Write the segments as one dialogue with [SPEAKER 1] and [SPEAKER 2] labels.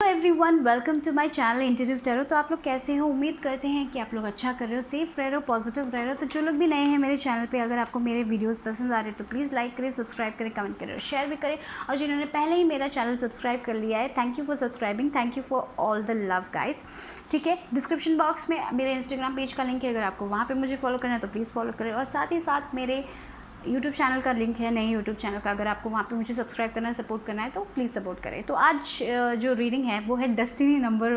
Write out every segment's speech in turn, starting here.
[SPEAKER 1] Everyone, welcome to my channel intuitive tarot. तो आप लोग कैसे हो? उम्मीद करते हैं कि आप लोग अच्छा कर रहे हो, सेफ रह रहे हो, पॉजिटिव रह रहे हो। तो जो लोग भी नए हैं मेरे चैनल पे, अगर आपको मेरे वीडियोस पसंद आ रहे हैं तो प्लीज़ लाइक करें, सब्सक्राइब करें, कमेंट करें और शेयर भी करें। और जिन्होंने पहले ही मेरा चैनल सब्सक्राइब कर लिया है, thank you for subscribing, thank you for all the love guys. ठीक है, डिस्क्रिप्शन बॉक्स में मेरे इंस्टाग्राम पेज का लिंक है, अगर आपको वहाँ पर मुझे फॉलो करना है तो प्लीज़ फॉलो करें। और साथ ही साथ मेरे यूट्यूब चैनल का लिंक है, नए यूट्यूब चैनल का, अगर आपको वहाँ पे मुझे सब्सक्राइब करना है, सपोर्ट करना है तो प्लीज़ सपोर्ट करें। तो आज जो रीडिंग है वो है डेस्टिनी नंबर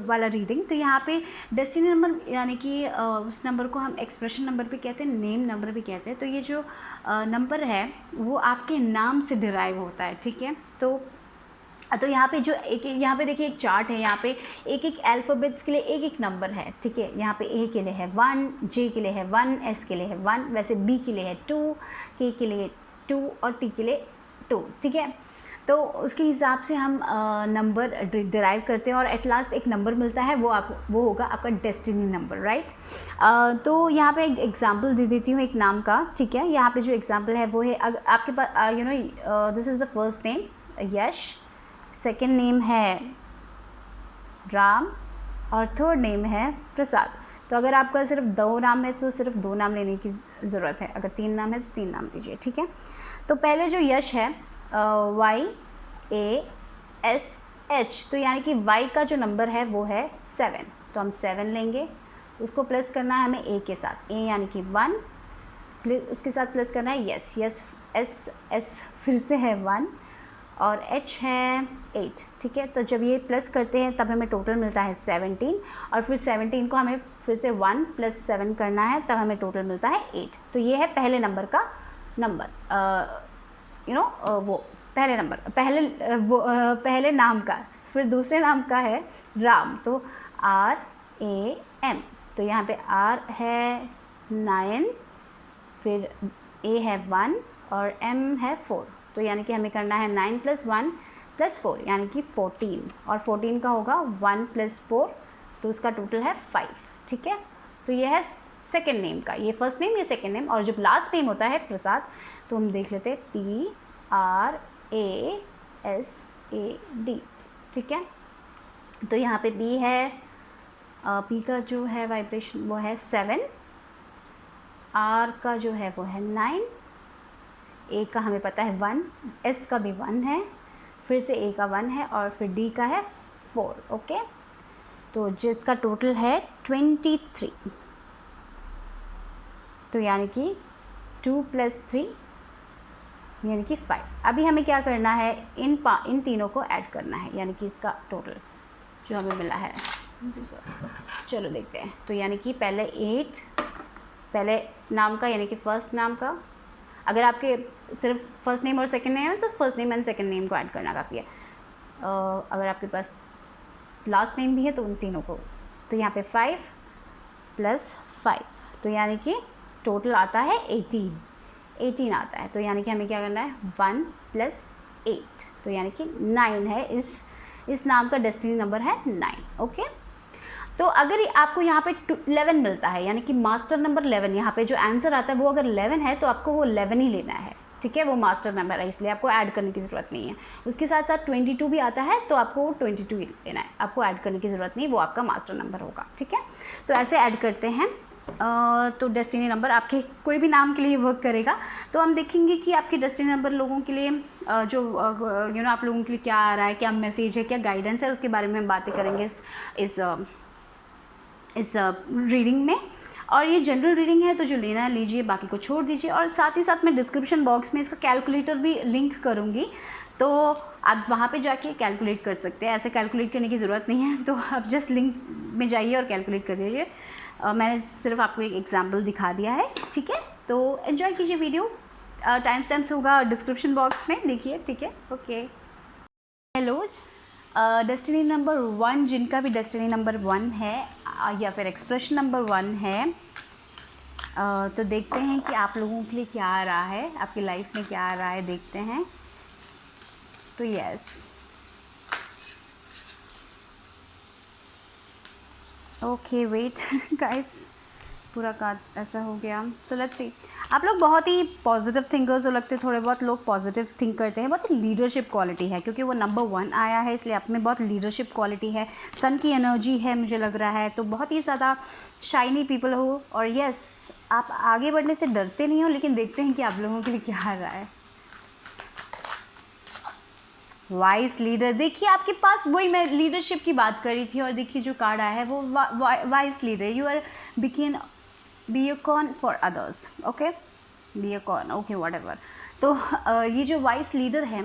[SPEAKER 1] वाला रीडिंग। तो यहाँ पे डेस्टिनी नंबर यानी कि उस नंबर को हम एक्सप्रेशन नंबर भी कहते हैं, नेम नंबर भी कहते हैं। तो ये जो नंबर है वो आपके नाम से डिराइव होता है। ठीक है, तो यहाँ पे जो यहाँ पे देखिए एक चार्ट है, यहाँ पे एक एक अल्फ़ाबेट्स के लिए एक एक नंबर है। ठीक है, यहाँ पे ए के लिए है 1, जे के लिए है 1, एस के लिए है 1, वैसे बी के लिए है 2, के लिए 2 और टी के लिए 2। ठीक है, तो उसके हिसाब से हम नंबर डिराइव करते हैं और एट लास्ट एक नंबर मिलता है, वो होगा आपका डेस्टिनी नंबर, राइट। तो यहाँ पे एक एग्जांपल दे देती हूँ एक नाम का। ठीक है, यहाँ पे जो एग्जांपल है वो है, आपके पास this is the first name Yash, second name है राम और थर्ड नेम है प्रसाद। तो अगर आपका सिर्फ 2 नाम है तो सिर्फ 2 नाम लेने की ज़रूरत है, अगर 3 नाम है तो 3 नाम लीजिए। ठीक है, तो पहले जो यश है YASH, तो यानी कि Y का जो नंबर है वो है 7, तो हम 7 लेंगे। उसको प्लस करना है हमें A के साथ, A यानी कि 1, उसके साथ प्लस करना है यस, S फिर से है 1 और H है 8। ठीक है, तो जब ये प्लस करते हैं तब हमें टोटल मिलता है 17, और फिर 17 को हमें फिर से 1 + 7 करना है, तब हमें टोटल मिलता है 8। तो ये है पहले नंबर का नंबर, वो पहले नंबर, पहले नाम का। फिर दूसरे नाम का है राम, तो RAM, तो यहाँ पे R है 9, फिर A है 1 और M है 4। तो यानी कि हमें करना है 9 + 1 + 4 यानी कि 14, और 14 का होगा 1 + 4, तो उसका टोटल है 5। ठीक है, तो ये है सेकेंड नेम का, ये फर्स्ट नेम, ये सेकेंड नेम। और जब लास्ट नेम होता है प्रसाद, तो हम देख लेते हैं PRASAD। ठीक है, तो यहाँ पे B है, P का जो है वाइब्रेशन वो है 7, R का जो है वो है 9, A का हमें पता है 1, S का भी 1 है, फिर से A का 1 है और फिर D का है 4। ओके, तो जिसका टोटल है 23, तो यानी कि 2 + 3 यानी कि 5। अभी हमें क्या करना है, इन तीनों को ऐड करना है, यानी कि इसका टोटल जो हमें मिला है। चलो देखते हैं। तो यानी कि पहले 8, पहले नाम का यानी कि फर्स्ट नाम का, अगर आपके सिर्फ फर्स्ट नेम और सेकंड नेम है तो first name and second name को ऐड करना काफ़ी है। अगर आपके पास लास्ट नेम भी है तो उन तीनों को, तो यहाँ पे 5 + 5, तो यानी कि टोटल आता है 18 आता है। तो यानी कि हमें क्या करना है, 1 + 8, तो यानी कि 9 है। इस नाम का डेस्टिनी नंबर है 9। ओके, तो अगर आपको यहाँ पे 11 मिलता है, यानी कि मास्टर नंबर 11, यहाँ पे जो आंसर आता है वो अगर 11 है तो आपको वो 11 ही लेना है। ठीक है, वो मास्टर नंबर है, इसलिए आपको ऐड करने की ज़रूरत नहीं है। उसके साथ साथ 22 भी आता है तो आपको वो 22 ही लेना है, आपको ऐड करने की ज़रूरत नहीं, वो आपका मास्टर नंबर होगा। ठीक है, तो ऐसे ऐड करते हैं। तो डेस्टिनी नंबर आपके कोई भी नाम के लिए वर्क करेगा। तो हम देखेंगे कि आपके डेस्टिनी नंबर लोगों के लिए जो आप लोगों के लिए क्या आ रहा है, क्या मैसेज है, क्या गाइडेंस है, उसके बारे में हम बातें करेंगे इस रीडिंग में। और ये जनरल रीडिंग है, तो जो लेना है लीजिए, बाकी को छोड़ दीजिए। और साथ ही साथ मैं डिस्क्रिप्शन बॉक्स में इसका कैलकुलेटर भी लिंक करूँगी, तो आप वहाँ पे जाके कैलकुलेट कर सकते हैं। ऐसे कैलकुलेट करने की ज़रूरत नहीं है, तो आप जस्ट लिंक में जाइए और कैलकुलेट कर दीजिए। मैंने सिर्फ आपको एक एग्जाम्पल दिखा दिया है। ठीक है, तो एन्जॉय कीजिए वीडियो। टाइम स्टैम्प्स होगा डिस्क्रिप्शन बॉक्स में, देखिए। ठीक है, ओके। हेलो, डेस्टिनी नंबर 1, जिनका भी डेस्टिनी नंबर 1 है या फिर एक्सप्रेशन नंबर 1 है, तो देखते हैं कि आप लोगों के लिए क्या आ रहा है, आपकी लाइफ में क्या आ रहा है, देखते हैं। तो यस, ओके, वेट गाइस, पूरा कार्ड्स ऐसा हो गया। सो लेट्स सी, आप लोग बहुत ही पॉजिटिव थिंकर्स हो लगते हैं, थोड़े बहुत लोग पॉजिटिव थिंक करते हैं, बहुत ही लीडरशिप क्वालिटी है क्योंकि वो नंबर 1 आया है, इसलिए आप में बहुत लीडरशिप क्वालिटी है, सन की एनर्जी है मुझे लग रहा है, तो बहुत ही ज़्यादा शाइनी पीपल हो। और यस, आप आगे बढ़ने से डरते नहीं हो, लेकिन देखते हैं कि आप लोगों के लिए क्या आ रहा है। वाइस लीडर, देखिए आपके पास, वही मैं लीडरशिप की बात कर रही थी, और देखिए जो कार्ड आया है वो wise leader. You are be a con for others, okay, be a con, okay, whatever. तो ये जो वाइस लीडर है,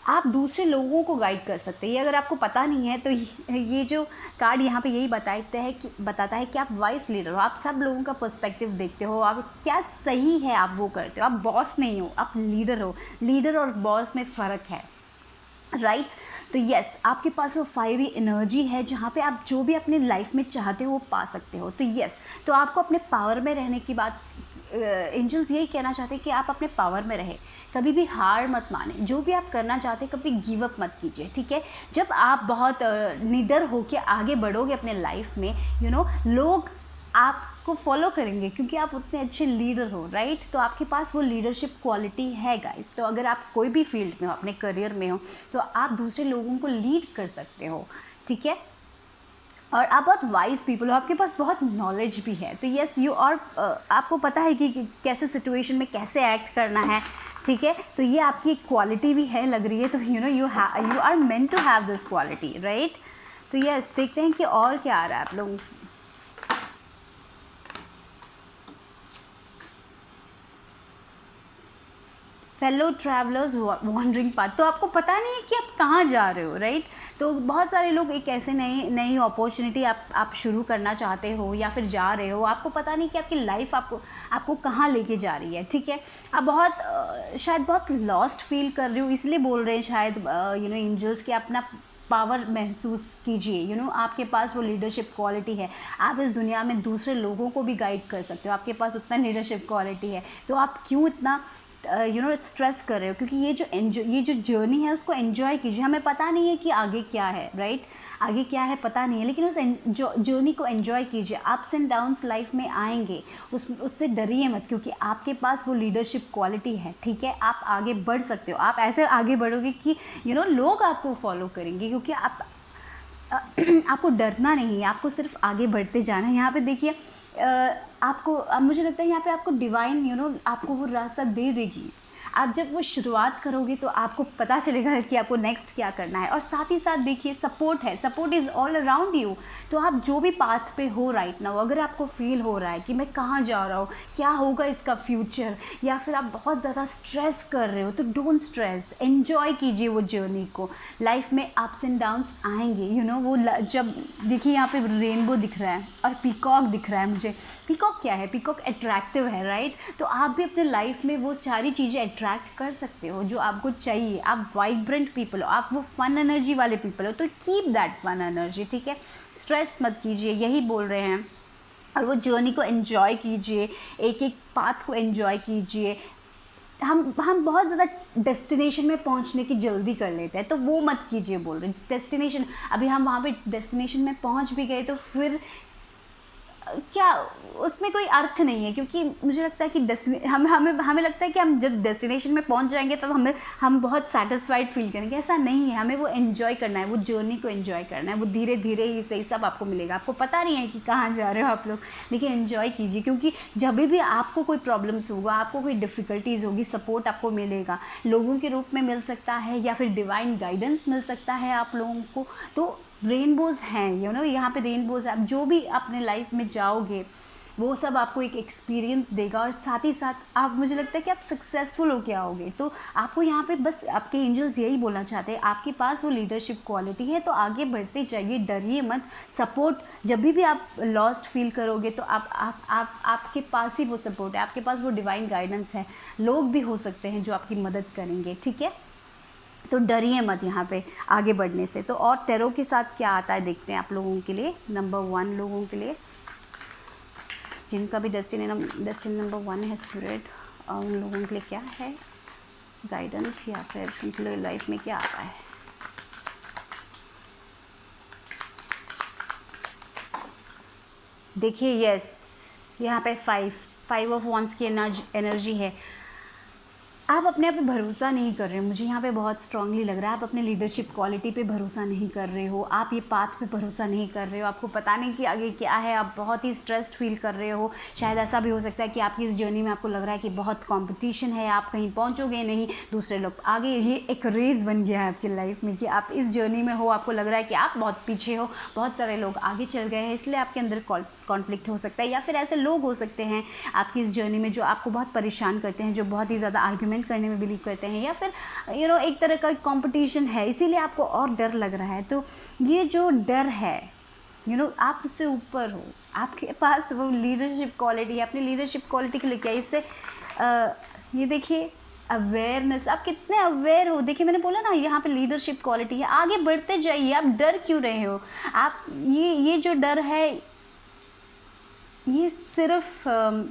[SPEAKER 1] आप दूसरे लोगों को गाइड कर सकते हैं। ये अगर आपको पता नहीं है तो ये जो कार्ड यहाँ पे यही बताता है कि आप वाइस लीडर हो, आप सब लोगों का पर्सपेक्टिव देखते हो, आप क्या सही है आप वो करते हो, आप बॉस नहीं हो, आप लीडर हो। लीडर और बॉस में फ़र्क है, राइट। तो यस, आपके पास वो फायरी एनर्जी है जहाँ पे आप जो भी अपने लाइफ में चाहते हो वो पा सकते हो। तो यस, तो आपको अपने पावर में रहने की बात, एंजल्स यही कहना चाहते हैं कि आप अपने पावर में रहे, कभी भी हार मत माने, जो भी आप करना चाहते हैं कभी गिव अप मत कीजिए, ठीक है। जब आप बहुत निडर होकर आगे बढ़ोगे अपने लाइफ में, लोग आपको फॉलो करेंगे क्योंकि आप उतने अच्छे लीडर हो, राइट। तो आपके पास वो लीडरशिप क्वालिटी है गाइस। तो अगर आप कोई भी फील्ड में हो, अपने करियर में हो, तो आप दूसरे लोगों को लीड कर सकते हो, ठीक है। और आप बहुत वाइज पीपल हो, आपके पास बहुत नॉलेज भी है। तो यस, यू और आपको पता है कि कैसे सिचुएशन में कैसे एक्ट करना है, ठीक है। तो ये आपकी क्वालिटी भी है लग रही है। तो you are meant to have this quality, right. तो यस, देखते हैं कि और क्या आ रहा है आप लोग। फेलो ट्रैवलर्स वॉन्डरिंग पाथ, तो आपको पता नहीं है कि आप कहाँ जा रहे हो, राइट। तो बहुत सारे लोग एक ऐसे नई अपॉर्चुनिटी आप शुरू करना चाहते हो या फिर जा रहे हो, आपको पता नहीं कि आपकी लाइफ आपको कहाँ लेके जा रही है, ठीक है। आप शायद बहुत लॉस्ट फील कर रहे हो, इसलिए बोल रहे हैं शायद एंजल्स के अपना पावर महसूस कीजिए। आपके पास वो लीडरशिप क्वालिटी है, आप इस दुनिया में दूसरे लोगों को भी गाइड कर सकते हो, आपके पास उतना लीडरशिप क्वालिटी है। तो आप क्यों इतना स्ट्रेस कर रहे हो, क्योंकि ये जो जर्नी है उसको एंजॉय कीजिए। हमें पता नहीं है कि आगे क्या है, राइट, आगे क्या है पता नहीं है, लेकिन उस जर्नी को एंजॉय कीजिए। अप्स एंड डाउन्स लाइफ में आएंगे, उससे डरिए मत, क्योंकि आपके पास वो लीडरशिप क्वालिटी है, ठीक है। आप आगे बढ़ सकते हो, आप ऐसे आगे बढ़ोगे कि लोग आपको फॉलो करेंगे, क्योंकि आपको डरना नहीं है, आपको सिर्फ आगे बढ़ते जाना है। यहाँ पे देखिए, आपको मुझे लगता है यहाँ पे आपको डिवाइन आपको वो रास्ता दे देगी। आप जब वो शुरुआत करोगे तो आपको पता चलेगा कि आपको नेक्स्ट क्या करना है। और साथ ही साथ देखिए, सपोर्ट है, support is all around you. तो आप जो भी पाथ पे हो राइट नाउ, अगर आपको फील हो रहा है कि मैं कहाँ जा रहा हूँ, क्या होगा इसका फ्यूचर, या फिर आप बहुत ज़्यादा स्ट्रेस कर रहे हो, तो डोंट स्ट्रेस, एन्जॉय कीजिए वो जर्नी को। लाइफ में अप्स एंड डाउन्स आएंगे, वो जब देखिए यहाँ पे रेनबो दिख रहा है और पीकॉक दिख रहा है मुझे। पीकॉक क्या है? पीकॉक अट्रैक्टिव है, राइट। तो आप भी अपने लाइफ में वो सारी चीज़ें अट्रैक्ट कर सकते हो जो आपको चाहिए। आप वाइब्रेंट पीपल हो, आप वो फन एनर्जी वाले पीपल हो, तो कीप दैट फन एनर्जी, ठीक है। स्ट्रेस मत कीजिए, यही बोल रहे हैं। और वो जर्नी को एंजॉय कीजिए, एक एक पाथ को एंजॉय कीजिए। हम बहुत ज़्यादा डेस्टिनेशन में पहुंचने की जल्दी कर लेते हैं, तो वो मत कीजिए। बोल रहे डेस्टिनेशन, अभी हम वहाँ पे डेस्टिनेशन में पहुंच भी गए तो फिर क्या उसमें कोई अर्थ नहीं है, क्योंकि मुझे लगता है कि हमें लगता है कि हम जब डेस्टिनेशन में पहुंच जाएंगे तब हम बहुत सेटिस्फाइड फील करेंगे। ऐसा नहीं है, हमें वो एंजॉय करना है, वो जर्नी को एंजॉय करना है। वो धीरे धीरे ही सही सब आपको मिलेगा। आपको पता नहीं है कि कहाँ जा रहे हो आप लोग, लेकिन एंजॉय कीजिए, क्योंकि जब भी आपको कोई प्रॉब्लम्स होगा, आपको कोई डिफ़िकल्टीज़ होगी, सपोर्ट आपको मिलेगा, लोगों के रूप में मिल सकता है या फिर डिवाइन गाइडेंस मिल सकता है आप लोगों को। तो रेनबोज़ हैं, यहाँ पे रेनबोज़, आप जो भी अपने लाइफ में जाओगे वो सब आपको एक एक्सपीरियंस देगा, और साथ ही साथ आप, मुझे लगता है कि आप सक्सेसफुल होके आओगे। तो आपको यहाँ पे बस आपके एंजल्स यही बोलना चाहते हैं, आपके पास वो लीडरशिप क्वालिटी है, तो आगे बढ़ते जाइए, डरिए मत। सपोर्ट जब भी आप लॉस्ट फील करोगे तो आपके पास ही वो सपोर्ट है, आपके पास वो डिवाइन गाइडेंस है। लोग भी हो सकते हैं जो आपकी मदद करेंगे, ठीक है। तो डरिए मत यहाँ पे आगे बढ़ने से। तो और टैरो के साथ क्या आता है देखते हैं आप लोगों के लिए, नंबर 1 लोगों के लिए, जिनका भी डेस्टिनी नंबर 1 है स्पिरिट, और उन लोगों के लिए क्या है गाइडेंस, या फिर उनके लाइफ में क्या आता है। देखिए, यस, यहाँ पे 5 ऑफ वॉन्ड्स की एनर्जी है। आप अपने आप पे भरोसा नहीं कर रहे हो, मुझे यहाँ पे बहुत स्ट्रांगली लग रहा है। आप अपने लीडरशिप क्वालिटी पे भरोसा नहीं कर रहे हो, आप ये पाथ पे भरोसा नहीं कर रहे हो, आपको पता नहीं कि आगे क्या है, आप बहुत ही स्ट्रेस्ड फील कर रहे हो। शायद ऐसा भी हो सकता है कि आपकी इस जर्नी में आपको लग रहा है कि बहुत कंपटीशन है, आप कहीं पहुँचोगे नहीं, दूसरे लोग आगे। ये एक रेस बन गया है आपकी लाइफ में कि आप इस जर्नी में हो, आपको लग रहा है कि आप बहुत पीछे हो, बहुत सारे लोग आगे चल गए हैं, इसलिए आपके अंदर कॉन्फ्लिक्ट हो सकता है। या फिर ऐसे लोग हो सकते हैं आपकी इस जर्नी में जो आपको बहुत परेशान करते हैं, जो बहुत ही ज़्यादा आर्ग्यूमेंट करने में बिलीव करते हैं, या फिर एक तरह का कंपटीशन है, इसीलिए आपको और डर लग रहा है। तो ये जो डर है आप उससे ऊपर हो, आपके पास वो लीडरशिप क्वालिटी है। अपनी लीडरशिप क्वालिटी को लेकर इससे ये देखिए अवेयरनेस, आप कितने अवेयर हो। देखिए मैंने बोला ना यहाँ पे लीडरशिप क्वालिटी है, आगे बढ़ते जाइए। आप डर क्यों रहे हो? आप ये जो डर है ये सिर्फ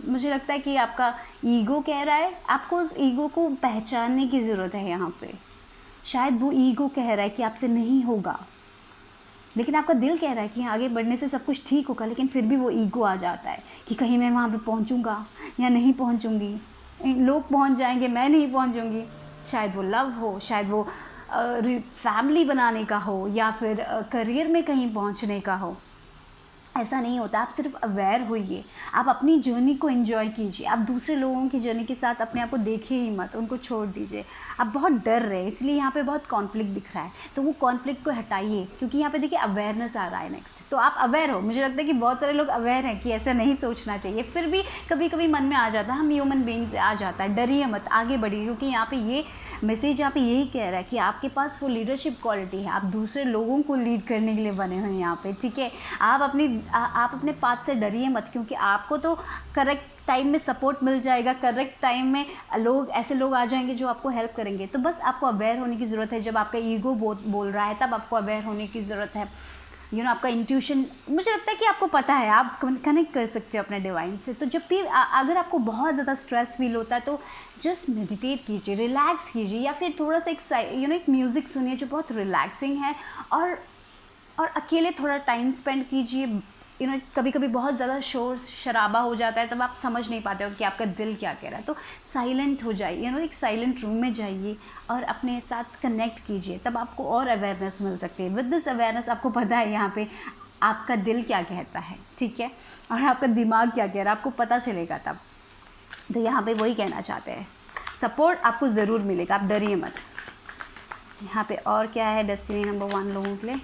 [SPEAKER 1] मुझे लगता है कि आपका ईगो कह रहा है। आपको उस ईगो को पहचानने की ज़रूरत है यहाँ पे। शायद वो ईगो कह रहा है कि आपसे नहीं होगा, लेकिन आपका दिल कह रहा है कि आगे बढ़ने से सब कुछ ठीक होगा, लेकिन फिर भी वो ईगो आ जाता है कि कहीं मैं वहाँ पे पहुँचूँगा या नहीं पहुँचूँगी, लोग पहुँच जाएंगे, मैं नहीं पहुँचूँगी। शायद वो लव हो, शायद वो फैमिली बनाने का हो, या फिर करियर में कहीं पहुँचने का हो। ऐसा नहीं होता। आप सिर्फ अवेयर होइए, आप अपनी जर्नी को एंजॉय कीजिए। आप दूसरे लोगों की जर्नी के साथ अपने आप को देखिए ही मत, उनको छोड़ दीजिए। आप बहुत डर रहे हैं, इसलिए यहाँ पे बहुत कॉन्फ्लिक्ट दिख रहा है, तो वो कॉन्फ्लिक्ट को हटाइए, क्योंकि यहाँ पे देखिए अवेयरनेस आ रहा है नेक्स्ट। तो आप अवेयर हो, मुझे लगता है कि बहुत सारे लोग अवेयर हैं कि ऐसा नहीं सोचना चाहिए, फिर भी कभी कभी मन में आ जाता है, हम ह्यूमन बीइंग से आ जाता है। डरिए मत, आगे बढ़िए, क्योंकि यहाँ पे ये मैसेज यहाँ पे यही कह रहा है कि आपके पास वो लीडरशिप क्वालिटी है, आप दूसरे लोगों को लीड करने के लिए बने हुए हैं यहाँ पे, ठीक है। आप अपने पाथ से डरिए मत, क्योंकि आपको तो करेक्ट टाइम में सपोर्ट मिल जाएगा, करेक्ट टाइम में ऐसे लोग आ जाएंगे जो आपको हेल्प करेंगे। तो बस आपको अवेयर होने की ज़रूरत है। जब आपका ईगो बोल रहा है तब आपको अवेयर होने की ज़रूरत है। आपका इंट्यूशन, मुझे लगता है कि आपको पता है, आप कनेक्ट कर सकते हो अपने डिवाइन से। तो जब भी अगर आपको बहुत ज़्यादा स्ट्रेस फील होता है तो जस्ट मेडिटेट कीजिए, रिलैक्स कीजिए, या फिर थोड़ा सा एक म्यूज़िक सुनिए जो बहुत रिलैक्सिंग है, और अकेले थोड़ा टाइम स्पेंड कीजिए। कभी कभी बहुत ज़्यादा शोर शराबा हो जाता है, तब आप समझ नहीं पाते हो कि आपका दिल क्या कह रहा है। तो साइलेंट हो जाइए, एक साइलेंट रूम में जाइए और अपने साथ कनेक्ट कीजिए, तब आपको और अवेयरनेस मिल सकती है। विद दिस अवेयरनेस आपको पता है यहाँ पे आपका दिल क्या कहता है, ठीक है, और आपका दिमाग क्या कह रहा है, आपको पता चलेगा तब। तो यहाँ पे वही कहना चाहते हैं, सपोर्ट आपको ज़रूर मिलेगा, आप डरिए मत। यहाँ पे और क्या है डेस्टिनी नंबर 1 लोगों के लिए?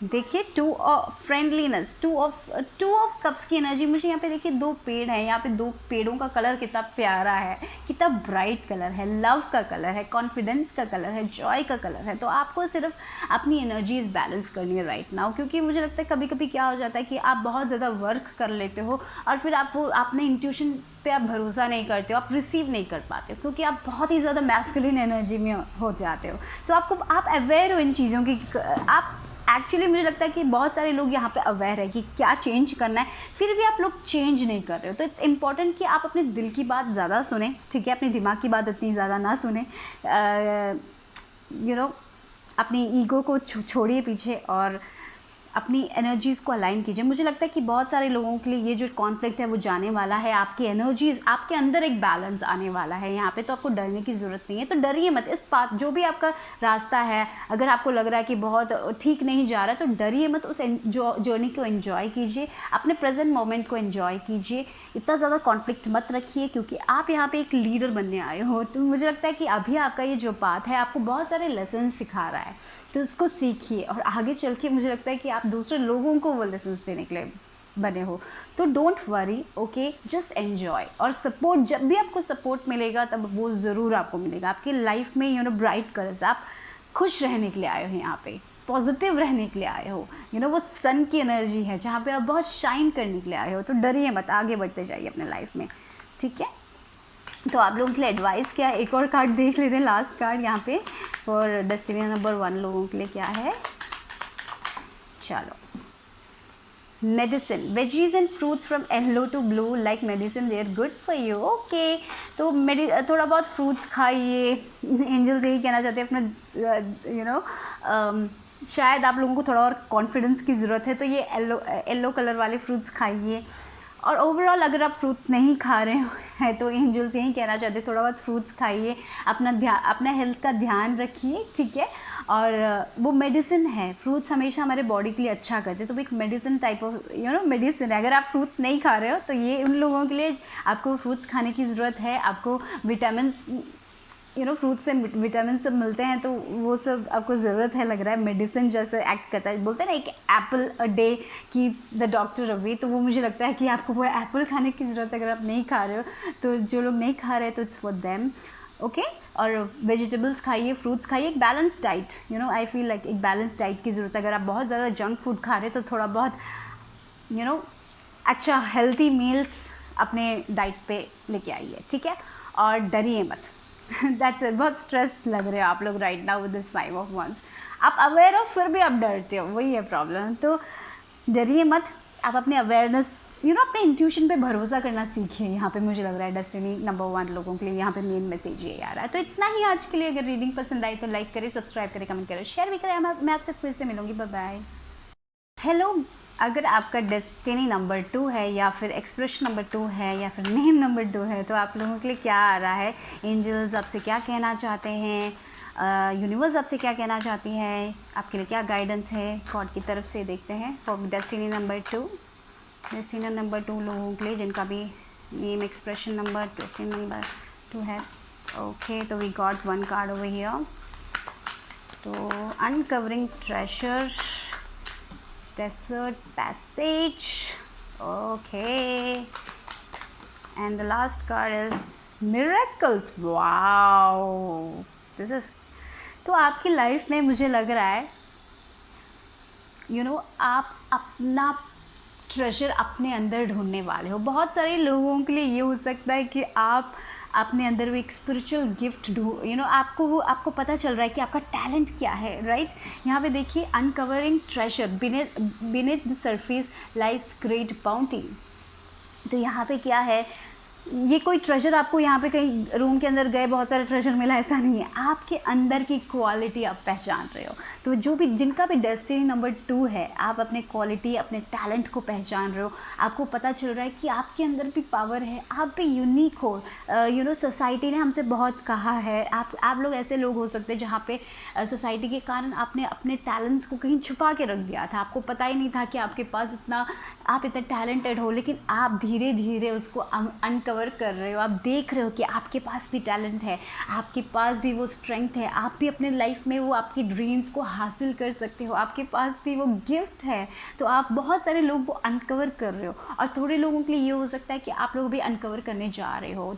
[SPEAKER 1] देखिए 2 ऑफ फ्रेंडलीनेस, 2 ऑफ कप्स की एनर्जी मुझे यहाँ पे देखिए 2 पेड़ हैं, यहाँ पे 2 पेड़ों का कलर कितना प्यारा है, कितना ब्राइट कलर है, लव का कलर है, कॉन्फिडेंस का कलर है, जॉय का कलर है। तो आपको सिर्फ अपनी एनर्जीज बैलेंस करनी है राइट नाउ, क्योंकि मुझे लगता है कभी कभी क्या हो जाता है कि आप बहुत ज़्यादा वर्क कर लेते हो और फिर आपने इंट्यूशन पे आप भरोसा नहीं करते हो, आप रिसीव नहीं कर पाते हो, क्योंकि आप बहुत ही ज़्यादा मैस्कुलिन एनर्जी में हो जाते हो। तो आप अवेयर हो इन चीज़ों की। आप एक्चुअली मुझे लगता है कि बहुत सारे लोग यहाँ पे अवेयर है कि क्या चेंज करना है, फिर भी आप लोग चेंज नहीं कर रहे हो। तो इट्स इम्पॉर्टेंट कि आप अपने दिल की बात ज़्यादा सुने, ठीक है, अपने दिमाग की बात उतनी ज़्यादा ना सुने। अपनी ईगो को छोड़िए पीछे और अपनी एनर्जीज़ को अलाइन कीजिए। मुझे लगता है कि बहुत सारे लोगों के लिए ये जो कॉन्फ्लिक्ट है वो जाने वाला है, आपकी एनर्जीज़, आपके अंदर एक बैलेंस आने वाला है यहाँ पे। तो आपको डरने की ज़रूरत नहीं है, तो डरिए मत। इस बात जो भी आपका रास्ता है, अगर आपको लग रहा है कि बहुत ठीक नहीं जा रहा है तो डरिए मत, उस जर्नी को एंजॉय कीजिए, अपने प्रेजेंट मोमेंट को एंजॉय कीजिए। इतना ज़्यादा कॉन्फ्लिक्ट मत रखिए, क्योंकि आप यहाँ पे एक लीडर बनने आए हो। तो मुझे लगता है कि अभी आपका ये जो पाथ है आपको बहुत सारे लेसन सिखा रहा है, तो उसको सीखिए और आगे चल के मुझे लगता है कि आप दूसरे लोगों को वो लेसन देने के लिए बने हो। तो don't worry, okay, just enjoy. और सपोर्ट, जब भी आपको सपोर्ट मिलेगा तब वो ज़रूर आपको मिलेगा आपकी लाइफ में। ब्राइट कलर्स, आप खुश रहने के लिए आए हो यहाँ पे, पॉजिटिव रहने के लिए आए हो। वो सन की एनर्जी है जहाँ पे आप बहुत शाइन करने के लिए आए हो। तो डरिए मत, आगे बढ़ते जाइए अपने लाइफ में, ठीक है। तो आप लोगों के लिए एडवाइस क्या है, एक और कार्ड देख लेते हैं, लास्ट कार्ड यहाँ पे फॉर डेस्टिनी नंबर 1 लोगों के लिए क्या है। चलो, medicine, veggies and fruits from yellow to blue like medicine, they are good for you, okay. तो थोड़ा बहुत फ्रूट्स खाइए, एंजल्स यही कहना चाहते हैं अपना शायद आप लोगों को थोड़ा और कॉन्फिडेंस की ज़रूरत है, तो ये येलो कलर वाले फ्रूट्स खाइए। और ओवरऑल अगर आप फ्रूट्स नहीं खा रहे हैं तो एंजल्स यही कहना चाहते हैं थोड़ा बहुत फ्रूट्स खाइए, अपना हेल्थ का ध्यान रखिए, ठीक है। और वो मेडिसिन है, फ्रूट्स हमेशा हमारे बॉडी के लिए अच्छा करते हैं, तो वो एक मेडिसिन टाइप ऑफ मेडिसिन है। अगर आप फ्रूट्स नहीं खा रहे हो तो ये उन लोगों के लिए आपको फ्रूट्स खाने की ज़रूरत है। आपको विटामिन फ्रूट्स से विटामिन सब मिलते हैं, तो वो सब आपको ज़रूरत है, लग रहा है मेडिसिन जैसे एक्ट करता है। बोलते हैं ना एक Apple a day keeps the doctor away, तो वो मुझे लगता है कि आपको वो एप्पल खाने की ज़रूरत है अगर आप नहीं खा रहे हो। तो जो लोग नहीं खा रहे हैं तो इट्स फॉर देम, ओके। और वेजिटेबल्स खाइए, फ्रूट्स खाइए, एक balance diet, I feel like एक बैलेंस डाइट की ज़रूरत है। अगर आप बहुत ज़्यादा जंक फूड खा रहे हैं तो थोड़ा बहुत अच्छा हेल्थी मील्स अपने डाइट पे लेके आइए, ठीक है। और डरिए मत दैट्स इट। बहुत स्ट्रेस्ड लग रहे हो आप लोग right now with this 5 of wands। आप अवेयर हो फिर भी आप डरते हो, वही है प्रॉब्लम। तो डरिए मत, आप अपने अवेयरनेस अपने इंट्यूशन पे भरोसा करना सीखिए। यहाँ पे मुझे लग रहा है डेस्टिनी नंबर 1 लोगों के लिए यहाँ पे मेन मैसेज ये आ रहा है। तो इतना ही आज के लिए। अगर रीडिंग पसंद आई तो लाइक करें, सब्सक्राइब करें, कमेंट करें, शेयर भी करें। मैं आपसे फिर से मिलूंगी, बाय बाय। हेलो, अगर आपका डेस्टिनी नंबर 2 है या फिर एक्सप्रेशन नंबर 2 है या फिर नेम नंबर 2 है तो आप लोगों के लिए क्या आ रहा है, एंजल्स आपसे क्या कहना चाहते हैं, यूनिवर्स आपसे क्या कहना चाहती है, आपके लिए क्या गाइडेंस है गॉड की तरफ से, देखते हैं for destiny number 2। Destiny number 2 लोगों के लिए जिनका भी name expression number destiny number 2 है। ओके, तो we got 1 card over here. तो uncovering treasure, desert passage, okay, and the last card is miracles। wow, this is तो आपकी लाइफ में मुझे लग रहा है आप अपना ट्रेजर अपने अंदर ढूंढने वाले हो। बहुत सारे लोगों के लिए ये हो सकता है कि आप अपने अंदर वो एक स्पिरिचुअल गिफ्ट आपको पता चल रहा है कि आपका टैलेंट क्या है, राइट। यहाँ पे देखिए, uncovering treasure, beneath the surface lies great bounty. तो यहाँ पे क्या है, ये कोई ट्रेजर आपको यहाँ पे कहीं रूम के अंदर गए बहुत सारे ट्रेजर मिला, ऐसा नहीं है। आपके अंदर की क्वालिटी आप पहचान रहे हो। तो जिनका भी डेस्टिनी नंबर 2 है, आप अपने क्वालिटी, अपने टैलेंट को पहचान रहे हो। आपको पता चल रहा है कि आपके अंदर भी पावर है, आप भी यूनिक हो। सोसाइटी ने हमसे बहुत कहा है, आप लोग ऐसे लोग हो सकते हैं जहाँ पे सोसाइटी के कारण आपने अपने टैलेंट्स को कहीं छुपा के रख दिया था। आपको पता ही नहीं था कि आपके पास आप इतने टैलेंटेड हो, लेकिन आप धीरे धीरे उसको अनकवर कर रहे हो। आप देख रहे हो कि आपके पास भी टैलेंट है, आपके पास भी वो स्ट्रेंथ है, आप भी अपने लाइफ में वो आपकी ड्रीम्स को हासिल कर सकते हो, आपके पास भी वो गिफ्ट है। तो आप बहुत सारे लोग वो अनकवर कर रहे हो, और थोड़े लोगों के लिए ये हो सकता है कि आप लोग भी अनकवर करने जा रहे हो,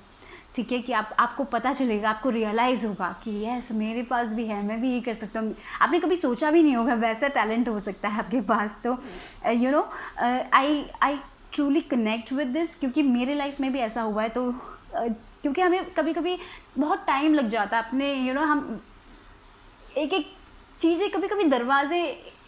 [SPEAKER 1] ठीक है। कि आपको पता चलेगा, आपको रियलाइज़ होगा कि यस मेरे पास भी है, मैं भी ये कर सकता हूँ। आपने कभी सोचा भी नहीं होगा वैसा टैलेंट हो सकता है आपके पास। तो I truly connect with this, क्योंकि मेरे लाइफ में भी ऐसा हुआ है। तो क्योंकि हमें कभी कभी बहुत टाइम लग जाता है अपने हम एक चीज़ें, कभी कभी दरवाजे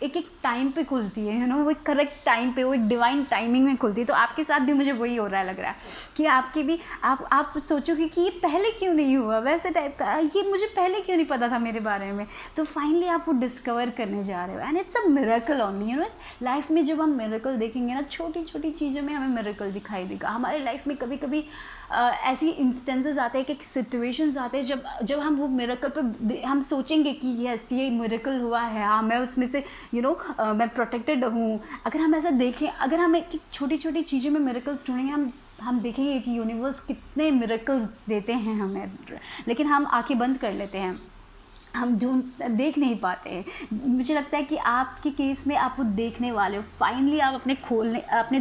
[SPEAKER 1] एक टाइम पे खुलती है, वो एक करेक्ट टाइम पे, वो एक डिवाइन टाइमिंग में खुलती है। तो आपके साथ भी मुझे वही हो रहा है, लग रहा है कि आपके भी आप सोचोगे कि ये पहले क्यों नहीं हुआ, वैसे टाइप का, ये मुझे पहले क्यों नहीं पता था मेरे बारे में। तो फाइनली आप वो डिस्कवर करने जा रहे हो, and it's a miracle only. Life में जब हम मिरेकल देखेंगे ना, छोटी छोटी चीज़ों में हमें मिरेकल दिखाई देगा। हमारे लाइफ में कभी कभी ऐसी इंस्टेंसेस आते हैं, कि सिचुएशंस आते हैं जब हम वो मिरेकल पे हम सोचेंगे कि यस ये मिरेकल हुआ है, हाँ मैं उसमें से मैं प्रोटेक्टेड हूँ। अगर हम ऐसा देखें, अगर हम एक छोटी छोटी चीज़ों में मिरेकल्स ढूंढेंगे, हम देखेंगे कि यूनिवर्स कितने मिरेकल्स देते हैं हमें, लेकिन हम आंखें बंद कर लेते हैं, हम देख नहीं पाते हैं। मुझे लगता है कि आपके केस में आप वो देखने वाले हो। फाइनली आप अपने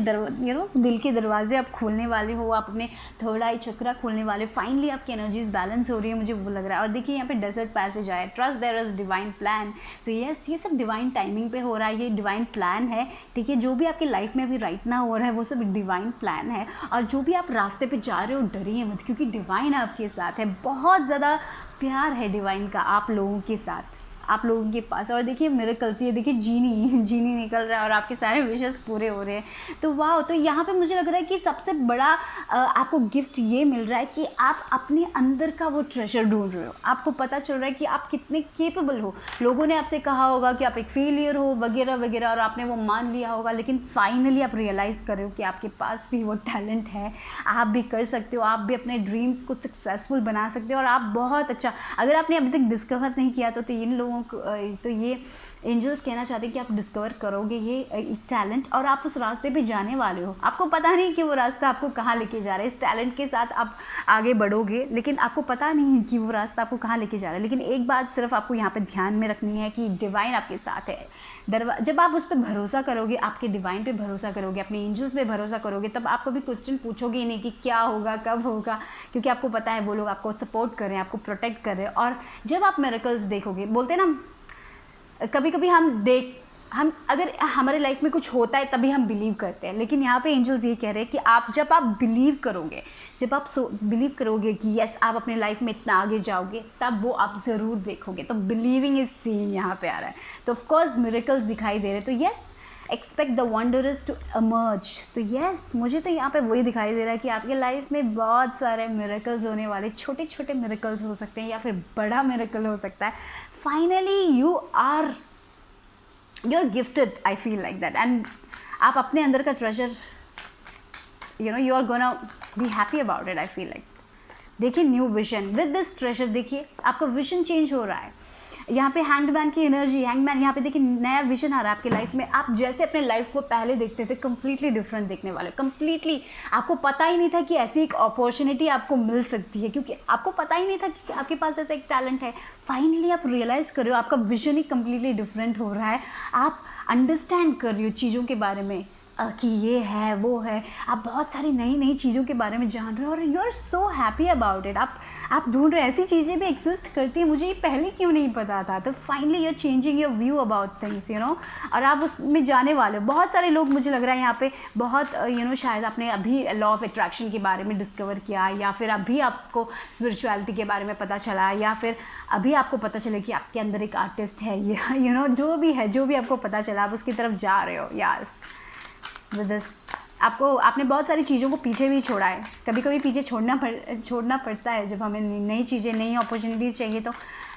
[SPEAKER 1] दिल के दरवाजे आप खोलने वाले हो, आप अपने थर्ड आई चक्रा खोलने वाले हो। फाइनली आपकी एनर्जीज बैलेंस हो रही है, मुझे वो लग रहा है। और देखिए यहाँ पे डेजर्ट पैसेज आया, trust there is divine plan. तो यस, ये सब डिवाइन टाइमिंग पे हो रहा है, ये डिवाइन प्लान है, ठीक है। जो भी आपकी लाइफ में अभी राइट ना हो रहा है वो सब डिवाइन प्लान है। और जो भी आप रास्ते पे जा रहे हो, डरिए मत, क्योंकि डिवाइन आपके साथ है। बहुत ज़्यादा प्यार है डिवाइन का आप लोगों के साथ, आप लोगों के पास। और देखिए मिरेकल्स, ये देखिए जीनी निकल रहा है और आपके सारे विशेस पूरे हो रहे हैं। तो वाह, तो यहाँ पे मुझे लग रहा है कि सबसे बड़ा आपको गिफ्ट ये मिल रहा है कि आप अपने अंदर का वो ट्रेजर ढूंढ रहे हो। आपको पता चल रहा है कि आप कितने केपेबल हो। लोगों ने आपसे कहा होगा कि आप एक फेलियर हो वगैरह वगैरह, और आपने वो मान लिया होगा, लेकिन फाइनली आप रियलाइज़ कर रहे हो कि आपके पास भी वो टैलेंट है, आप भी कर सकते हो, आप भी अपने ड्रीम्स को सक्सेसफुल बना सकते हो। और आप बहुत अच्छा, अगर आपने अभी तक डिस्कवर नहीं किया तो इन लोगों को, तो ये एंजल्स कहना चाहते हैं कि आप डिस्कवर करोगे ये एक टैलेंट, और आप उस रास्ते पे जाने वाले हो। आपको पता नहीं कि वो रास्ता आपको कहाँ लेके जा रहा है। इस टैलेंट के साथ आप आगे बढ़ोगे, लेकिन आपको पता नहीं कि वो रास्ता आपको कहाँ लेके जा रहा है। लेकिन एक बात सिर्फ आपको यहाँ पे ध्यान में रखनी है कि डिवाइन आपके साथ है। जब आप उस पर भरोसा करोगे, आपके डिवाइन पे भरोसा करोगे, अपने एंजल्स पे भरोसा करोगे, तब आप कभी क्वेश्चन पूछोगे ही नहीं कि क्या होगा, कब होगा, क्योंकि आपको पता है वो लोग आपको सपोर्ट कर रहे हैं, आपको प्रोटेक्ट कर रहे हैं। और जब आप मिरेकल्स देखोगे, बोलते हैं ना, कभी कभी हम अगर हमारे लाइफ में कुछ होता है तभी हम बिलीव करते हैं, लेकिन यहाँ पे एंजल्स ये कह रहे हैं कि जब आप बिलीव करोगे, जब आप बिलीव करोगे कि यस आप अपने लाइफ में इतना आगे जाओगे, तब वो आप ज़रूर देखोगे। तो बिलीविंग इज सीइंग यहाँ पे आ रहा है। तो ऑफकोर्स मिरेकल्स दिखाई दे रहे हैं। तो yes, expect the wonders to emerge. तो यस, मुझे तो यहाँ पे वही दिखाई दे रहा है कि आपके लाइफ में बहुत सारे मिरेकल्स होने वाले, छोटे छोटे मिरेकल्स हो सकते हैं या फिर बड़ा मिरेकल हो सकता है। Finally you're gifted, I feel like that, and आप अपने अंदर का treasure, you are gonna be happy about it, I feel like। देखिए new vision with this treasure, देखिए आपका विजन चेंज हो रहा है। यहाँ पे हैंगमैन की एनर्जी, हैंगमैन यहाँ पे देखिए नया विजन आ रहा है आपकी लाइफ में। आप जैसे अपने लाइफ को पहले देखते थे, कम्प्लीटली डिफरेंट देखने वाले, कम्प्लीटली। आपको पता ही नहीं था कि ऐसी एक अपॉर्चुनिटी आपको मिल सकती है, क्योंकि आपको पता ही नहीं था कि आपके पास ऐसा एक टैलेंट है। फाइनली आप रियलाइज़ कर रहे हो, आपका विजन ही कम्प्लीटली डिफरेंट हो रहा है। आप अंडरस्टैंड कर रही हो चीज़ों के बारे में कि ये है वो है। आप बहुत सारी नई नई चीज़ों के बारे में जान रहे हो और you are so happy about it. आप ढूंढ रहे हो ऐसी चीज़ें भी एग्जिस्ट करती हैं, मुझे ये पहले क्यों नहीं पता था। तो finally you are changing your view about things, और आप उसमें जाने वाले हो। बहुत सारे लोग, मुझे लग रहा है यहाँ पे बहुत शायद आपने अभी लॉ ऑफ अट्रैक्शन के बारे में डिस्कवर किया, या फिर अभी आपको स्पिरिचुअलिटी के बारे में पता चला, या फिर अभी आपको पता चले कि आपके अंदर एक आर्टिस्ट है, जो भी है, जो भी आपको पता चला, आप उसकी तरफ जा रहे हो। यस, विद दिस आपने बहुत सारी चीज़ों को पीछे भी छोड़ा है। कभी कभी पीछे छोड़ना पड़ता है जब हमें नई चीज़ें, नई अपॉर्चुनिटीज़ चाहिए। तो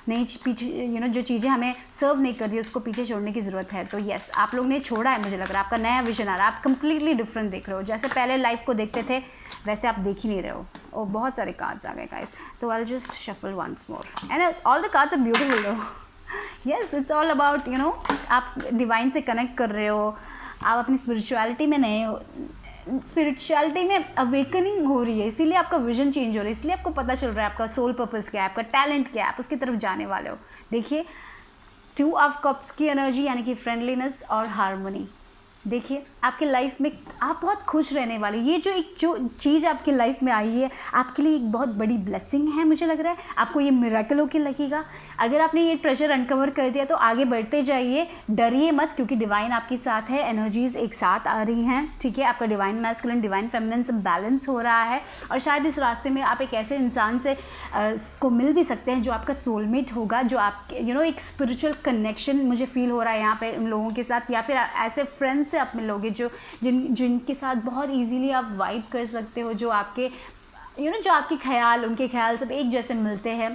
[SPEAKER 1] पीछे जो चीज़ें हमें सर्व नहीं कर रही, उसको पीछे छोड़ने की ज़रूरत है। तो यस, आप लोग ने छोड़ा है, मुझे लग रहा है आपका नया विजन आ रहा है। आप कंप्लीटली डिफरेंट देख रहे हो। जैसे पहले लाइफ को देखते थे वैसे आप देख ही नहीं रहे हो। और बहुत सारे कार्ड्स आ गए गाइस, तो I will just shuffle once more and all the cards are beautiful though. Yes, it's all about आप डिवाइन से कनेक्ट कर रहे हो, आप अपनी स्पिरिचुअलिटी में नए हो, स्पिरिचुअलिटी में अवेकनिंग हो रही है, इसीलिए आपका विजन चेंज हो रहा है, इसलिए आपको पता चल रहा है आपका सोल पर्पस क्या है, आपका टैलेंट क्या है, आप उसकी तरफ जाने वाले हो। देखिए 2 ऑफ कप्स की एनर्जी, यानी कि फ्रेंडलीनेस और हार्मनी। देखिए आपके लाइफ में आप बहुत खुश रहने वाले। ये जो चीज़ आपकी लाइफ में आई है, आपके लिए एक बहुत बड़ी ब्लेसिंग है। मुझे लग रहा है आपको ये मिरेकल होके लगेगा। अगर आपने ये ट्रेजर अनकवर कर दिया तो आगे बढ़ते जाइए, डरिए मत, क्योंकि डिवाइन आपके साथ है, एनर्जीज एक साथ आ रही हैं। ठीक है, आपका डिवाइन मैस्कुलिन, डिवाइन फेमिनिन से बैलेंस हो रहा है। और शायद इस रास्ते में आप एक ऐसे इंसान से को मिल भी सकते हैं जो आपका सोलमेट होगा, जो आपके एक स्पिरिचुअल कनेक्शन मुझे फील हो रहा है यहाँ पे उन लोगों के साथ, या फिर ऐसे फ्रेंड्स से आप मिलोगे जिनके साथ बहुत ईजीली आप वाइब कर सकते हो, जो आपके जो आपके ख्याल, उनके ख्याल सब एक जैसे मिलते हैं,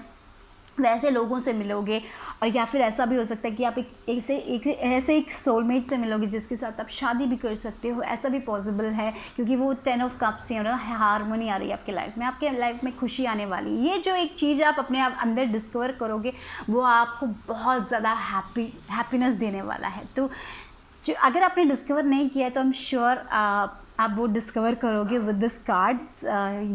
[SPEAKER 1] वैसे लोगों से मिलोगे। और या फिर ऐसा भी हो सकता है कि आप ऐसे एक सोलमेट से मिलोगे जिसके साथ आप शादी भी कर सकते हो। ऐसा भी पॉसिबल है, क्योंकि वो 10 ऑफ कप्स हारमोनी आ रही है आपके लाइफ में, आपके लाइफ में खुशी आने वाली। ये जो एक चीज़ आप अपने आप अंदर डिस्कवर करोगे, वो आपको बहुत ज़्यादा हैप्पीनेस देने वाला है। तो अगर आपने डिस्कवर नहीं किया है तो आई एम श्योर आप वो डिस्कवर करोगे विद दिस कार्ड्स।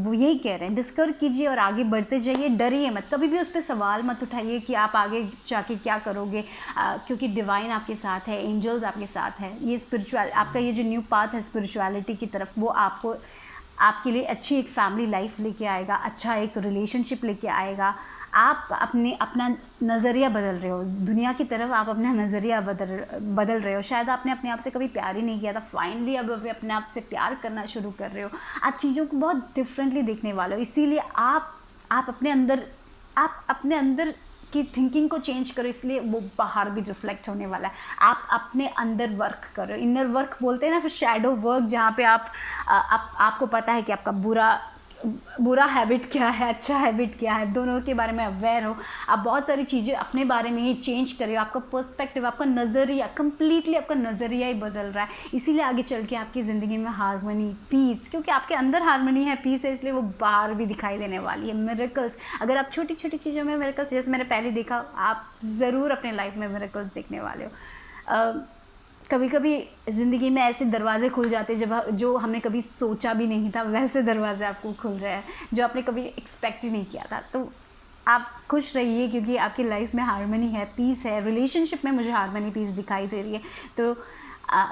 [SPEAKER 1] वो यही कह रहे हैं, डिस्कवर कीजिए और आगे बढ़ते जाइए, डरिए मत, कभी भी उस पर सवाल मत उठाइए कि आप आगे जाके क्या करोगे, क्योंकि डिवाइन आपके साथ है, एंजल्स आपके साथ है। ये स्पिरिचुअल आपका ये जो न्यू पाथ है स्पिरिचुअलिटी की तरफ, वो आपके लिए अच्छी एक फैमिली लाइफ लेके आएगा, अच्छा एक रिलेशनशिप लेके आएगा। आप अपना नज़रिया बदल रहे हो दुनिया की तरफ, आप अपना नज़रिया बदल रहे हो। शायद आपने अपने आप से कभी प्यार ही नहीं किया था, फाइनली अब अपने आप से प्यार करना शुरू कर रहे हो। आप चीज़ों को बहुत डिफरेंटली देखने वाले हो, इसीलिए आप अपने अंदर की थिंकिंग को चेंज करो, इसलिए वो बाहर भी रिफ्लेक्ट होने वाला है। आप अपने अंदर वर्क करो, इनर वर्क बोलते हैं ना, फिर शैडो वर्क, जहाँ पे आपको पता है कि आपका बुरा हैबिट क्या है, अच्छा हैबिट क्या है, दोनों के बारे में अवेयर हो। आप बहुत सारी चीज़ें अपने बारे में ही चेंज करें, आपका पर्सपेक्टिव, आपका नज़रिया, कंप्लीटली आपका नज़रिया ही बदल रहा है। इसीलिए आगे चल के आपकी ज़िंदगी में हारमोनी, पीस, क्योंकि आपके अंदर हारमोनी है, पीस है, इसलिए वो बाहर भी दिखाई देने वाली है। मिरेकल्स, अगर आप छोटी छोटी चीज़ों में मिरेकल्स, जैसे मैंने पहले देखा, आप ज़रूर अपने लाइफ में मिरेकल्स देखने वाले हो। कभी कभी ज़िंदगी में ऐसे दरवाजे खुल जाते हैं जब जो हमने कभी सोचा भी नहीं था, वैसे दरवाजे आपको खुल रहे हैं जो आपने कभी एक्सपेक्ट ही नहीं किया था। तो आप खुश रहिए, क्योंकि आपकी लाइफ में हारमोनी है, पीस है। रिलेशनशिप में मुझे हारमोनी, पीस दिखाई दे रही है। तो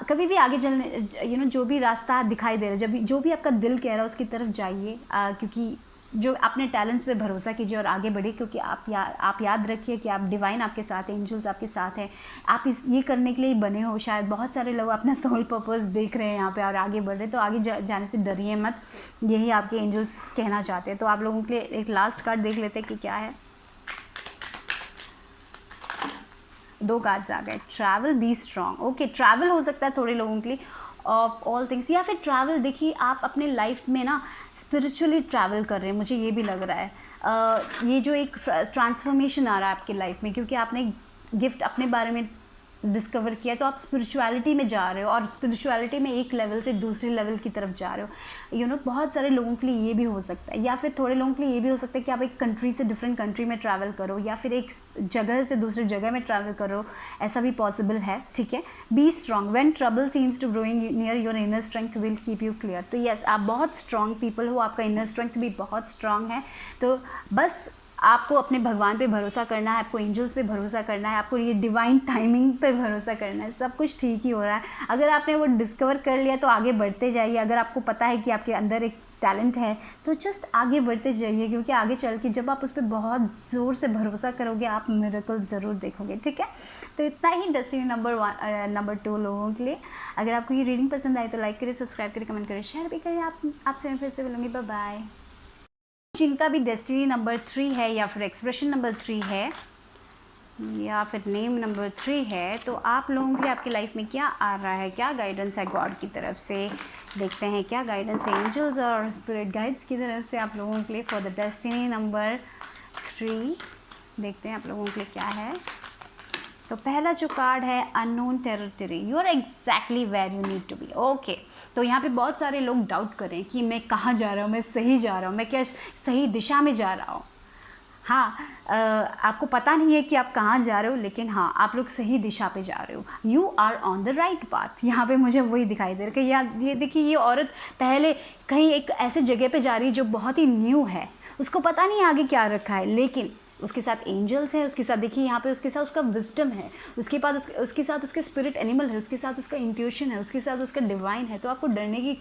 [SPEAKER 1] कभी भी आगे चलने जो भी रास्ता दिखाई दे रहा है, जब जो भी आपका दिल कह रहा है उसकी तरफ जाइए, क्योंकि जो अपने टैलेंट्स पे भरोसा कीजिए और आगे बढ़िए, क्योंकि आप याद रखिए कि आप डिवाइन आपके साथ है, एंजल्स आपके साथ हैं। आप ये करने के लिए ही बने हो। शायद बहुत सारे लोग अपना सोल पर्पस देख रहे हैं यहाँ पे और आगे बढ़ रहे हैं, तो आगे जाने से डरिए मत, यही आपके एंजल्स कहना चाहते हैं। तो आप लोगों के लिए एक लास्ट कार्ड देख लेते हैं कि क्या है। 2 कार्ड्स आ गए। Travel, B strong. Okay, travel हो सकता है थोड़े लोगों के लिए, ऑफ ऑल थिंग्स, या फिर ट्रैवल, देखिए आप अपने लाइफ में ना स्पिरिचुअली ट्रैवल कर रहे हैं, मुझे ये भी लग रहा है। ये जो एक ट्रांसफॉर्मेशन आ रहा है आपकी लाइफ में, क्योंकि आपने गिफ्ट अपने बारे में डिस्कवर किया, तो आप स्पिरिचुअलिटी में जा रहे हो और स्पिरिचुअलिटी में एक लेवल से दूसरे लेवल की तरफ जा रहे हो। बहुत सारे लोगों के लिए ये भी हो सकता है, या फिर थोड़े लोगों के लिए ये भी हो सकता है कि आप एक कंट्री से डिफरेंट कंट्री में ट्रैवल करो, या फिर एक जगह से दूसरी जगह में ट्रैवल करो, ऐसा भी पॉसिबल है। ठीक है। Be strong, when trouble seems to growing near your inner strength will keep you clear. तो यस, आप बहुत स्ट्रांग पीपल हो, आपका इनर स्ट्रेंथ भी बहुत स्ट्रांग है। तो बस आपको अपने भगवान पे भरोसा करना है, आपको एंजल्स पे भरोसा करना है, आपको ये डिवाइन टाइमिंग पे भरोसा करना है, सब कुछ ठीक ही हो रहा है। अगर आपने वो डिस्कवर कर लिया तो आगे बढ़ते जाइए। अगर आपको पता है कि आपके अंदर एक टैलेंट है तो जस्ट आगे बढ़ते जाइए, क्योंकि आगे चल के जब आप उस पर बहुत ज़ोर से भरोसा करोगे, आप मिरेकल ज़रूर देखोगे। ठीक है, तो इतना ही डेस्टिनी नंबर 2 लोगों के लिए। अगर आपको ये रीडिंग पसंद आई तो लाइक करिए, सब्सक्राइब करिए, कमेंट करिए, शेयर भी करिए। आपसे मैं फिर से मिलूँगी। Bye bye. जिनका भी डेस्टिनी नंबर 3 है, या फिर एक्सप्रेशन नंबर 3 है, या फिर नेम नंबर 3 है, तो आप लोगों के लिए आपकी लाइफ में क्या आ रहा है, क्या गाइडेंस है गॉड की तरफ से, देखते हैं क्या गाइडेंस है एंजल्स और स्पिरिट गाइड्स की तरफ से आप लोगों के लिए फॉर द डेस्टिनी नंबर 3। देखते हैं आप लोगों के लिए क्या है। तो पहला जो कार्ड है, unknown territory, you are exactly where you need to be. Okay, तो यहाँ पे बहुत सारे लोग डाउट करें कि मैं कहाँ जा रहा हूँ, मैं सही जा रहा हूँ, मैं क्या सही दिशा में जा रहा हूँ। हाँ, आपको पता नहीं है कि आप कहाँ जा रहे हो, लेकिन हाँ, आप लोग सही दिशा पे जा रहे हो। You are on the right path. यहाँ पे मुझे वही दिखाई दे रहा है कि ये देखिए, ये औरत पहले कहीं एक ऐसे जगह पे जा रही है जो बहुत ही न्यू है, उसको पता नहीं आगे क्या रखा है, लेकिन उसके साथ एंजल्स है, उसके साथ देखिए यहाँ पे उसके साथ उसका विजडम है, उसके बाद उसके साथ उसके स्पिरिट एनिमल है, उसके साथ उसका इंट्यूशन है, उसके साथ उसका डिवाइन है। तो आपको डरने की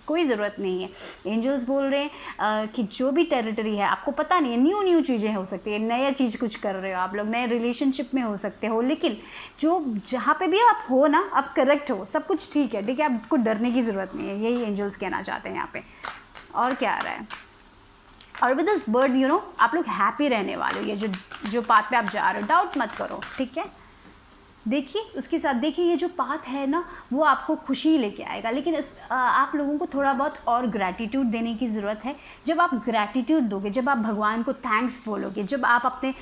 [SPEAKER 1] कोई ज़रूरत नहीं है। एंजल्स बोल रहे हैं कि जो भी टेरिटरी है, आपको पता नहीं है, न्यू चीज़ें हो सकती है, नया चीज़ कुछ कर रहे हो आप लोग, नए रिलेशनशिप में हो सकते हो, लेकिन जहाँ पर भी आप हो ना, आप करेक्ट हो, सब कुछ ठीक है। ठीक है, आपको डरने की ज़रूरत नहीं है, यही एंजल्स कहना चाहते हैं यहाँ पे। और क्या आ रहा है, और विद दिस बर्ड आप लोग हैप्पी रहने वाले हो। ये जो पाथ पे आप जा रहे हो, डाउट मत करो। ठीक है, देखिए उसके साथ देखिए, ये जो पाथ है ना, वो आपको खुशी लेके आएगा, लेकिन आप लोगों को थोड़ा बहुत और ग्रैटिट्यूड देने की ज़रूरत है। जब आप ग्रैटिट्यूड दोगे, जब आप भगवान को थैंक्स बोलोगे, जब आप अपने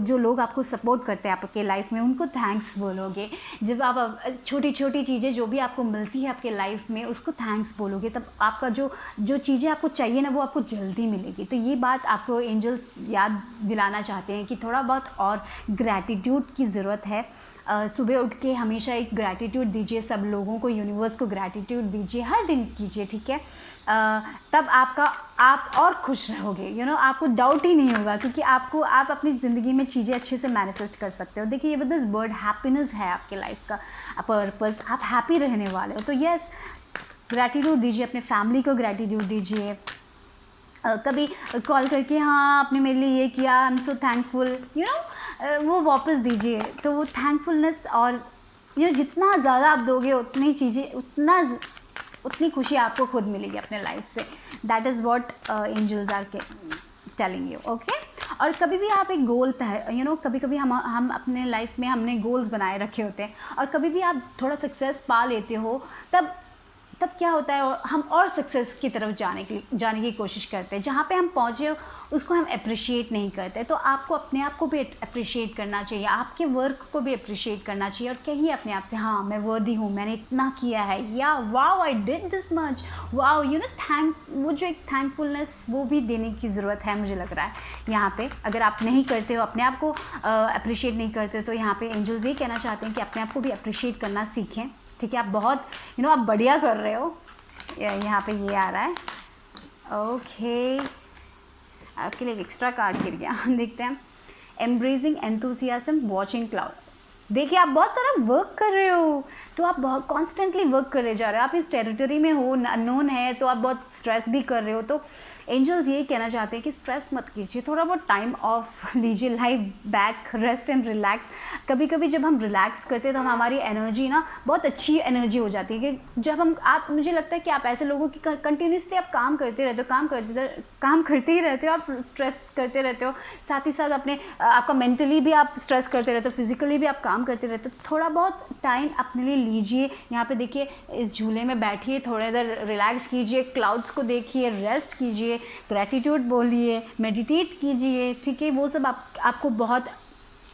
[SPEAKER 1] जो लोग आपको सपोर्ट करते हैं आपके लाइफ में, उनको थैंक्स बोलोगे, जब आप छोटी छोटी चीज़ें जो भी आपको मिलती है आपके लाइफ में, उसको थैंक्स बोलोगे, तब आपका जो चीज़ें आपको चाहिए ना, वो आपको जल्दी मिलेगी। तो ये बात आपको एंजल्स याद दिलाना चाहते हैं कि थोड़ा बहुत और ग्रैटिट्यूड की ज़रूरत है। सुबह उठ के हमेशा एक ग्रैटिट्यूड दीजिए, सब लोगों को, यूनिवर्स को ग्रैटिट्यूड दीजिए, हर दिन कीजिए। ठीक है, तब आप और खुश रहोगे। आपको डाउट ही नहीं होगा, क्योंकि आप अपनी ज़िंदगी में चीज़ें अच्छे से मैनिफेस्ट कर सकते हो। देखिए, विद दिस बर्ड हैप्पीनेस है आपके लाइफ का पर्पस, आप हैप्पी रहने वाले हो। तो यस, ग्रैटिट्यूड दीजिए, अपने फैमिली को ग्रैटिट्यूड दीजिए। कभी कॉल करके, हाँ आपने मेरे लिए ये किया, आई एम सो थैंकफुल, वो वापस दीजिए। तो वो थैंकफुलनेस और जितना ज़्यादा आप दोगे, उतनी चीज़ें, उतनी खुशी आपको खुद मिलेगी अपने लाइफ से। That is what angels are telling you. Okay, और कभी भी आप एक गोल पे कभी कभी हम अपने लाइफ में हमने गोल्स बनाए रखे होते हैं, और कभी भी आप थोड़ा सक्सेस पा लेते हो, तब क्या होता है, हम और सक्सेस की तरफ जाने की कोशिश करते हैं। जहाँ पे हम पहुँचे उसको हम अप्रिशिएट नहीं करते। तो आपको अपने आप को भी अप्रिशिएट करना चाहिए, आपके वर्क को भी अप्रिशिएट करना चाहिए, और कहिए अपने आप से, हाँ मैं वर्दी हूँ, मैंने इतना किया है, या wow I did this much, wow वो जो एक थैंकफुलनेस वो भी देने की ज़रूरत है, मुझे लग रहा है यहाँ पे। अगर आप नहीं करते हो, अपने आप को अप्रिशिएट नहीं करते हो, तो यहाँ पे एंजल्स ये कहना चाहते हैं कि अपने आप को भी अप्रिशिएट करना सीखें। ठीक है, आप बहुत आप बढ़िया कर रहे हो, यहाँ पे ये आ रहा है। ओके, आपके लिए एक्स्ट्रा कार्ड गिर गया, देखते हैं। Embracing enthusiasm watching clouds. देखिए आप बहुत सारा वर्क कर रहे हो, तो आप बहुत कॉन्स्टेंटली वर्क करे जा रहे हो, आप इस टेरिटरी में हो, अननोन है, तो आप बहुत स्ट्रेस भी कर रहे हो। तो एंजल्स ये कहना चाहते हैं कि स्ट्रेस मत कीजिए, थोड़ा बहुत टाइम ऑफ लीजिए, life back, rest and relax. कभी कभी जब हम रिलैक्स करते हैं तो हमारी एनर्जी ना बहुत अच्छी एनर्जी हो जाती है, कि जब हम मुझे लगता है कि आप ऐसे लोगों की कंटिन्यूसली आप काम करते रहते हो, काम करते ही रहते हो, आप स्ट्रेस करते रहते हो, साथ ही साथ आपका मेंटली भी आप स्ट्रेस करते रहते हो, फिजिकली भी आप काम करते रहते हो। तो थोड़ा बहुत टाइम अपने लिए लीजिए, यहाँ पे देखिए इस झूले में बैठिए, थोड़ी देर रिलैक्स कीजिए, क्लाउड्स को देखिए, रेस्ट कीजिए, ग्रैटिट्यूड बोलिए, मेडिटेट कीजिए। ठीक है, वो सब आपको बहुत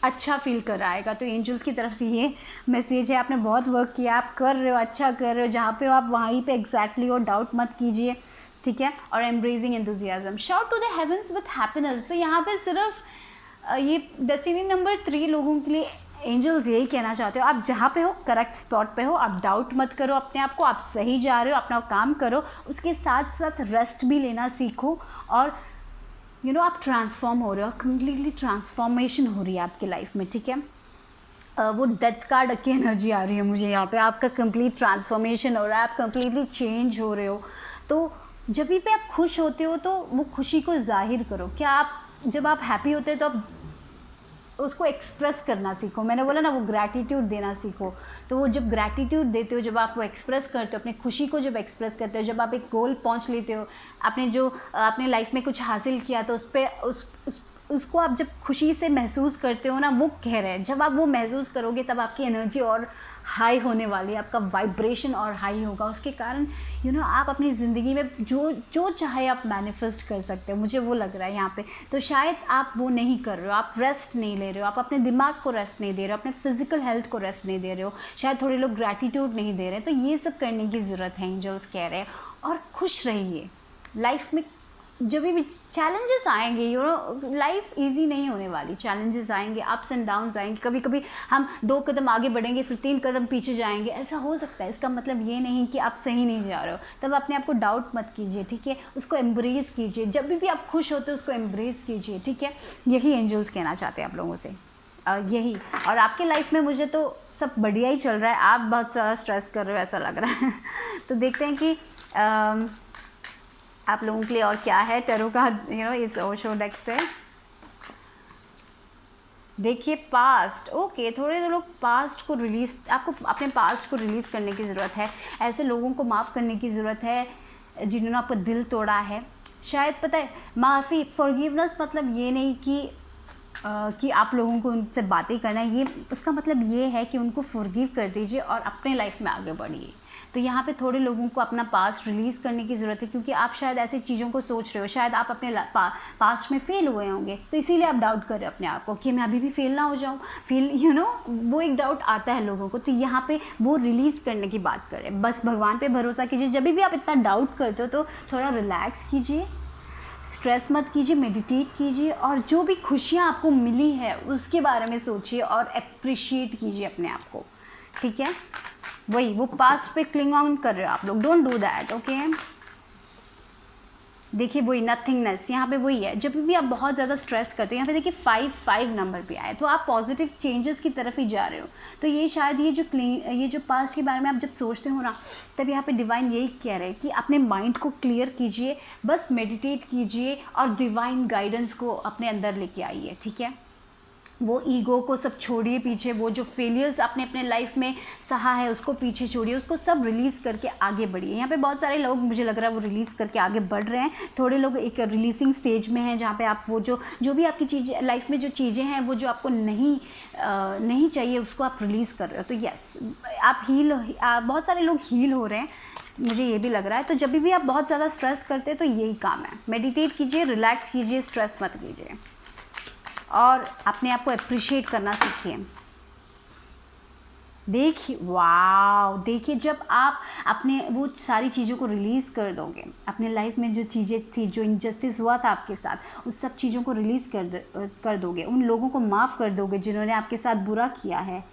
[SPEAKER 1] अच्छा फील कराएगा। तो एंजल्स की तरफ से ये मैसेज है, आपने बहुत वर्क किया, आप कर रहे हो, अच्छा कर रहे हो, जहाँ पे हो आप वहीं पे एग्जैक्टली हो, डाउट मत कीजिए। ठीक है, और embracing enthusiasm, shout to the heavens with happiness. तो यहाँ पे सिर्फ ये डेस्टिनी नंबर 3 लोगों के लिए एंजल्स यही कहना चाहते हो, आप जहाँ पे हो करेक्ट स्पॉट पे हो, आप डाउट मत करो अपने आप को, आप सही जा रहे हो, अपना काम करो, उसके साथ साथ रेस्ट भी लेना सीखो, और आप ट्रांसफॉर्म हो रहे हो, कम्प्लीटली ट्रांसफॉर्मेशन हो रही है आपकी लाइफ में। ठीक है, वो डेथ कार्ड की एनर्जी आ रही है मुझे यहाँ पे, आपका कंप्लीट ट्रांसफॉर्मेशन हो रहा है, आप कंप्लीटली चेंज हो रहे हो। तो जब भी आप खुश होते हो तो वो खुशी को जाहिर करो। क्या आप जब आप हैप्पी होते हैं तो आप उसको एक्सप्रेस करना सीखो। मैंने बोला ना, वो ग्रैटिट्यूड देना सीखो। तो वो जब ग्रैटिट्यूड देते हो, जब आप वो एक्सप्रेस करते हो, अपनी खुशी को जब एक्सप्रेस करते हो, जब आप एक गोल पहुंच लेते हो, आपने जो अपने लाइफ में कुछ हासिल किया, तो उसको आप जब खुशी से महसूस करते हो ना, वो कह रहे हैं, जब आप वो महसूस करोगे तब आपकी एनर्जी और हाई होने वाली है, आपका वाइब्रेशन और हाई होगा। उसके कारण आप अपनी ज़िंदगी में जो चाहे आप मैनिफेस्ट कर सकते हो, मुझे वो लग रहा है यहाँ पे। तो शायद आप वो नहीं कर रहे हो, आप रेस्ट नहीं ले रहे हो, आप अपने दिमाग को रेस्ट नहीं दे रहे हो, अपने फिजिकल हेल्थ को रेस्ट नहीं दे रहे हो, शायद थोड़े लोग ग्रैटिट्यूड नहीं दे रहे। तो ये सब करने की ज़रूरत है, एंजल्स कह रहे हैं। और खुश रहिए लाइफ में, जब भी चैलेंजेस आएंगे, लाइफ इजी नहीं होने वाली, चैलेंजेस आएंगे, अप्स एंड डाउन्स आएंगे, कभी कभी हम 2 कदम आगे बढ़ेंगे फिर 3 कदम पीछे जाएंगे, ऐसा हो सकता है। इसका मतलब ये नहीं कि आप सही नहीं जा रहे हो, तब अपने आप को डाउट मत कीजिए। ठीक है, उसको एम्ब्रेस कीजिए, जब भी आप खुश होते हो उसको एम्ब्रेस कीजिए। ठीक है, यही एंजल्स कहना चाहते हैं आप लोगों से, यही। और आपके लाइफ में मुझे तो सब बढ़िया ही चल रहा है, आप बहुत सारा स्ट्रेस कर रहे हो ऐसा लग रहा है। तो देखते हैं कि आप लोगों के लिए और क्या है टैरो का इस ओशो डेक से। देखिए पास्ट, ओके, थोड़े लोग पास्ट को रिलीज, आपको अपने पास्ट को रिलीज़ करने की ज़रूरत है। ऐसे लोगों को माफ़ करने की ज़रूरत है जिन्होंने आपको दिल तोड़ा है। शायद पता है, माफ़ी, फॉरगिवनेस मतलब ये नहीं कि आप लोगों को उनसे बातें करना है, ये उसका मतलब ये है कि उनको फॉरगिव कर दीजिए और अपने लाइफ में आगे बढ़िए। तो यहाँ पे थोड़े लोगों को अपना पास्ट रिलीज़ करने की ज़रूरत है, क्योंकि आप शायद ऐसी चीज़ों को सोच रहे हो, शायद आप अपने पास्ट में फेल हुए होंगे, तो इसीलिए आप डाउट कर रहे हो अपने आप को कि मैं अभी भी फेल ना हो जाऊँ, वो एक डाउट आता है लोगों को। तो यहाँ पे वो रिलीज़ करने की बात करें, बस भगवान पे भरोसा कीजिए। जब भी आप इतना डाउट करते हो तो थोड़ा रिलैक्स कीजिए, स्ट्रेस मत कीजिए, मेडिटेट कीजिए, और जो भी खुशियाँ आपको मिली है उसके बारे में सोचिए और अप्रिशिएट कीजिए अपने आप को। ठीक है, वही वो पास्ट पे क्लिंग ऑन कर रहे हो आप लोग, डोंट डू दैट। ओके, देखिए वही नथिंगनेस, यहाँ पे वही है। जब भी आप बहुत ज़्यादा स्ट्रेस करते हो, यहाँ पे देखिए 5 नंबर पे आए, तो आप पॉजिटिव चेंजेस की तरफ ही जा रहे हो। तो ये शायद ये जो पास्ट के बारे में आप जब सोचते हो ना, तब यहाँ पे डिवाइन यही कह रहे हैं कि अपने माइंड को क्लियर कीजिए, बस मेडिटेट कीजिए और डिवाइन गाइडेंस को अपने अंदर लेके आइए। ठीक है, वो ईगो को सब छोड़िए पीछे, वो जो फेलियर्स आपने अपने लाइफ में सहा है उसको पीछे छोड़िए, उसको सब रिलीज़ करके आगे बढ़िए। यहाँ पे बहुत सारे लोग मुझे लग रहा है वो रिलीज़ करके आगे बढ़ रहे हैं, थोड़े लोग एक रिलीजिंग स्टेज में हैं जहाँ पे आप वो जो भी आपकी चीज़ें लाइफ में जो चीज़ें हैं वो जो आपको नहीं चाहिए उसको आप रिलीज़ कर रहे हो। तो यस, आप बहुत सारे लोग हील हो रहे हैं, मुझे ये भी लग रहा है। तो जब भी आप बहुत ज़्यादा स्ट्रेस करते हैं तो यही काम है, मेडिटेट कीजिए, रिलैक्स कीजिए, स्ट्रेस मत कीजिए और अपने आप को अप्रिशिएट करना सीखिए। देखिए, वाह, देखिए जब आप अपने वो सारी चीज़ों को रिलीज़ कर दोगे, अपने लाइफ में जो चीज़ें थी, जो इनजस्टिस हुआ था आपके साथ, उस सब चीज़ों को रिलीज़ कर दोगे, उन लोगों को माफ़ कर दोगे जिन्होंने आपके साथ बुरा किया है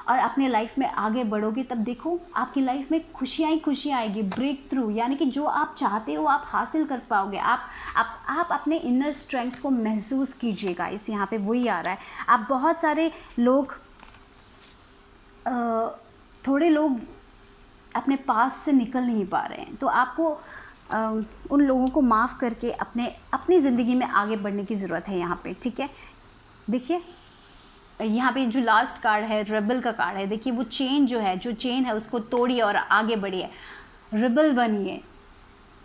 [SPEAKER 1] और अपने लाइफ में आगे बढ़ोगे, तब देखो आपकी लाइफ में खुशियाँ ही खुशियाँ आएगी, ब्रेक थ्रू, यानी कि जो आप चाहते हो आप हासिल कर पाओगे। आप अपने इनर स्ट्रेंथ को महसूस कीजिएगा। इस यहाँ पे वही आ रहा है। आप बहुत सारे लोग थोड़े लोग अपने पास से निकल नहीं पा रहे हैं, तो आपको उन लोगों को माफ़ करके अपनी ज़िंदगी में आगे बढ़ने की ज़रूरत है यहाँ पे, ठीक है। देखिए यहाँ पे जो लास्ट कार्ड है, रेबल का कार्ड है। देखिए वो जो चेन है उसको तोड़िए और आगे बढ़िए, रेबल बनिए,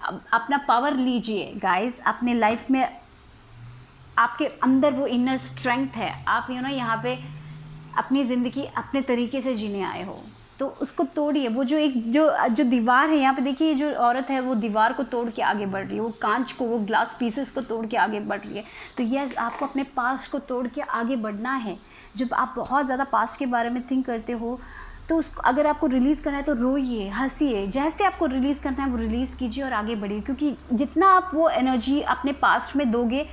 [SPEAKER 1] अपना पावर लीजिए गाइस। अपने लाइफ में आपके अंदर वो इनर स्ट्रेंथ है, आप यहाँ पे अपनी ज़िंदगी अपने तरीके से जीने आए हो, तो उसको तोड़िए। वो जो दीवार है यहाँ पे, देखिए जो औरत है वो दीवार को तोड़ के आगे बढ़ रही है, वो कांच को, वो ग्लास पीसेस को तोड़ के आगे बढ़ रही है। तो यस, आपको अपने पास्ट को तोड़ के आगे बढ़ना है। जब आप बहुत ज़्यादा पास्ट के बारे में थिंक करते हो तो उसको अगर आपको रिलीज़ करना है तो रोइए, हंसिए, जैसे आपको रिलीज़ करना है वो रिलीज़ कीजिए और आगे बढ़िए, क्योंकि जितना आप वो एनर्जी अपने पास्ट में दोगे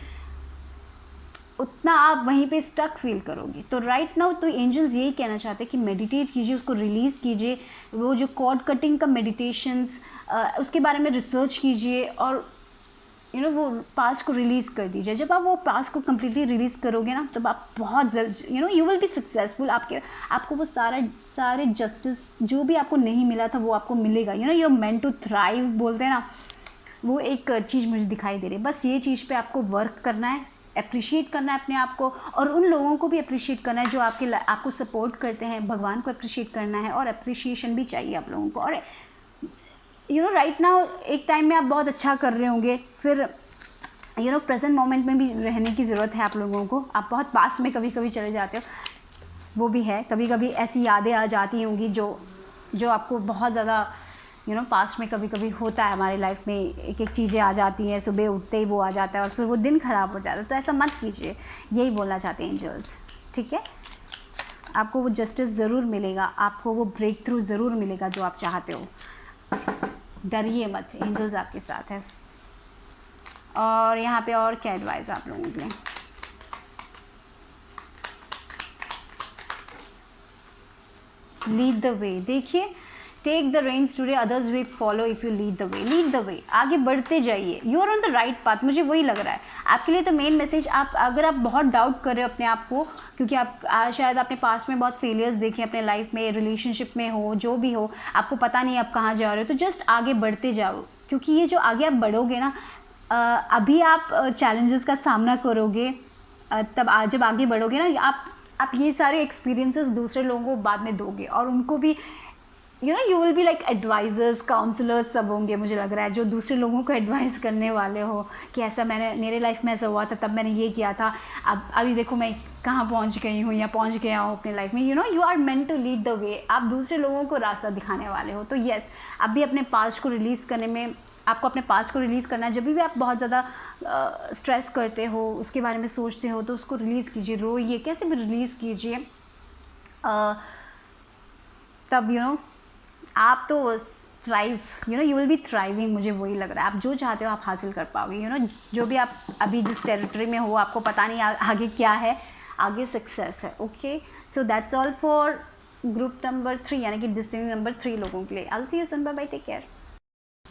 [SPEAKER 1] उतना आप वहीं पे स्टक फील करोगे। तो राइट नाउ तो एंजल्स यही कहना चाहते हैं कि मेडिटेट कीजिए, उसको रिलीज़ कीजिए। वो जो कॉर्ड कटिंग का मेडिटेशंस, उसके बारे में रिसर्च कीजिए और वो पास्ट को रिलीज़ कर दीजिए। जब आप वो पास्ट को कम्प्लीटली रिलीज़ करोगे ना, तब आप बहुत जल्द यू विल बी सक्सेसफुल। आपको वो सारे जस्टिस जो भी आपको नहीं मिला था वो आपको मिलेगा। You are meant to thrive बोलते हैं ना, वो एक चीज़ मुझे दिखाई दे रही है। बस ये चीज़ पे आपको वर्क करना है, अप्रिशिएट करना है अपने आप को, और उन लोगों को भी अप्रिशिएट करना है जो आपको सपोर्ट करते हैं। भगवान को अप्रिशिएट करना है और अप्रिशिएशन भी चाहिए आप लोगों को। और राइट नाउ एक टाइम में आप बहुत अच्छा कर रहे होंगे, फिर प्रेजेंट मोमेंट में भी रहने की ज़रूरत है आप लोगों को। आप बहुत पास्ट में कभी कभी चले जाते हो, वो भी है। कभी कभी ऐसी यादें आ जाती होंगी जो आपको बहुत ज़्यादा पास्ट में कभी कभी होता है हमारी लाइफ में, एक चीज़ें आ जाती हैं, सुबह उठते ही वो आ जाता है और फिर वो दिन ख़राब हो जाता है। तो ऐसा मत कीजिए, यही बोलना चाहते हैं एंजल्स, ठीक है। आपको वो जस्टिस ज़रूर मिलेगा, आपको वो ब्रेक थ्रू ज़रूर मिलेगा जो आप चाहते हो। डरिए मत, एंजल्स आपके साथ है। और यहाँ पे और क्या एडवाइस आप लोगों के लिए? Lead the way. देखिए, take the reins today, others way follow if you lead the way. Lead the way, आगे बढ़ते जाइए, you are on the right path. मुझे वही लग रहा है आपके लिए। तो मेन मैसेज, अगर आप बहुत डाउट कर रहे हो अपने आप को, क्योंकि आप शायद अपने पास्ट में बहुत फेलियर्स देखें अपने लाइफ में, रिलेशनशिप में हो, जो भी हो, आपको पता नहीं आप कहाँ जा रहे हो, तो जस्ट आगे बढ़ते जाओ। क्योंकि ये जो आगे आप बढ़ोगे ना, अभी आप चैलेंजेस का सामना करोगे, तब जब आगे बढ़ोगे ना, आप ये सारे एक्सपीरियंसेस दूसरे लोगों को बाद में दोगे और उनको भी you will be like advisers, counsellors सब होंगे, मुझे लग रहा है, जो दूसरे लोगों को एडवाइस करने वाले हो कि ऐसा मेरे लाइफ में ऐसा हुआ था, तब मैंने ये किया था, अभी देखो मैं कहाँ पहुँच गई हूँ या पहुँच गया हूँ अपने लाइफ में। You are meant to lead the way. आप दूसरे लोगों को रास्ता दिखाने वाले हो। तो यस, आप भी अपने पास्ट को रिलीज़ करने में, आपको अपने पास्ट को रिलीज़ करना है। जब भी आप बहुत ज़्यादा स्ट्रेस करते हो, उसके बारे में सोचते हो, तो उसको रिलीज़ कीजिए, रोइए, कैसे भी रिलीज़ कीजिए। तब आप तो thrive, you will B thriving. मुझे वही लग रहा है, आप जो चाहते हो आप हासिल कर पाओगे। जो भी आप अभी जिस टेरिटरी में हो, आपको पता नहीं आगे क्या है, आगे सक्सेस है। Okay, so that's all for group number 3, यानी कि डेस्टिनी नंबर 3 लोगों के लिए। I will see you soon, bye bye, take care.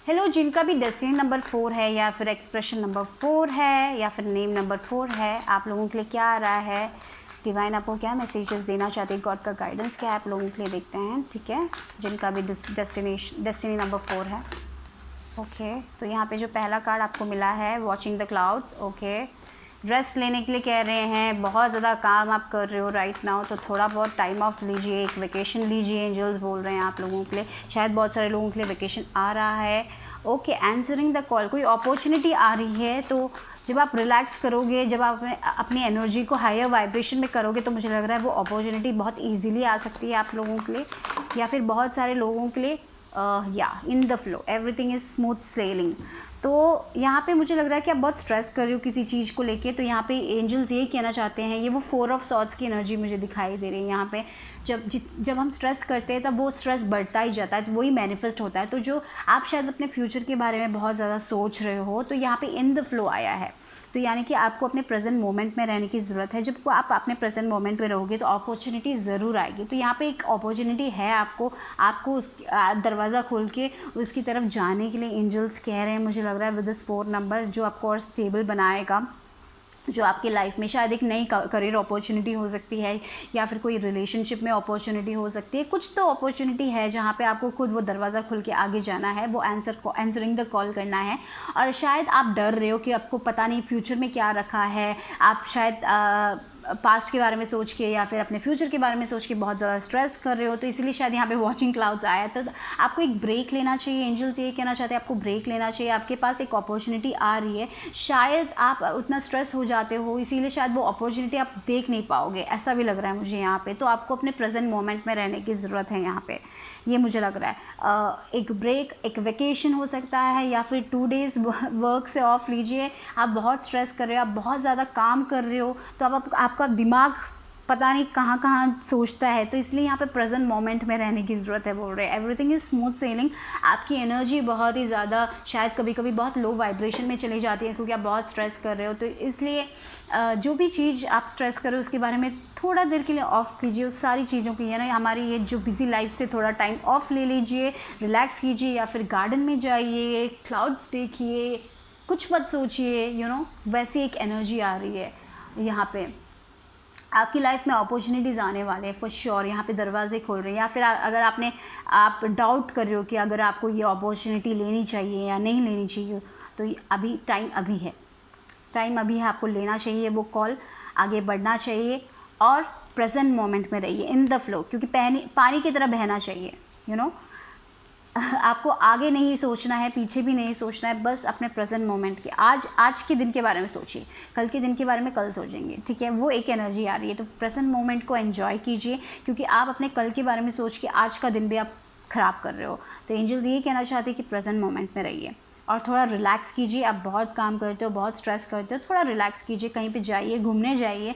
[SPEAKER 1] Hello, जिनका भी डेस्टिनी नंबर 4 है, या फिर एक्सप्रेशन नंबर 4 है, या फिर नेम नंबर 4 है, आप लोगों के लिए क्या आ रहा है? डिवाइन आपको क्या मैसेजेस देना चाहते हैं? गॉड का गाइडेंस क्या है आप लोगों के लिए? देखते हैं, ठीक है। जिनका भी डेस्टिनी नंबर 4 है, ओके। तो यहाँ पे जो पहला कार्ड आपको मिला है, watching the clouds, okay. Rest लेने के लिए कह रहे हैं, बहुत ज़्यादा काम आप कर रहे हो राइट नाउ, तो थोड़ा बहुत टाइम ऑफ लीजिए, एक वेकेशन लीजिए। एंजल्स बोल रहे हैं आप लोगों के लिए, शायद बहुत सारे लोगों के लिए वेकेशन आ रहा है। ओके, आंसरिंग द कॉल, कोई अपॉर्चुनिटी आ रही है, तो जब आप रिलैक्स करोगे, जब आप अपनी एनर्जी को हायर वाइब्रेशन में करोगे, तो मुझे लग रहा है वो अपॉर्चुनिटी बहुत ईजीली आ सकती है आप लोगों के लिए, या फिर बहुत सारे लोगों के लिए। या in the flow everything is smooth selling. तो यहाँ पे मुझे लग रहा है कि आप बहुत स्ट्रेस कर रहे हो किसी चीज़ को लेके, तो यहाँ पे एंजल्स ये कहना चाहते हैं, ये वो 4 ऑफ सॉर्ड्स की एनर्जी मुझे दिखाई दे रही है यहाँ पे। जब हम स्ट्रेस करते हैं तब वो स्ट्रेस बढ़ता ही जाता है, तो वही मैनिफेस्ट होता है। तो जो आप शायद अपने फ्यूचर के बारे में बहुत ज़्यादा सोच रहे हो, तो यहाँ पे इन द फ्लो आया है। तो यानी कि आपको अपने प्रेजेंट मोमेंट में रहने की ज़रूरत है। जब आप अपने प्रेजेंट मोमेंट में रहोगे तो अपॉर्चुनिटी ज़रूर आएगी। तो यहाँ पे एक अपॉर्चुनिटी है, आपको उस दरवाज़ा खोल के उसकी तरफ जाने के लिए एंजल्स कह रहे हैं। मुझे लग रहा है विद दिस 4 नंबर, जो आपको और स्टेबल बनाएगा, जो आपकी लाइफ में शायद एक नई करियर अपॉर्चुनिटी हो सकती है, या फिर कोई रिलेशनशिप में अपॉर्चुनिटी हो सकती है। कुछ तो अपॉर्चुनिटी है जहाँ पे आपको खुद वो दरवाज़ा खुल के आगे जाना है, वो आंसरिंग द कॉल करना है। और शायद आप डर रहे हो कि आपको पता नहीं फ्यूचर में क्या रखा है, आप शायद पास्ट के बारे में सोच के या फिर अपने फ्यूचर के बारे में सोच के बहुत ज़्यादा स्ट्रेस कर रहे हो, तो इसीलिए शायद यहाँ पे वॉचिंग क्लाउड्स आया। तो आपको एक ब्रेक लेना चाहिए। एंजल्स ये कहना चाहते हैं आपको ब्रेक लेना चाहिए। आपके पास एक अपॉर्चुनिटी आ रही है, शायद आप उतना स्ट्रेस हो जाते हो, इसीलिए शायद वो अपॉर्चुनिटी आप देख नहीं पाओगे, ऐसा भी लग रहा है मुझे यहाँ पे। तो आपको अपने प्रेजेंट मोमेंट में रहने की ज़रूरत है यहाँ पे, ये मुझे लग रहा है। एक ब्रेक, एक वेकेशन हो सकता है, या फिर 2 डेज़ वर्क से ऑफ लीजिए। आप बहुत स्ट्रेस कर रहे हो, आप बहुत ज़्यादा काम कर रहे हो, तो अब आपका दिमाग पता नहीं कहाँ कहाँ सोचता है, तो इसलिए यहाँ पे प्रेजेंट मोमेंट में रहने की ज़रूरत है बोल रहे हैं। Everything is smooth selling. आपकी एनर्जी बहुत ही ज़्यादा शायद कभी कभी बहुत लो वाइब्रेशन में चली जाती है, क्योंकि आप बहुत स्ट्रेस कर रहे हो। तो इसलिए जो भी चीज़ आप स्ट्रेस कर रहे हो उसके बारे में थोड़ा देर के लिए ऑफ कीजिए। उस सारी चीज़ों की, ना हमारी ये जो बिज़ी लाइफ से थोड़ा टाइम ऑफ ले लीजिए, रिलैक्स कीजिए, या फिर गार्डन में जाइए, क्लाउड्स देखिए, कुछ मत सोचिए, वैसी एक एनर्जी आ रही है यहाँ पे। आपकी लाइफ में अपॉर्चुनिटीज़ आने वाले हैं फॉर श्योर। यहाँ पे दरवाजे खोल रहे हैं, या फिर अगर आप डाउट कर रहे हो कि अगर आपको ये अपॉर्चुनिटी लेनी चाहिए या नहीं लेनी चाहिए, तो अभी टाइम अभी है, आपको लेना चाहिए वो कॉल, आगे बढ़ना चाहिए और प्रेजेंट मोमेंट में रहिए, इन द फ्लो, क्योंकि पानी की तरह बहना चाहिए। आपको आगे नहीं सोचना है, पीछे भी नहीं सोचना है, बस अपने प्रेजेंट मोमेंट के आज के दिन के बारे में सोचिए, कल के दिन के बारे में कल सोचेंगे, ठीक है। वो एक एनर्जी आ रही है, तो प्रेजेंट मोमेंट को एंजॉय कीजिए, क्योंकि आप अपने कल के बारे में सोच के आज का दिन भी आप ख़राब कर रहे हो। तो एंजल्स ये कहना चाहते हैं कि प्रेजेंट मोमेंट में रहिए और थोड़ा रिलैक्स कीजिए। आप बहुत काम करते हो, बहुत स्ट्रेस करते हो, थोड़ा रिलैक्स कीजिए, कहीं पे जाइए, घूमने जाइए,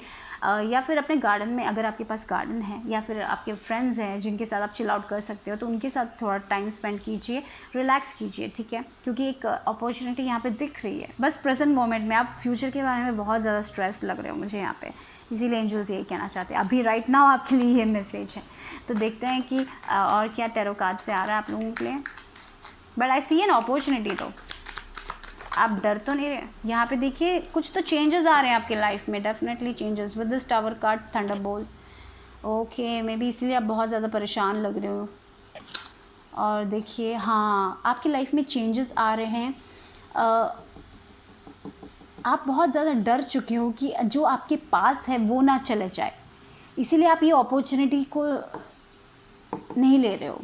[SPEAKER 1] या फिर अपने गार्डन में, अगर आपके पास गार्डन है, या फिर आपके फ्रेंड्स हैं जिनके साथ आप चिल आउट कर सकते हो, तो उनके साथ थोड़ा टाइम स्पेंड कीजिए, रिलैक्स कीजिए, ठीक है। क्योंकि एक अपॉर्चुनिटी यहाँ पे दिख रही है, बस प्रेजेंट मोमेंट में। आप फ्यूचर के बारे में बहुत ज़्यादा स्ट्रेस लग रहे हो मुझे यहाँ पे, इसीलिए एंजल्स यही कहना चाहते हैं अभी राइट नाउ आपके लिए ये मैसेज है। तो देखते हैं कि और क्या टैरो कार्ड से आ रहा है आप लोगों के लिए। But I see an opportunity, तो आप डर तो नहीं रहे। यहाँ पे देखिए कुछ तो चेंजेस आ रहे हैं आपकी लाइफ में, definitely changes with this tower card, Thunderbolt. Okay, may be इसलिए आप बहुत ज़्यादा परेशान लग रहे हो। और देखिए, हाँ, आपकी लाइफ में चेंजेस आ रहे हैं। आप बहुत ज़्यादा डर चुके हो कि जो आपके पास है वो ना चले जाए, इसीलिए आप ये अपॉर्चुनिटी को नहीं ले रहे हो।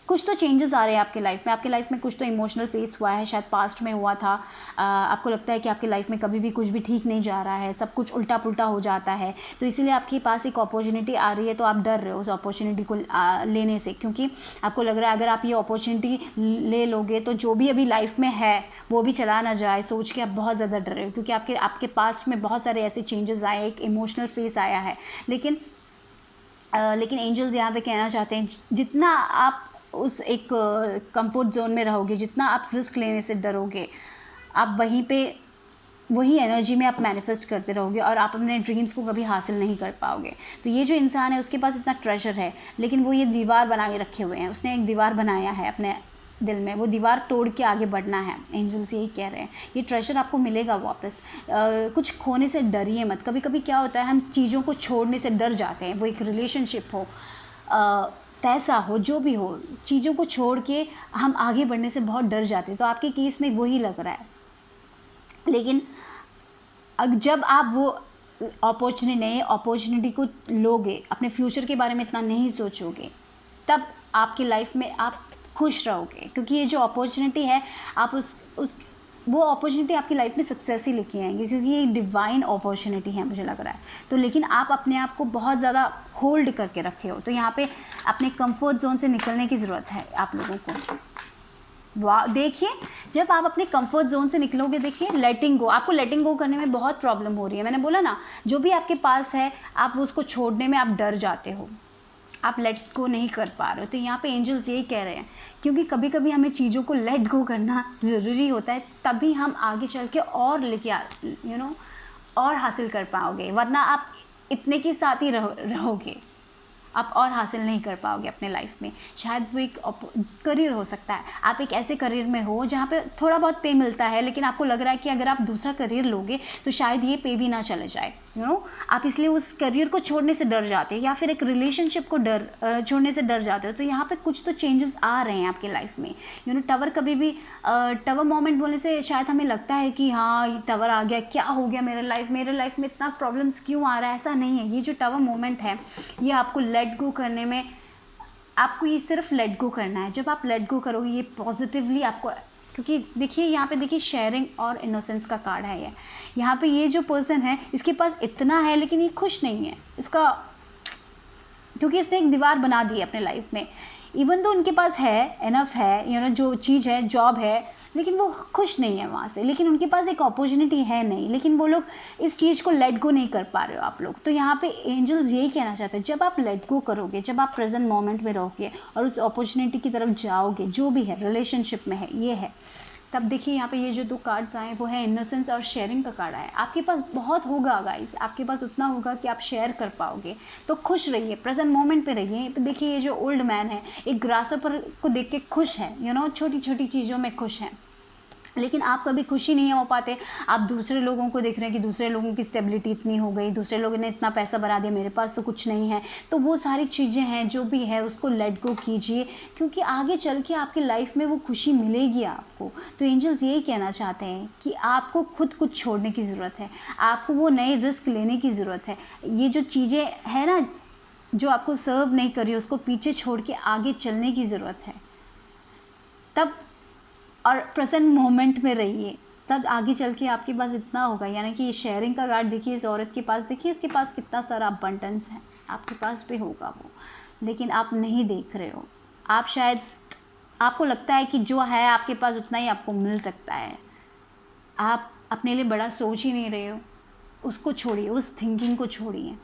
[SPEAKER 1] कुछ तो चेंजेस आ रहे हैं आपकी लाइफ में कुछ तो इमोशनल फेस हुआ है, शायद पास्ट में हुआ था। आपको लगता है कि आपकी लाइफ में कभी भी कुछ भी ठीक नहीं जा रहा है, सब कुछ उल्टा पुल्टा हो जाता है, तो इसीलिए आपके पास एक अपॉर्चुनिटी आ रही है, तो आप डर रहे हो उस अपॉर्चुनिटी को लेने से, क्योंकि आपको लग रहा है अगर आप ये अपॉर्चुनिटी ले लोगे तो जो भी अभी लाइफ में है वो भी चला ना जाए, सोच के आप बहुत ज़्यादा डर रहे हो, क्योंकि आपके पास्ट में बहुत सारे ऐसे चेंजेस आए, एक इमोशनल फेस आया है। लेकिन एंजल्स यहाँ पे कहना चाहते हैं, जितना आप उस एक कंफर्ट जोन में रहोगे, जितना आप रिस्क लेने से डरोगे, आप वही एनर्जी में आप मैनिफेस्ट करते रहोगे और आप अपने ड्रीम्स को कभी हासिल नहीं कर पाओगे। तो ये जो इंसान है उसके पास इतना ट्रेजर है, लेकिन वो ये दीवार बना के रखे हुए हैं, उसने एक दीवार बनाया है अपने दिल में, वो दीवार तोड़ के आगे बढ़ना है। एंजल्स यही कह रहे हैं, ये ट्रेजर आपको मिलेगा वापस। कुछ खोने से डरिए मत। कभी कभी क्या होता है, हम चीज़ों को छोड़ने से डर जाते हैं, वो एक रिलेशनशिप हो, पैसा हो, जो भी हो, चीज़ों को छोड़ के हम आगे बढ़ने से बहुत डर जाते हैं। तो आपके केस में वही लग रहा है, लेकिन जब आप वो नए अपॉर्चुनिटी को लोगे, अपने फ्यूचर के बारे में इतना नहीं सोचोगे, तब आपकी लाइफ में आप खुश रहोगे, क्योंकि ये जो अपॉर्चुनिटी है आप वो अपॉर्चुनिटी आपकी लाइफ में सक्सेस ही लेके आएंगे, क्योंकि ये डिवाइन अपॉर्चुनिटी है मुझे लग रहा है। तो लेकिन आप अपने आप को बहुत ज़्यादा होल्ड करके रखे हो, तो यहाँ पे अपने कंफर्ट जोन से निकलने की ज़रूरत है आप लोगों को। वाह, देखिए जब आप अपने कंफर्ट जोन से निकलोगे, देखिए लेटिंग गो, आपको लेटिंग गो करने में बहुत प्रॉब्लम हो रही है। मैंने बोला ना, जो भी आपके पास है आप उसको छोड़ने में आप डर जाते हो, आप लेट गो नहीं कर पा रहे हो। तो यहाँ पे एंजल्स यही कह रहे हैं, क्योंकि कभी कभी हमें चीज़ों को लेट गो करना ज़रूरी होता है, तभी हम आगे चल के और लेके और हासिल कर पाओगे, वरना आप इतने के साथ ही रहोगे, आप और हासिल नहीं कर पाओगे अपने लाइफ में। शायद वो एक करियर हो सकता है, आप एक ऐसे करियर में हो जहाँ पे थोड़ा बहुत पे मिलता है, लेकिन आपको लग रहा है कि अगर आप दूसरा करियर लोगे तो शायद ये पे भी ना चले जाए, आप इसलिए उस करियर को छोड़ने से डर जाते हो, या फिर एक रिलेशनशिप को छोड़ने से डर जाते हो। तो यहाँ पे कुछ तो चेंजेस आ रहे हैं आपकी लाइफ में। टावर कभी भी टावर मोमेंट बोलने से शायद हमें लगता है कि हाँ ये टावर आ गया, क्या हो गया मेरे लाइफ में इतना प्रॉब्लम्स क्यों आ रहा है। ऐसा नहीं है, ये जो टावर मोमेंट है ये आपको लेट गो करने में, आपको ये सिर्फ लेट गो करना है। जब आप लेट गो करोगे ये पॉजिटिवली आपको, क्योंकि देखिए यहाँ पे देखिए शेयरिंग और इनोसेंस का कार्ड है। यहाँ पे ये जो पर्सन है इसके पास इतना है लेकिन ये खुश नहीं है इसका, क्योंकि इसने एक दीवार बना दी है अपने लाइफ में। इवन तो उनके पास है, इनफ है, जो चीज़ है, जॉब है, लेकिन वो खुश नहीं है वहाँ से। लेकिन उनके पास एक अपॉर्चुनिटी है नहीं, लेकिन वो लोग इस चीज़ को लेट गो नहीं कर पा रहे हो आप लोग। तो यहाँ पे एंजल्स यही कहना चाहते हैं, जब आप लेट गो करोगे, जब आप प्रेजेंट मोमेंट में रहोगे और उस अपॉर्चुनिटी की तरफ जाओगे, जो भी है रिलेशनशिप में है ये है, तब देखिए यहाँ पे ये जो दो कार्ड्स आए वो है इनोसेंस और शेयरिंग का कार्ड आया। आपके पास बहुत होगा गाइस, आपके पास उतना होगा कि आप शेयर कर पाओगे। तो खुश रहिए, प्रेजेंट मोमेंट पे रहिए। देखिए ये जो ओल्ड मैन है एक ग्रासहोपर को देख के खुश है, छोटी छोटी चीज़ों में खुश है, लेकिन आप कभी खुशी नहीं हो पाते। आप दूसरे लोगों को देख रहे हैं कि दूसरे लोगों की स्टेबिलिटी इतनी हो गई, दूसरे लोगों ने इतना पैसा बना दिया, मेरे पास तो कुछ नहीं है। तो वो सारी चीज़ें हैं, जो भी है उसको लेट गो कीजिए, क्योंकि आगे चल के आपकी लाइफ में वो खुशी मिलेगी आपको। तो एंजल्स यही कहना चाहते हैं कि आपको खुद कुछ छोड़ने की ज़रूरत है, आपको वो नए रिस्क लेने की ज़रूरत है। ये जो चीज़ें हैं ना जो आपको सर्व नहीं कर रही, उसको पीछे छोड़ के आगे चलने की ज़रूरत है। तब और प्रेजेंट मोमेंट में रहिए, तब आगे चल के आपके पास इतना होगा। यानी कि ये शेयरिंग का कार्ड देखिए, इस औरत के पास देखिए, इसके पास कितना सारा अबंडेंस है, आपके पास भी होगा वो, लेकिन आप नहीं देख रहे हो। आप शायद, आपको लगता है कि जो है आपके पास उतना ही आपको मिल सकता है, आप अपने लिए बड़ा सोच ही नहीं रहे हो। उसको छोड़िए, उस थिंकिंग को छोड़िए।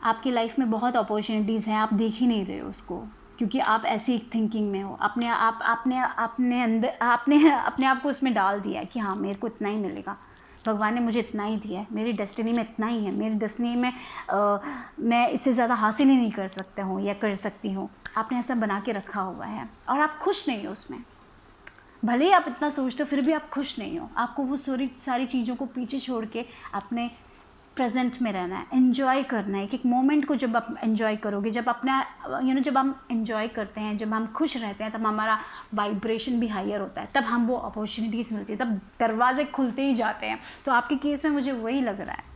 [SPEAKER 1] आपकी लाइफ में बहुत अपॉर्चुनिटीज़ हैं, आप देख ही नहीं रहे हो उसको, क्योंकि आप ऐसी एक थिंकिंग में हो। अपने आप को उसमें डाल दिया है कि हाँ मेरे को इतना ही मिलेगा, भगवान ने मुझे इतना ही दिया है, मेरी डेस्टिनी में इतना ही है, मेरी डेस्टिनी में मैं इससे ज़्यादा हासिल ही नहीं कर सकता हूँ या कर सकती हूँ। आपने ऐसा बना के रखा हुआ है और आप खुश नहीं हो उसमें। भले ही आप इतना सोचते हो फिर भी आप खुश नहीं हो। आपको वो सारी चीज़ों को पीछे छोड़ के अपने प्रेजेंट में रहना है, एंजॉय करना है। एक एक मोमेंट को जब आप एंजॉय करोगे, जब अपना जब हम एंजॉय करते हैं, जब हम खुश रहते हैं, तब हमारा वाइब्रेशन भी हायर होता है, तब हम वो अपॉर्चुनिटीज़ मिलती है, तब दरवाजे खुलते ही जाते हैं। तो आपके केस में मुझे वही लग रहा है।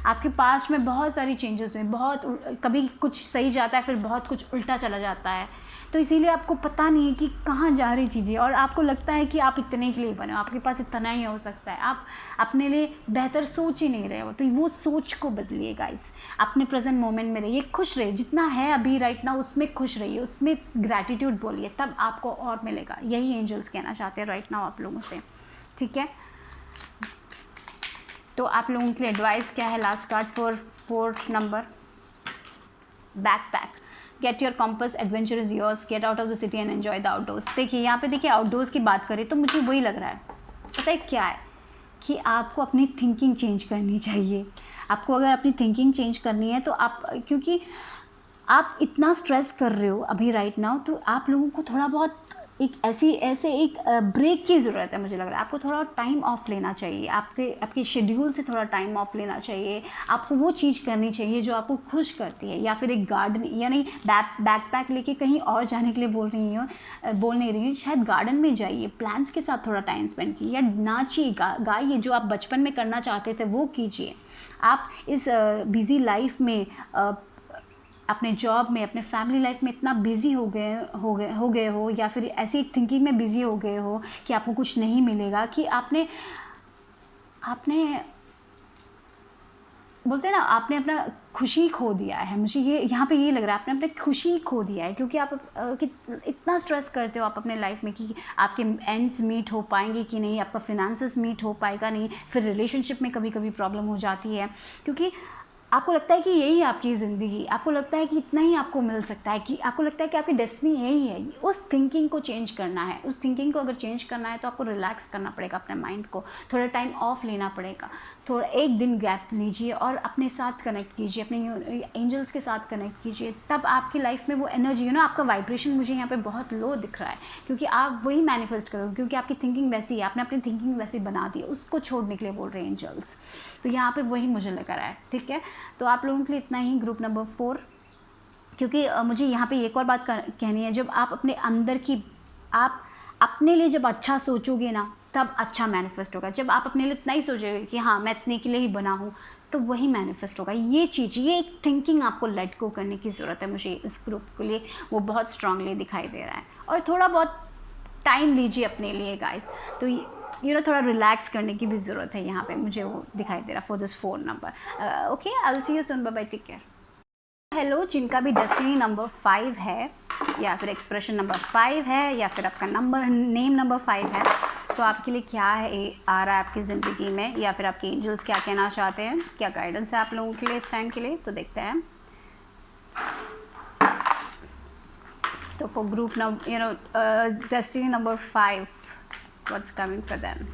[SPEAKER 1] आपके पास में बहुत सारी चेंजेस हुए, बहुत कभी कुछ सही जाता है, फिर बहुत कुछ उल्टा चला जाता है। तो इसीलिए आपको पता नहीं है कि कहाँ जा रही चीज़ें, और आपको लगता है कि आप इतने के लिए बने हो, आपके पास इतना ही हो सकता है, आप अपने लिए बेहतर सोच ही नहीं रहे हो। तो वो सोच को बदलिए गाइस, अपने प्रेजेंट मोमेंट में रहिए, खुश रहिए, जितना है अभी राइट नाउ उसमें खुश रहिए, उसमें ग्रैटिट्यूड बोलिए, तब आपको और मिलेगा। यही एंजल्स कहना चाहते हैं राइट नाउ आप लोगों से, ठीक है। तो आप लोगों के लिए एडवाइस क्या है? Last card for 4 number, backpack, get your compass, adventure is yours, get out of the city and enjoy the outdoors. देखिए यहाँ पे देखिए आउटडोर्स की बात करें तो मुझे वही लग रहा है, पता है क्या है, कि आपको अपनी थिंकिंग चेंज करनी चाहिए। आपको अगर अपनी थिंकिंग चेंज करनी है तो आप, क्योंकि आप इतना स्ट्रेस कर रहे हो अभी राइट नाउ, तो आप लोगों को थोड़ा बहुत ऐसे एक ब्रेक की ज़रूरत है। मुझे लग रहा है आपको थोड़ा टाइम ऑफ लेना चाहिए, आपके शेड्यूल से थोड़ा टाइम ऑफ लेना चाहिए। आपको वो चीज़ करनी चाहिए जो आपको खुश करती है, या फिर एक गार्डन, या नहीं बैकपैक लेके कहीं और जाने के लिए बोल नहीं रही हूँ, शायद गार्डन में जाइए, प्लांट्स के साथ थोड़ा टाइम स्पेंड कीजिए, या नाचिए, गाइए, जो आप बचपन में करना चाहते थे वो कीजिए। आप इस बिज़ी लाइफ में अपने जॉब में, अपने फैमिली लाइफ में इतना बिज़ी हो गए हो, या फिर ऐसी थिंकिंग में बिज़ी हो गए हो कि आपको कुछ नहीं मिलेगा, कि आपने बोलते हैं ना, आपने अपना खुशी खो दिया है। मुझे ये यहाँ पे ये लग रहा है, आपने अपनी खुशी खो दिया है, क्योंकि आप कि इतना स्ट्रेस करते हो आप अपने लाइफ में कि आपके एंड्स मीट हो पाएंगे कि नहीं, आपका फिनेंसेस मीट हो पाएगा नहीं, फिर रिलेशनशिप में कभी कभी प्रॉब्लम हो जाती है, क्योंकि आपको लगता है कि यही आपकी ज़िंदगी, आपको लगता है कि इतना ही आपको मिल सकता है, कि आपको लगता है कि आपकी डेस्टिनी यही है। उस थिंकिंग को चेंज करना है। उस थिंकिंग को अगर चेंज करना है तो आपको रिलैक्स करना पड़ेगा अपने माइंड को, थोड़ा टाइम ऑफ लेना पड़ेगा, थोड़ा एक दिन गैप लीजिए और अपने साथ कनेक्ट कीजिए, अपने एंजल्स के साथ कनेक्ट कीजिए। तब आपकी लाइफ में वो एनर्जी, आपका वाइब्रेशन मुझे यहाँ पे बहुत लो दिख रहा है, क्योंकि आप वही मैनिफेस्ट करोगे, क्योंकि आपकी थिंकिंग वैसी है, आपने अपनी थिंकिंग वैसी बना दी, उसको छोड़ने के लिए बोल रहे हैं एंजल्स। तो यहाँ पे वही मुझे लग रहा है। ठीक है, तो आप लोगों के लिए इतना ही, ग्रुप नंबर 4। क्योंकि मुझे यहाँ पे एक और बात कहनी है, जब आप अपने अंदर की, आप अपने लिए जब अच्छा सोचोगे ना, तब अच्छा मैनिफेस्ट होगा। जब आप अपने लिए इतना ही सोचोगे कि हाँ मैं इतने के लिए ही बना हूँ, तो वही मैनिफेस्ट होगा। ये चीज़, ये एक थिंकिंग आपको लेट गो करने की ज़रूरत है। मुझे इस ग्रुप के लिए वो बहुत स्ट्रांगली दिखाई दे रहा है। और थोड़ा बहुत टाइम लीजिए अपने लिए गाइस, तो थोड़ा रिलैक्स करने की भी ज़रूरत है यहाँ पे, मुझे वो दिखाई दे रहा for this 4 number. Okay, I will see you soon, bye bye, take care. Hello, जिनका भी डेस्टिनी नंबर 5 है, या फिर एक्सप्रेशन नंबर 5 है, या फिर आपका नेम नंबर 5 है, तो आपके लिए क्या है आ रहा है आपकी ज़िंदगी में, या फिर आपके एंजल्स क्या कहना चाहते हैं, क्या गाइडेंस है आप लोगों के लिए इस टाइम के लिए, तो देखते हैं। तो for group destiny number 5, what's coming for them,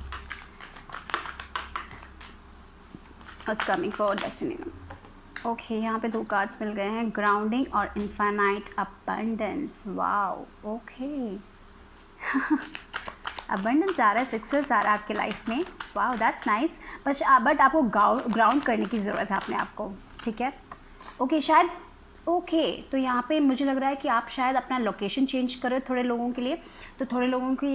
[SPEAKER 1] what's coming for destiny number. Okay, यहाँ पे 2 कार्ड्स मिल गए हैं, ग्राउंडिंग और infinite abundance. Wow, okay abundance आ रहा है, सक्सेस आ रहा है आपके लाइफ में। Wow, that's nice. बट आपको ग्राउंड करने की ज़रूरत है अपने आप को। ठीक है, ओके, शायद ओके, तो यहाँ पे मुझे लग रहा है कि आप शायद अपना लोकेशन चेंज करें थोड़े लोगों के लिए। तो थोड़े लोगों के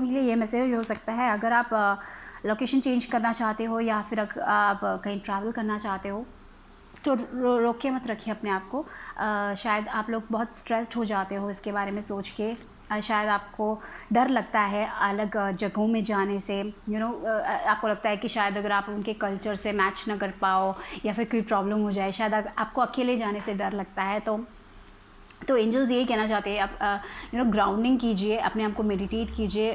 [SPEAKER 1] लिए ये मैसेज हो सकता है, अगर आप लोकेशन चेंज करना चाहते हो, या फिर आप कहीं ट्रैवल करना चाहते हो, तो रोके मत रखिए अपने आप को। शायद आप लोग बहुत स्ट्रेस्ड हो जाते हो इसके बारे में सोच के, शायद आपको डर लगता है अलग जगहों में जाने से। आपको लगता है कि शायद अगर आप उनके कल्चर से मैच ना कर पाओ, या फिर कोई प्रॉब्लम हो जाए, शायद आपको अकेले जाने से डर लगता है। तो एंजल्स ये कहना चाहते हैं, आप ग्राउंडिंग कीजिए, अपने आप को मेडिटेट कीजिए,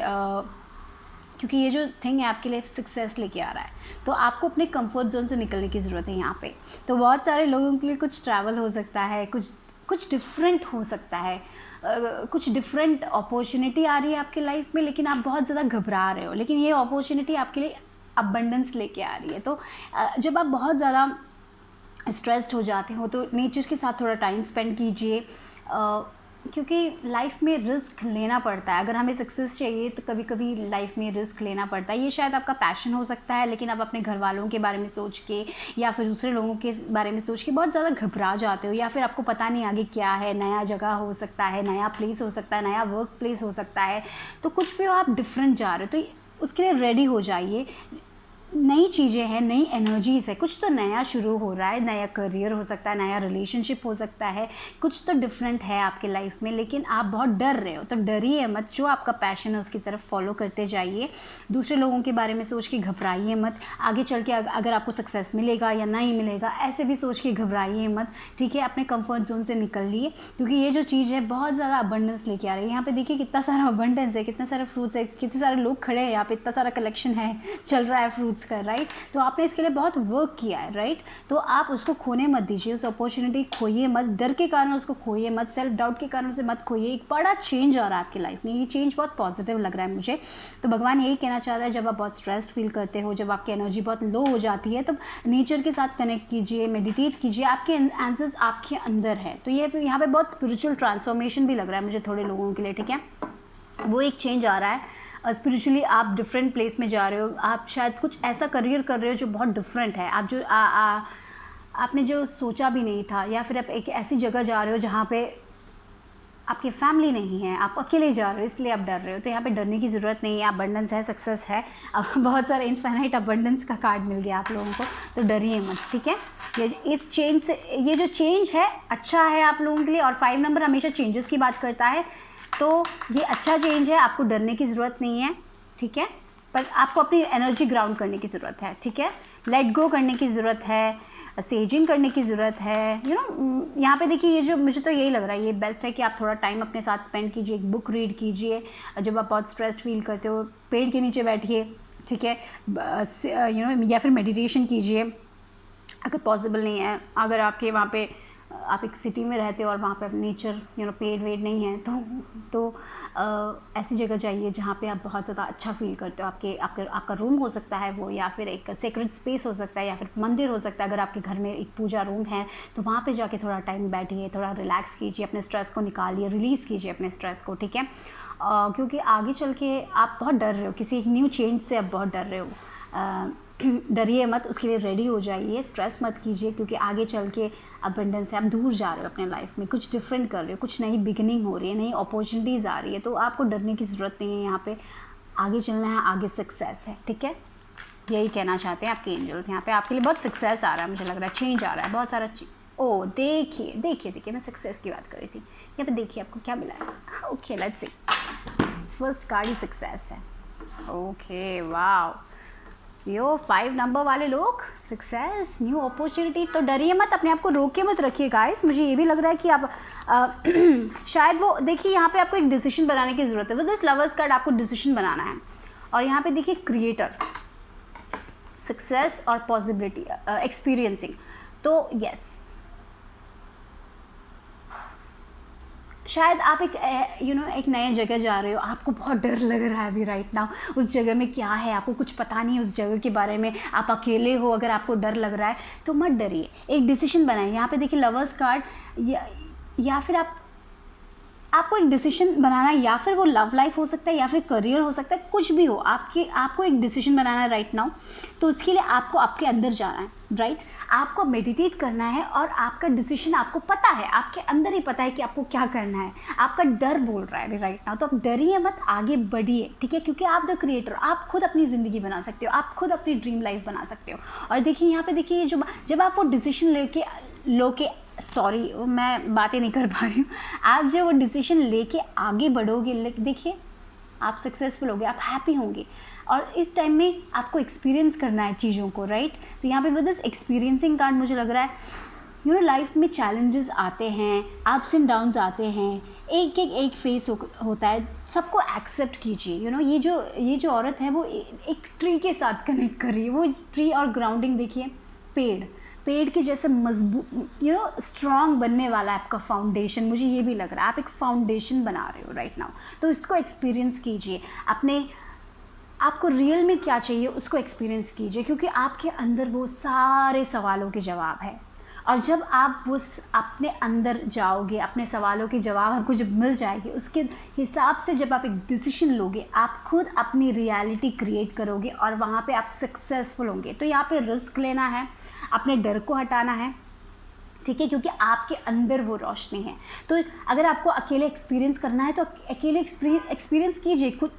[SPEAKER 1] क्योंकि ये जो थिंग है आपके लिए सक्सेस लेके आ रहा है। तो आपको अपने कंफर्ट जोन से निकलने की ज़रूरत है यहाँ पे। तो बहुत सारे लोगों के लिए कुछ ट्रैवल हो सकता है, कुछ डिफरेंट हो सकता है, कुछ डिफरेंट अपॉर्चुनिटी आ रही है आपके लाइफ में, लेकिन आप बहुत ज़्यादा घबरा रहे हो, लेकिन ये अपॉर्चुनिटी आपके लिए अबंडेंस लेके आ रही है। तो जब आप बहुत ज़्यादा स्ट्रेस्ड हो जाते हो, तो नेचर के साथ थोड़ा टाइम स्पेंड कीजिए, क्योंकि लाइफ में रिस्क लेना पड़ता है। अगर हमें सक्सेस चाहिए तो कभी कभी लाइफ में रिस्क लेना पड़ता है। ये शायद आपका पैशन हो सकता है, लेकिन आप अपने घर वालों के बारे में सोच के, या फिर दूसरे लोगों के बारे में सोच के बहुत ज़्यादा घबरा जाते हो, या फिर आपको पता नहीं आगे क्या है, नया जगह हो सकता है, नया प्लेस हो सकता है, नया वर्क प्लेस हो सकता है। तो कुछ भी हो, आप डिफरेंट जा रहे हो, तो उसके लिए रेडी हो जाइए। नई चीज़ें हैं, नई एनर्जीज़ है, कुछ तो नया शुरू हो रहा है, नया करियर हो सकता है, नया रिलेशनशिप हो सकता है, कुछ तो डिफरेंट है आपके लाइफ में, लेकिन आप बहुत डर रहे हो। तो डरिए मत, जो आपका पैशन है उसकी तरफ फॉलो करते जाइए। दूसरे लोगों के बारे में सोच के घबराइए मत। आगे चल के अगर आपको सक्सेस मिलेगा या नहीं मिलेगा, ऐसे भी सोच के घबराइए मत। ठीक है, अपने कंफर्ट जोन से निकलिए, क्योंकि ये जो चीज़ है बहुत ज़्यादा अबंडेंस लेके आ रही है। यहाँ पे देखिए कितना सारा अबंडेंस है, कितने सारे फ्रूट्स है, कितने सारे लोग खड़े हैं यहाँ पे, इतना सारा कलेक्शन है, चल रहा है फ्रूट्स का, राइट। तो आपने इसके लिए बहुत वर्क किया है, राइट। तो आप उसको खोने मत दीजिए, उस अपॉर्चुनिटी खोइए मत, डर के कारण उसको खोइए मत, सेल्फ डाउट के कारण से मत खोइए। एक बड़ा चेंज आ रहा है आपकी लाइफ में, ये चेंज बहुत पॉजिटिव लग रहा है मुझे। तो भगवान यही कहना चाहता है, जब आप बहुत स्ट्रेस्ड फील करते हो, जब आपकी एनर्जी बहुत लो हो जाती है, तब नेचर के साथ कनेक्ट कीजिए, मेडिटेट कीजिए, आपके आंसर्स आपके अंदर है। तो ये यहाँ पे बहुत स्पिरिचुअल ट्रांसफॉर्मेशन भी लग रहा है मुझे थोड़े लोगों के लिए, ठीक है। वो एक चेंज आ रहा है। स्पिरिचुअली आप डिफरेंट प्लेस में जा रहे हो, आप शायद कुछ ऐसा करियर कर रहे हो जो बहुत डिफरेंट है, आप जो आपने जो सोचा भी नहीं था, या फिर आप एक ऐसी जगह जा रहे हो जहाँ पे आपकी फैमिली नहीं है, आप अकेले जा रहे हो इसलिए आप डर रहे हो। तो यहाँ पे डरने की ज़रूरत नहीं है, अबंडेंस है, सक्सेस है। अब बहुत सारे इनफाइनाइट अबंडेंस का कार्ड मिल गया आप लोगों को, तो डरिए मत, ठीक है। ये इस चेंज से, ये जो चेंज है अच्छा है आप लोगों के लिए, और 5 नंबर हमेशा चेंजेस की बात करता है, तो ये अच्छा चेंज है, आपको डरने की ज़रूरत नहीं है, ठीक है। पर आपको अपनी एनर्जी ग्राउंड करने की ज़रूरत है, ठीक है। लेट गो करने की ज़रूरत है, सेजिंग करने की ज़रूरत है, यहाँ पे देखिए, ये जो मुझे तो यही लग रहा है, ये बेस्ट है कि आप थोड़ा टाइम अपने साथ स्पेंड कीजिए, एक बुक रीड कीजिए। जब आप बहुत स्ट्रेस्ड फील करते हो, पेड़ के नीचे बैठिए, ठीक है, या फिर मेडिटेशन कीजिए अगर पॉसिबल नहीं है। अगर आपके वहाँ पे आप एक सिटी में रहते हो और वहाँ पे नेचर पेड़ वेड़ नहीं है, तो ऐसी जगह जाइए जहाँ पे आप बहुत ज़्यादा अच्छा फील करते हो। आपका रूम हो सकता है वो, या फिर एक सेक्रेट स्पेस हो सकता है, या फिर मंदिर हो सकता है। अगर आपके घर में एक पूजा रूम है तो वहाँ पे जाके थोड़ा टाइम बैठिए, थोड़ा रिलैक्स कीजिए, अपने स्ट्रेस को निकालिए, रिलीज़ कीजिए अपने स्ट्रेस को, ठीक है। क्योंकि आगे चल के आप बहुत डर रहे हो, किसी एक न्यू चेंज से आप बहुत डर रहे हो। डरिए मत, उसके लिए रेडी हो जाइए, स्ट्रेस मत कीजिए, क्योंकि आगे चल के अबंडेंस से आप दूर जा रहे हो अपने लाइफ में, कुछ डिफरेंट कर रहे हो, कुछ नई बिगिनिंग हो रही है, नई अपॉर्चुनिटीज़ आ रही है, तो आपको डरने की ज़रूरत नहीं है। यहाँ पे आगे चलना है, आगे सक्सेस है, ठीक है। यही कहना चाहते हैं आपके एंजल्स। यहाँ पे आपके लिए बहुत सक्सेस आ रहा है, मुझे लग रहा है चेंज आ रहा है, बहुत सारा ओ देखिए देखिए देखिए, मैं सक्सेस की बात कर रही थी। यहाँ पे देखिए आपको क्या मिला है। Okay, let's see, first card he success है। ओके, वाओ, यो 5 नंबर वाले लोग, सक्सेस, न्यू अपॉर्चुनिटी। तो डरिए मत, अपने आप को रोक के मत रखिए गाइस। मुझे ये भी लग रहा है कि आप शायद वो देखिए, यहाँ पे आपको एक डिसीजन बनाने की ज़रूरत है। विद दिस लवर्स कार्ड आपको डिसीजन बनाना है। और यहाँ पे देखिए क्रिएटर, सक्सेस और पॉसिबिलिटी, एक्सपीरियंसिंग। तो यस, शायद आप एक नए जगह जा रहे हो, आपको बहुत डर लग रहा है अभी राइट नाउ, उस जगह में क्या है आपको कुछ पता नहीं है उस जगह के बारे में, आप अकेले हो, अगर आपको डर लग रहा है तो मत डरिए, एक डिसीजन बनाइए। यहाँ पे देखिए लवर्स कार्ड, या फिर आपको एक डिसीजन बनाना है, या फिर वो लव लाइफ हो सकता है, या फिर करियर हो सकता है, कुछ भी हो, आपको एक डिसीजन बनाना है राइट नाउ। तो उसके लिए आपको आपके अंदर जाना है, राइट। आपको मेडिटेट करना है, और आपका डिसीजन आपको पता है, आपके अंदर ही पता है कि आपको क्या करना है। आपका डर बोल रहा है राइट नाउ, तो आप डरिए मत, आगे बढ़िए, ठीक है, क्योंकि आप द क्रिएटर, आप खुद अपनी ज़िंदगी बना सकते हो, आप खुद अपनी ड्रीम लाइफ बना सकते हो। और देखिए यहाँ पे देखिए, जब आप वो डिसीजन सॉरी मैं बातें नहीं कर पा रही हूँ, आप जब वो डिसीजन लेके आगे बढ़ोगे, देखिए आप सक्सेसफुल होगे, आप हैप्पी होंगे। और इस टाइम में आपको एक्सपीरियंस करना है चीज़ों को, राइट। तो यहाँ पे विद दिस एक्सपीरियंसिंग कार्ड मुझे लग रहा है लाइफ में चैलेंजेस आते हैं, अप्स एंड डाउन्स आते हैं, एक फेस होता है, सबको एक्सेप्ट कीजिए। ये जो औरत है वो एक ट्री के साथ कनेक्ट कर रही है, वो ट्री और ग्राउंडिंग देखिए, पेड़ के जैसे मजबूत स्ट्रॉन्ग बनने वाला है आपका फाउंडेशन। मुझे ये भी लग रहा है आप एक फाउंडेशन बना रहे हो राइट नाउ, तो इसको एक्सपीरियंस कीजिए। आपको रियल में क्या चाहिए उसको एक्सपीरियंस कीजिए, क्योंकि आपके अंदर वो सारे सवालों के जवाब है। और जब आप अपने अंदर जाओगे, अपने सवालों के जवाब आपको जब मिल जाएगी, उसके हिसाब से जब आप एक डिसीजन लोगे, आप खुद अपनी रियलिटी क्रिएट करोगे, और वहाँ पे आप सक्सेसफुल होंगे। तो यहाँ पे रिस्क लेना है, अपने डर को हटाना है, ठीक है, क्योंकि आपके अंदर वो रोशनी है। तो अगर आपको अकेले एक्सपीरियंस करना है तो अकेले एक्सपीरियंस कीजिए। खुद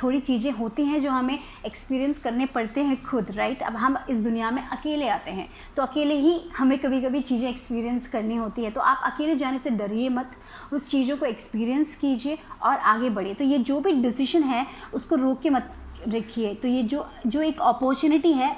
[SPEAKER 1] थोड़ी चीज़ें होती हैं जो हमें एक्सपीरियंस करने पड़ते हैं खुद, राइट। अब हम इस दुनिया में अकेले आते हैं, तो अकेले ही हमें कभी कभी चीज़ें एक्सपीरियंस करनी होती है। तो आप अकेले जाने से डरिए मत, उस चीज़ों को एक्सपीरियंस कीजिए और आगे बढ़िए। तो ये जो भी डिसीजन है उसको रोक के मत रखिए। तो ये जो एक अपॉर्चुनिटी है,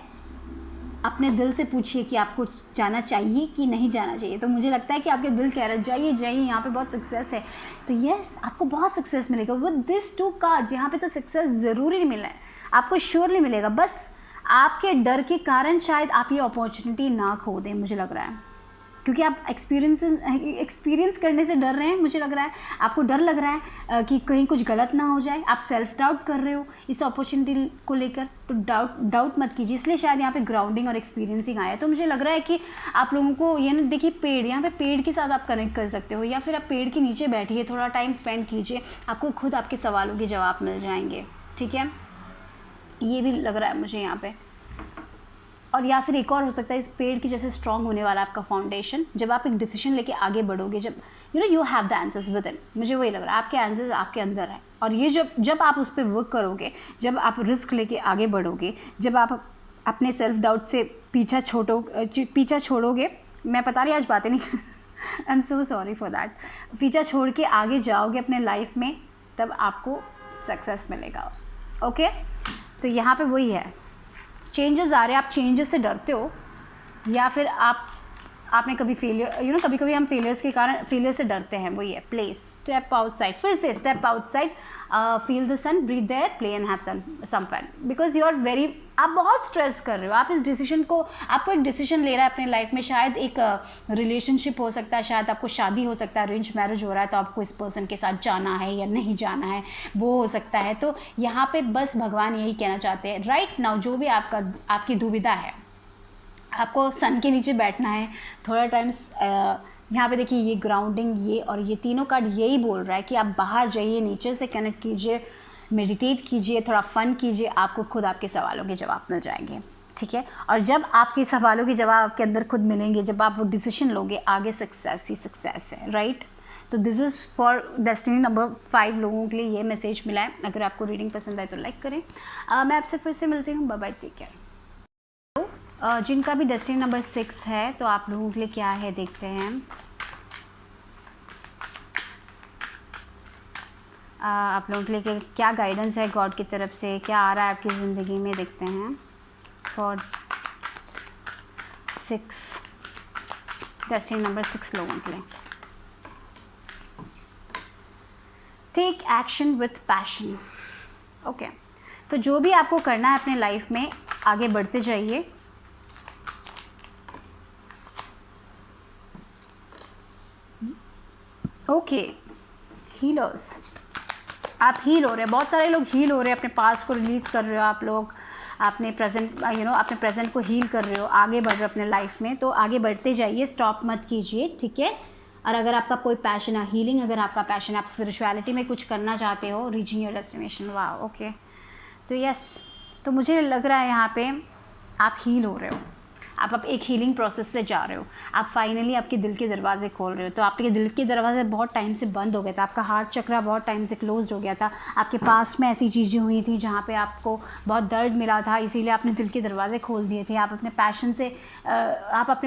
[SPEAKER 1] अपने दिल से पूछिए कि आपको जाना चाहिए कि नहीं जाना चाहिए। तो मुझे लगता है कि आपके दिल कह रहा है जाइए जाइए, यहाँ पे बहुत सक्सेस है। तो यस, आपको बहुत सक्सेस मिलेगा विद दिस 2 कार्ड्स। यहाँ पे तो सक्सेस ज़रूरी नहीं मिलना है, आपको श्योरली मिलेगा। बस आपके डर के कारण शायद आप ये अपॉर्चुनिटी ना खो दें, मुझे लग रहा है। क्योंकि आप एक्सपीरियंस करने से डर रहे हैं। मुझे लग रहा है आपको डर लग रहा है कि कहीं कुछ गलत ना हो जाए, आप सेल्फ डाउट कर रहे हो इस अपॉर्चुनिटी को लेकर, तो डाउट मत कीजिए। इसलिए शायद यहाँ पे ग्राउंडिंग और एक्सपीरियंसिंग आया। तो मुझे लग रहा है कि आप लोगों को ये ना, देखिए पेड़, यहाँ पे पेड़ के साथ आप कनेक्ट कर सकते हो, या फिर आप पेड़ के नीचे बैठिए, थोड़ा टाइम स्पेंड कीजिए, आपको खुद आपके सवालों के जवाब मिल जाएंगे। ठीक है, ये भी लग रहा है मुझे यहाँ पे। और या फिर एक और हो सकता है, इस पेड़ की जैसे स्ट्रांग होने वाला आपका फाउंडेशन, जब आप एक डिसीजन लेके आगे बढ़ोगे, जब you have the answers with in, मुझे वही लग रहा है आपके आंसर्स आपके अंदर है। और ये जब आप उस पर वर्क करोगे, जब आप रिस्क लेके आगे बढ़ोगे, जब आप अपने सेल्फ डाउट से पीछा छोड़ोगे, मैं पता नहीं आज बातें नहीं I am so sorry for that, पीछा छोड़ के आगे जाओगे अपने लाइफ में, तब आपको सक्सेस मिलेगा। ओके, तो यहाँ पे वही है, चेंजेस आ रहे हैं, आप चेंजेस से डरते हो, या फिर आपने कभी फेलियर, कभी हम फेलियर्स के कारण फेलियर से डरते हैं। वही है, प्ले, स्टेप आउटसाइड, फिर से step outside, feel the sun, breathe there, play and have some fun, because you are very, आप बहुत स्ट्रेस कर रहे हो। आप इस डिसीजन को, आपको एक डिसीजन ले रहा है अपने लाइफ में, शायद एक रिलेशनशिप हो सकता है, शायद आपको शादी हो सकता है, अरेंज मैरिज हो रहा है, तो आपको इस पर्सन के साथ जाना है या नहीं जाना है, वो हो सकता है। तो यहाँ पे बस भगवान यही कहना चाहते हैं, राइट नाउ जो भी आपकी दुविधा है, आपको सन के नीचे बैठना है थोड़ा टाइम। यहाँ पे देखिए, ये ग्राउंडिंग, ये और ये तीनों कार्ड यही बोल रहा है कि आप बाहर जाइए, नेचर से कनेक्ट कीजिए, मेडिटेट कीजिए, थोड़ा फन कीजिए, आपको खुद आपके सवालों के जवाब मिल जाएंगे। ठीक है, और जब आपके सवालों के जवाब आपके अंदर खुद मिलेंगे, जब आप वो डिसीजन लोगे, आगे सक्सेस ही सक्सेस है, राइट। तो this is for destiny number 5 लोगों के लिए ये मैसेज मिला है। अगर आपको रीडिंग पसंद आए तो लाइक करें। मैं आपसे फिर से मिलती हूँ, बाय बाय, टेक केयर। जिनका भी डेस्टिनी नंबर 6 है, तो आप लोगों के लिए क्या है देखते हैं। आप लोगों के लिए क्या गाइडेंस है गॉड की तरफ से, क्या आ रहा है आपकी ज़िंदगी में, देखते हैं। फॉर 6, डेस्टिनी नंबर 6 लोगों के लिए, take action with passion. Okay, तो जो भी आपको करना है अपने लाइफ में, आगे बढ़ते जाइए। ओके, हीलर्स, आप हील हो रहे हैं, बहुत सारे लोग हील हो रहे हैं, अपने पास्ट को रिलीज़ कर रहे हो आप लोग, अपने प्रेजेंट अपने प्रेजेंट को हील कर रहे हो, आगे बढ़ रहे हो अपने लाइफ में। तो आगे बढ़ते जाइए, स्टॉप मत कीजिए, ठीक है। और अगर आपका कोई पैशन है, हीलिंग अगर आपका पैशन है, आप स्पिरिचुअलिटी में कुछ करना चाहते हो, रीचिंग योर डेस्टिनेशन, वाह, ओके। तो यस, तो मुझे लग रहा है यहाँ पे आप हील हो रहे हो, आप एक हीलिंग प्रोसेस से जा रहे हो, आप फाइनली आपके दिल के दरवाजे खोल रहे हो। तो आपके दिल के दरवाजे बहुत टाइम से बंद हो गए थे, आपका हार्ट चक्रा बहुत टाइम से क्लोज हो गया था, आपके पास्ट में ऐसी चीज़ें हुई थी जहाँ पे आपको बहुत दर्द मिला था, इसीलिए आपने दिल के दरवाजे खोल दिए थे। आप अपने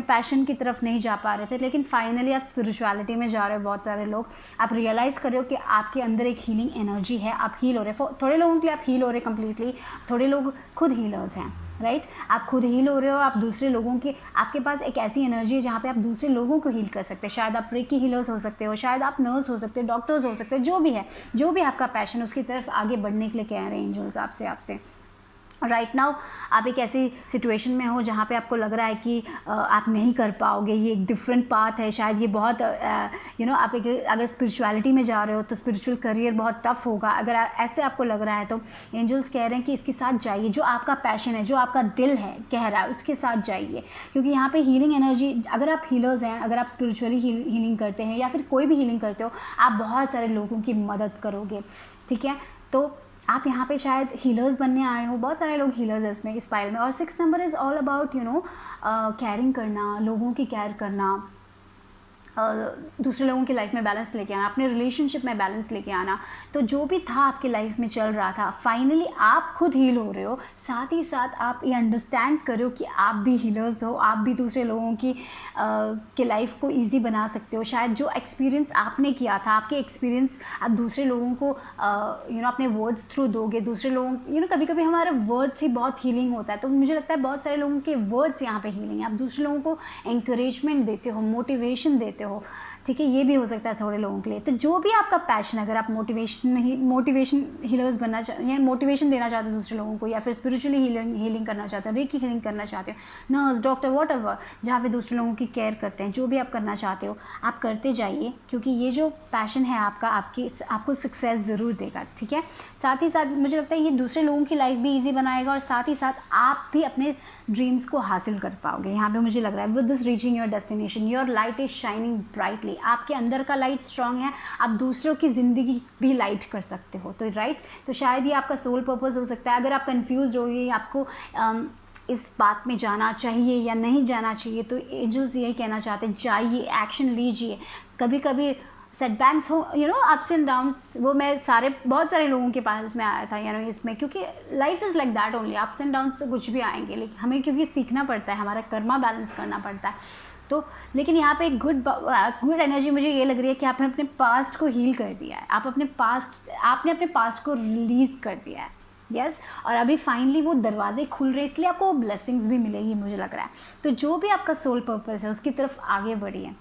[SPEAKER 1] पैशन की तरफ नहीं जा पा रहे थे, लेकिन फाइनली आप स्पिरिचुअलिटी में जा रहे हो। बहुत सारे लोग, आप रियलाइज़ कर रहे हो कि आपके अंदर एक हीलिंग एनर्जी है, आप हील हो रहे हो। थोड़े लोगों के लिए आप हील हो रहे हैं कम्प्लीटली, थोड़े लोग खुद हीलर्स हैं, राइट। आप खुद हील हो रहे हो, आप दूसरे लोगों की, आपके पास एक ऐसी एनर्जी है जहाँ पे आप दूसरे लोगों को हील कर सकते हैं। शायद आप रेकी हीलर्स हो सकते हो, शायद आप नर्स हो सकते हो, डॉक्टर्स हो सकते हो, जो भी है, जो भी आपका पैशन है, उसकी तरफ आगे बढ़ने के लिए कह रहे हैं एंजल्स आपसे। राइट नाउ आप एक ऐसी सिचुएशन में हो जहाँ पे आपको लग रहा है कि आप नहीं कर पाओगे, ये एक डिफरेंट पाथ है, शायद ये बहुत आप अगर स्पिरिचुअलिटी में जा रहे हो तो स्पिरिचुअल करियर बहुत टफ होगा। अगर ऐसे आपको लग रहा है तो एंजल्स कह रहे हैं कि इसके साथ जाइए, जो आपका पैशन है, जो आपका दिल है कह रहा है, उसके साथ जाइए। क्योंकि यहाँ पे हीलिंग एनर्जी, अगर आप हीलर्स हैं, अगर आप स्पिरिचुअली हीलिंग करते हैं या फिर कोई भी हीलिंग करते हो, आप बहुत सारे लोगों की मदद करोगे, ठीक है। तो आप यहाँ पे शायद हीलर्स बनने आए हो, बहुत सारे लोग हीलर्स इसमें, इस फाइल में। और 6 number is all about caring करना, लोगों की केयर करना, दूसरे लोगों की लाइफ में बैलेंस लेके आना, अपने रिलेशनशिप में बैलेंस लेके आना। तो जो भी था आपकी लाइफ में चल रहा था, फाइनली आप खुद हील हो रहे हो, साथ ही साथ आप ये अंडरस्टैंड करो कि आप भी हीलर्स हो, आप भी दूसरे लोगों की लाइफ को ईजी बना सकते हो। शायद जो एक्सपीरियंस आपने किया था, आपके एक्सपीरियंस आप दूसरे लोगों को अपने वर्ड्स थ्रू दोगे। दूसरे लोगों कभी कभी हमारे वर्ड्स ही बहुत हीलिंग होता है, तो मुझे लगता है बहुत सारे लोगों के वर्ड्स यहाँ पे हीलिंग है। आप दूसरे लोगों को एंकरेजमेंट देते हो, मोटिवेशन देते हो, ठीक है, ये भी हो सकता है थोड़े लोगों के लिए। तो जो भी आपका पैशन, अगर आप मोटिवेशन हीलर्स बनना या मोटिवेशन देना चाहते हो दूसरे लोगों को, या फिर स्पिरिचुअली हीलिंग करना चाहते हो, रेकी हीलिंग करना चाहते हो, नर्स, डॉक्टर, व्हाटएवर, जहाँ पे दूसरे लोगों की केयर करते हैं, जो भी आप करना चाहते हो आप करते जाइए, क्योंकि ये जो पैशन है आपका आपको सक्सेस ज़रूर देगा। ठीक है, साथ ही साथ मुझे लगता है ये दूसरे लोगों की लाइफ भी ईजी बनाएगा, और साथ ही साथ आप भी अपने ड्रीम्स को हासिल कर पाओगे। यहाँ पे मुझे लग रहा है with this reaching your destination your light is shining brightly. आपके अंदर का लाइट स्ट्रांग है, आप दूसरों की ज़िंदगी भी लाइट कर सकते हो। तो राइट, तो शायद ये आपका सोल पर्पस हो सकता है। अगर आप कंफ्यूज हो गए, आपको इस बात में जाना चाहिए या नहीं जाना चाहिए, तो एंजल्स यही कहना चाहते हैं, जाइए, एक्शन लीजिए। कभी कभी सेटबैक्स हो, अप्स एंड डाउन्स, वो मैं बहुत सारे लोगों के पास में आया था, इसमें, क्योंकि life is like that only. Ups and downs तो कुछ भी आएंगे, लेकिन हमें क्योंकि सीखना पड़ता है, हमारा कर्मा बैलेंस करना पड़ता है। तो लेकिन यहाँ पे एक गुड एनर्जी मुझे ये लग रही है कि आपने अपने पास्ट को हील कर दिया है, आपने अपने पास्ट को रिलीज़ कर दिया है। यस, और अभी फाइनली वो दरवाजे खुल रहे, इसलिए आपको ब्लेसिंग्स भी मिलेगी मुझे लग रहा है। तो जो भी आपका सोल पर्पस है उसकी तरफ आगे बढ़िए।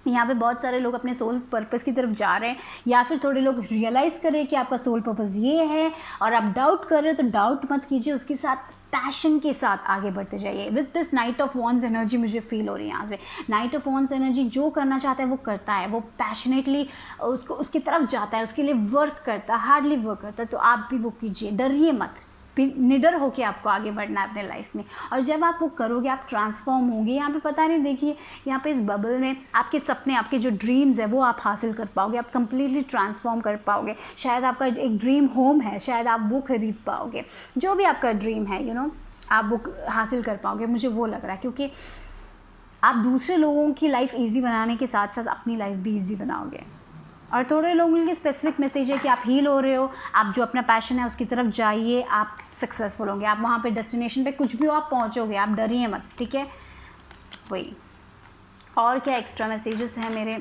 [SPEAKER 1] यहाँ पे बहुत सारे लोग अपने सोल पर्पस की तरफ जा रहे हैं, या फिर थोड़े लोग रियलाइज़ करें कि आपका सोल पर्पस ये है और आप डाउट कर रहे हो, तो डाउट मत कीजिए, उसके साथ पैशन के साथ आगे बढ़ते जाइए। With this night of wands energy मुझे फील हो रही है यहाँ पे। नाइट ऑफ वॉन्स एनर्जी जो करना चाहता है वो करता है, वो पैशनेटली उसकी तरफ जाता है, उसके लिए वर्क करता है, हार्डली वर्क करता है। तो आप भी वो कीजिए, डरिए मत, निडर होके आपको आगे बढ़ना है अपने लाइफ में। और जब आप वो करोगे आप ट्रांसफॉर्म होंगे। यहाँ पे पता नहीं, देखिए यहाँ पे इस बबल में आपके सपने, आपके जो ड्रीम्स है वो आप हासिल कर पाओगे, आप कंप्लीटली ट्रांसफॉर्म कर पाओगे। शायद आपका एक ड्रीम होम है, शायद आप वो खरीद पाओगे, जो भी आपका ड्रीम है आप वो हासिल कर पाओगे, मुझे वो लग रहा है। क्योंकि आप दूसरे लोगों की लाइफ ईजी बनाने के साथ साथ अपनी लाइफ भी ईजी बनाओगे। और थोड़े लोगों के लिए स्पेसिफिक मैसेज है कि आप हील हो रहे हो, आप जो अपना पैशन है उसकी तरफ जाइए, आप सक्सेसफुल होंगे, आप वहाँ पे डेस्टिनेशन पे कुछ भी हो आप पहुँचोगे, आप डरिए मत। ठीक है, वही। और क्या एक्स्ट्रा मैसेजेस हैं मेरे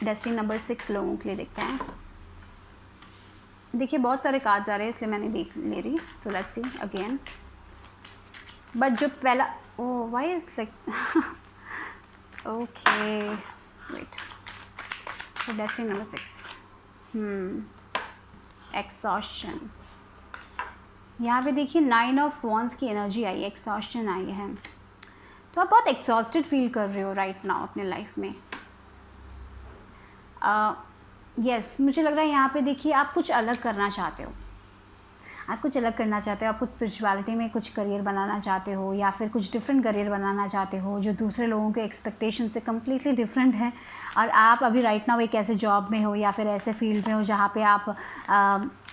[SPEAKER 1] डेस्टिनी नंबर 6 लोगों के लिए, देखते हैं। देखिए बहुत सारे कार्ड्स आ रहे हैं, इसलिए मैंने देख ले रही। So let's see again. But जो पहला, oh why is like okay wait, destiny number 6 exhaustion. यहाँ पे देखिए 9 ऑफ वॉन्स की एनर्जी आई है, एक्सॉस्शन आई है। तो आप बहुत एक्सॉस्टेड फील कर रहे हो राइट नाउ अपने लाइफ में। यस, मुझे लग रहा है यहाँ पे देखिए आप कुछ अलग करना चाहते हो, आप कुछ अलग करना चाहते हो, आप कुछ स्पिरिचुअलिटी में कुछ करियर बनाना चाहते हो, या फिर कुछ डिफरेंट करियर बनाना चाहते हो जो दूसरे लोगों के एक्सपेक्टेशन से कम्प्लीटली डिफरेंट है। और आप अभी राइट नाउ एक ऐसे जॉब में हो या फिर ऐसे फील्ड में हो जहाँ पे आप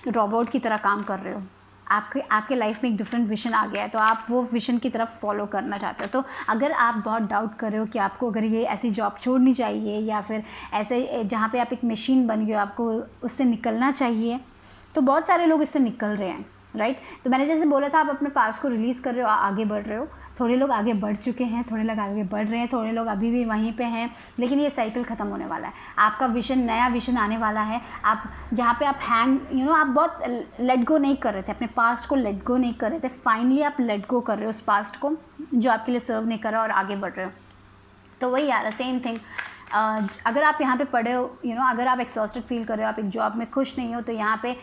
[SPEAKER 1] रोबोट की तरह काम कर रहे हो। आपके लाइफ में एक डिफरेंट विजन आ गया है, तो आप वो विजन की तरफ फॉलो करना चाहते हो। तो अगर आप बहुत डाउट कर रहे हो कि आपको अगर ये ऐसी जॉब छोड़नी चाहिए, या फिर ऐसे जहाँ पे आप एक मशीन बन गए हो आपको उससे निकलना चाहिए, तो बहुत सारे लोग इससे निकल रहे हैं राइट। तो मैंने जैसे बोला था, आप अपने पास्ट को रिलीज़ कर रहे हो, आगे बढ़ रहे हो। थोड़े लोग आगे बढ़ चुके हैं, थोड़े लोग आगे बढ़ रहे हैं, थोड़े लोग अभी भी वहीं पे हैं, लेकिन ये साइकिल ख़त्म होने वाला है। आपका विजन, नया विजन आने वाला है। आप जहाँ पे आप आप बहुत लेट गो नहीं कर रहे थे, अपने पास्ट को लेट गो नहीं कर रहे थे, फाइनली आप लेट गो कर रहे हो उस पास्ट को जो आपके लिए सर्व नहीं कर रहा, और आगे बढ़ रहे हो। तो वही यार सेम थिंग। अगर आप यहाँ पे पढ़े हो, अगर आप एक्सॉस्टेड फील कर रहे हो, आप एक जॉब में खुश नहीं हो, तो यहाँ पे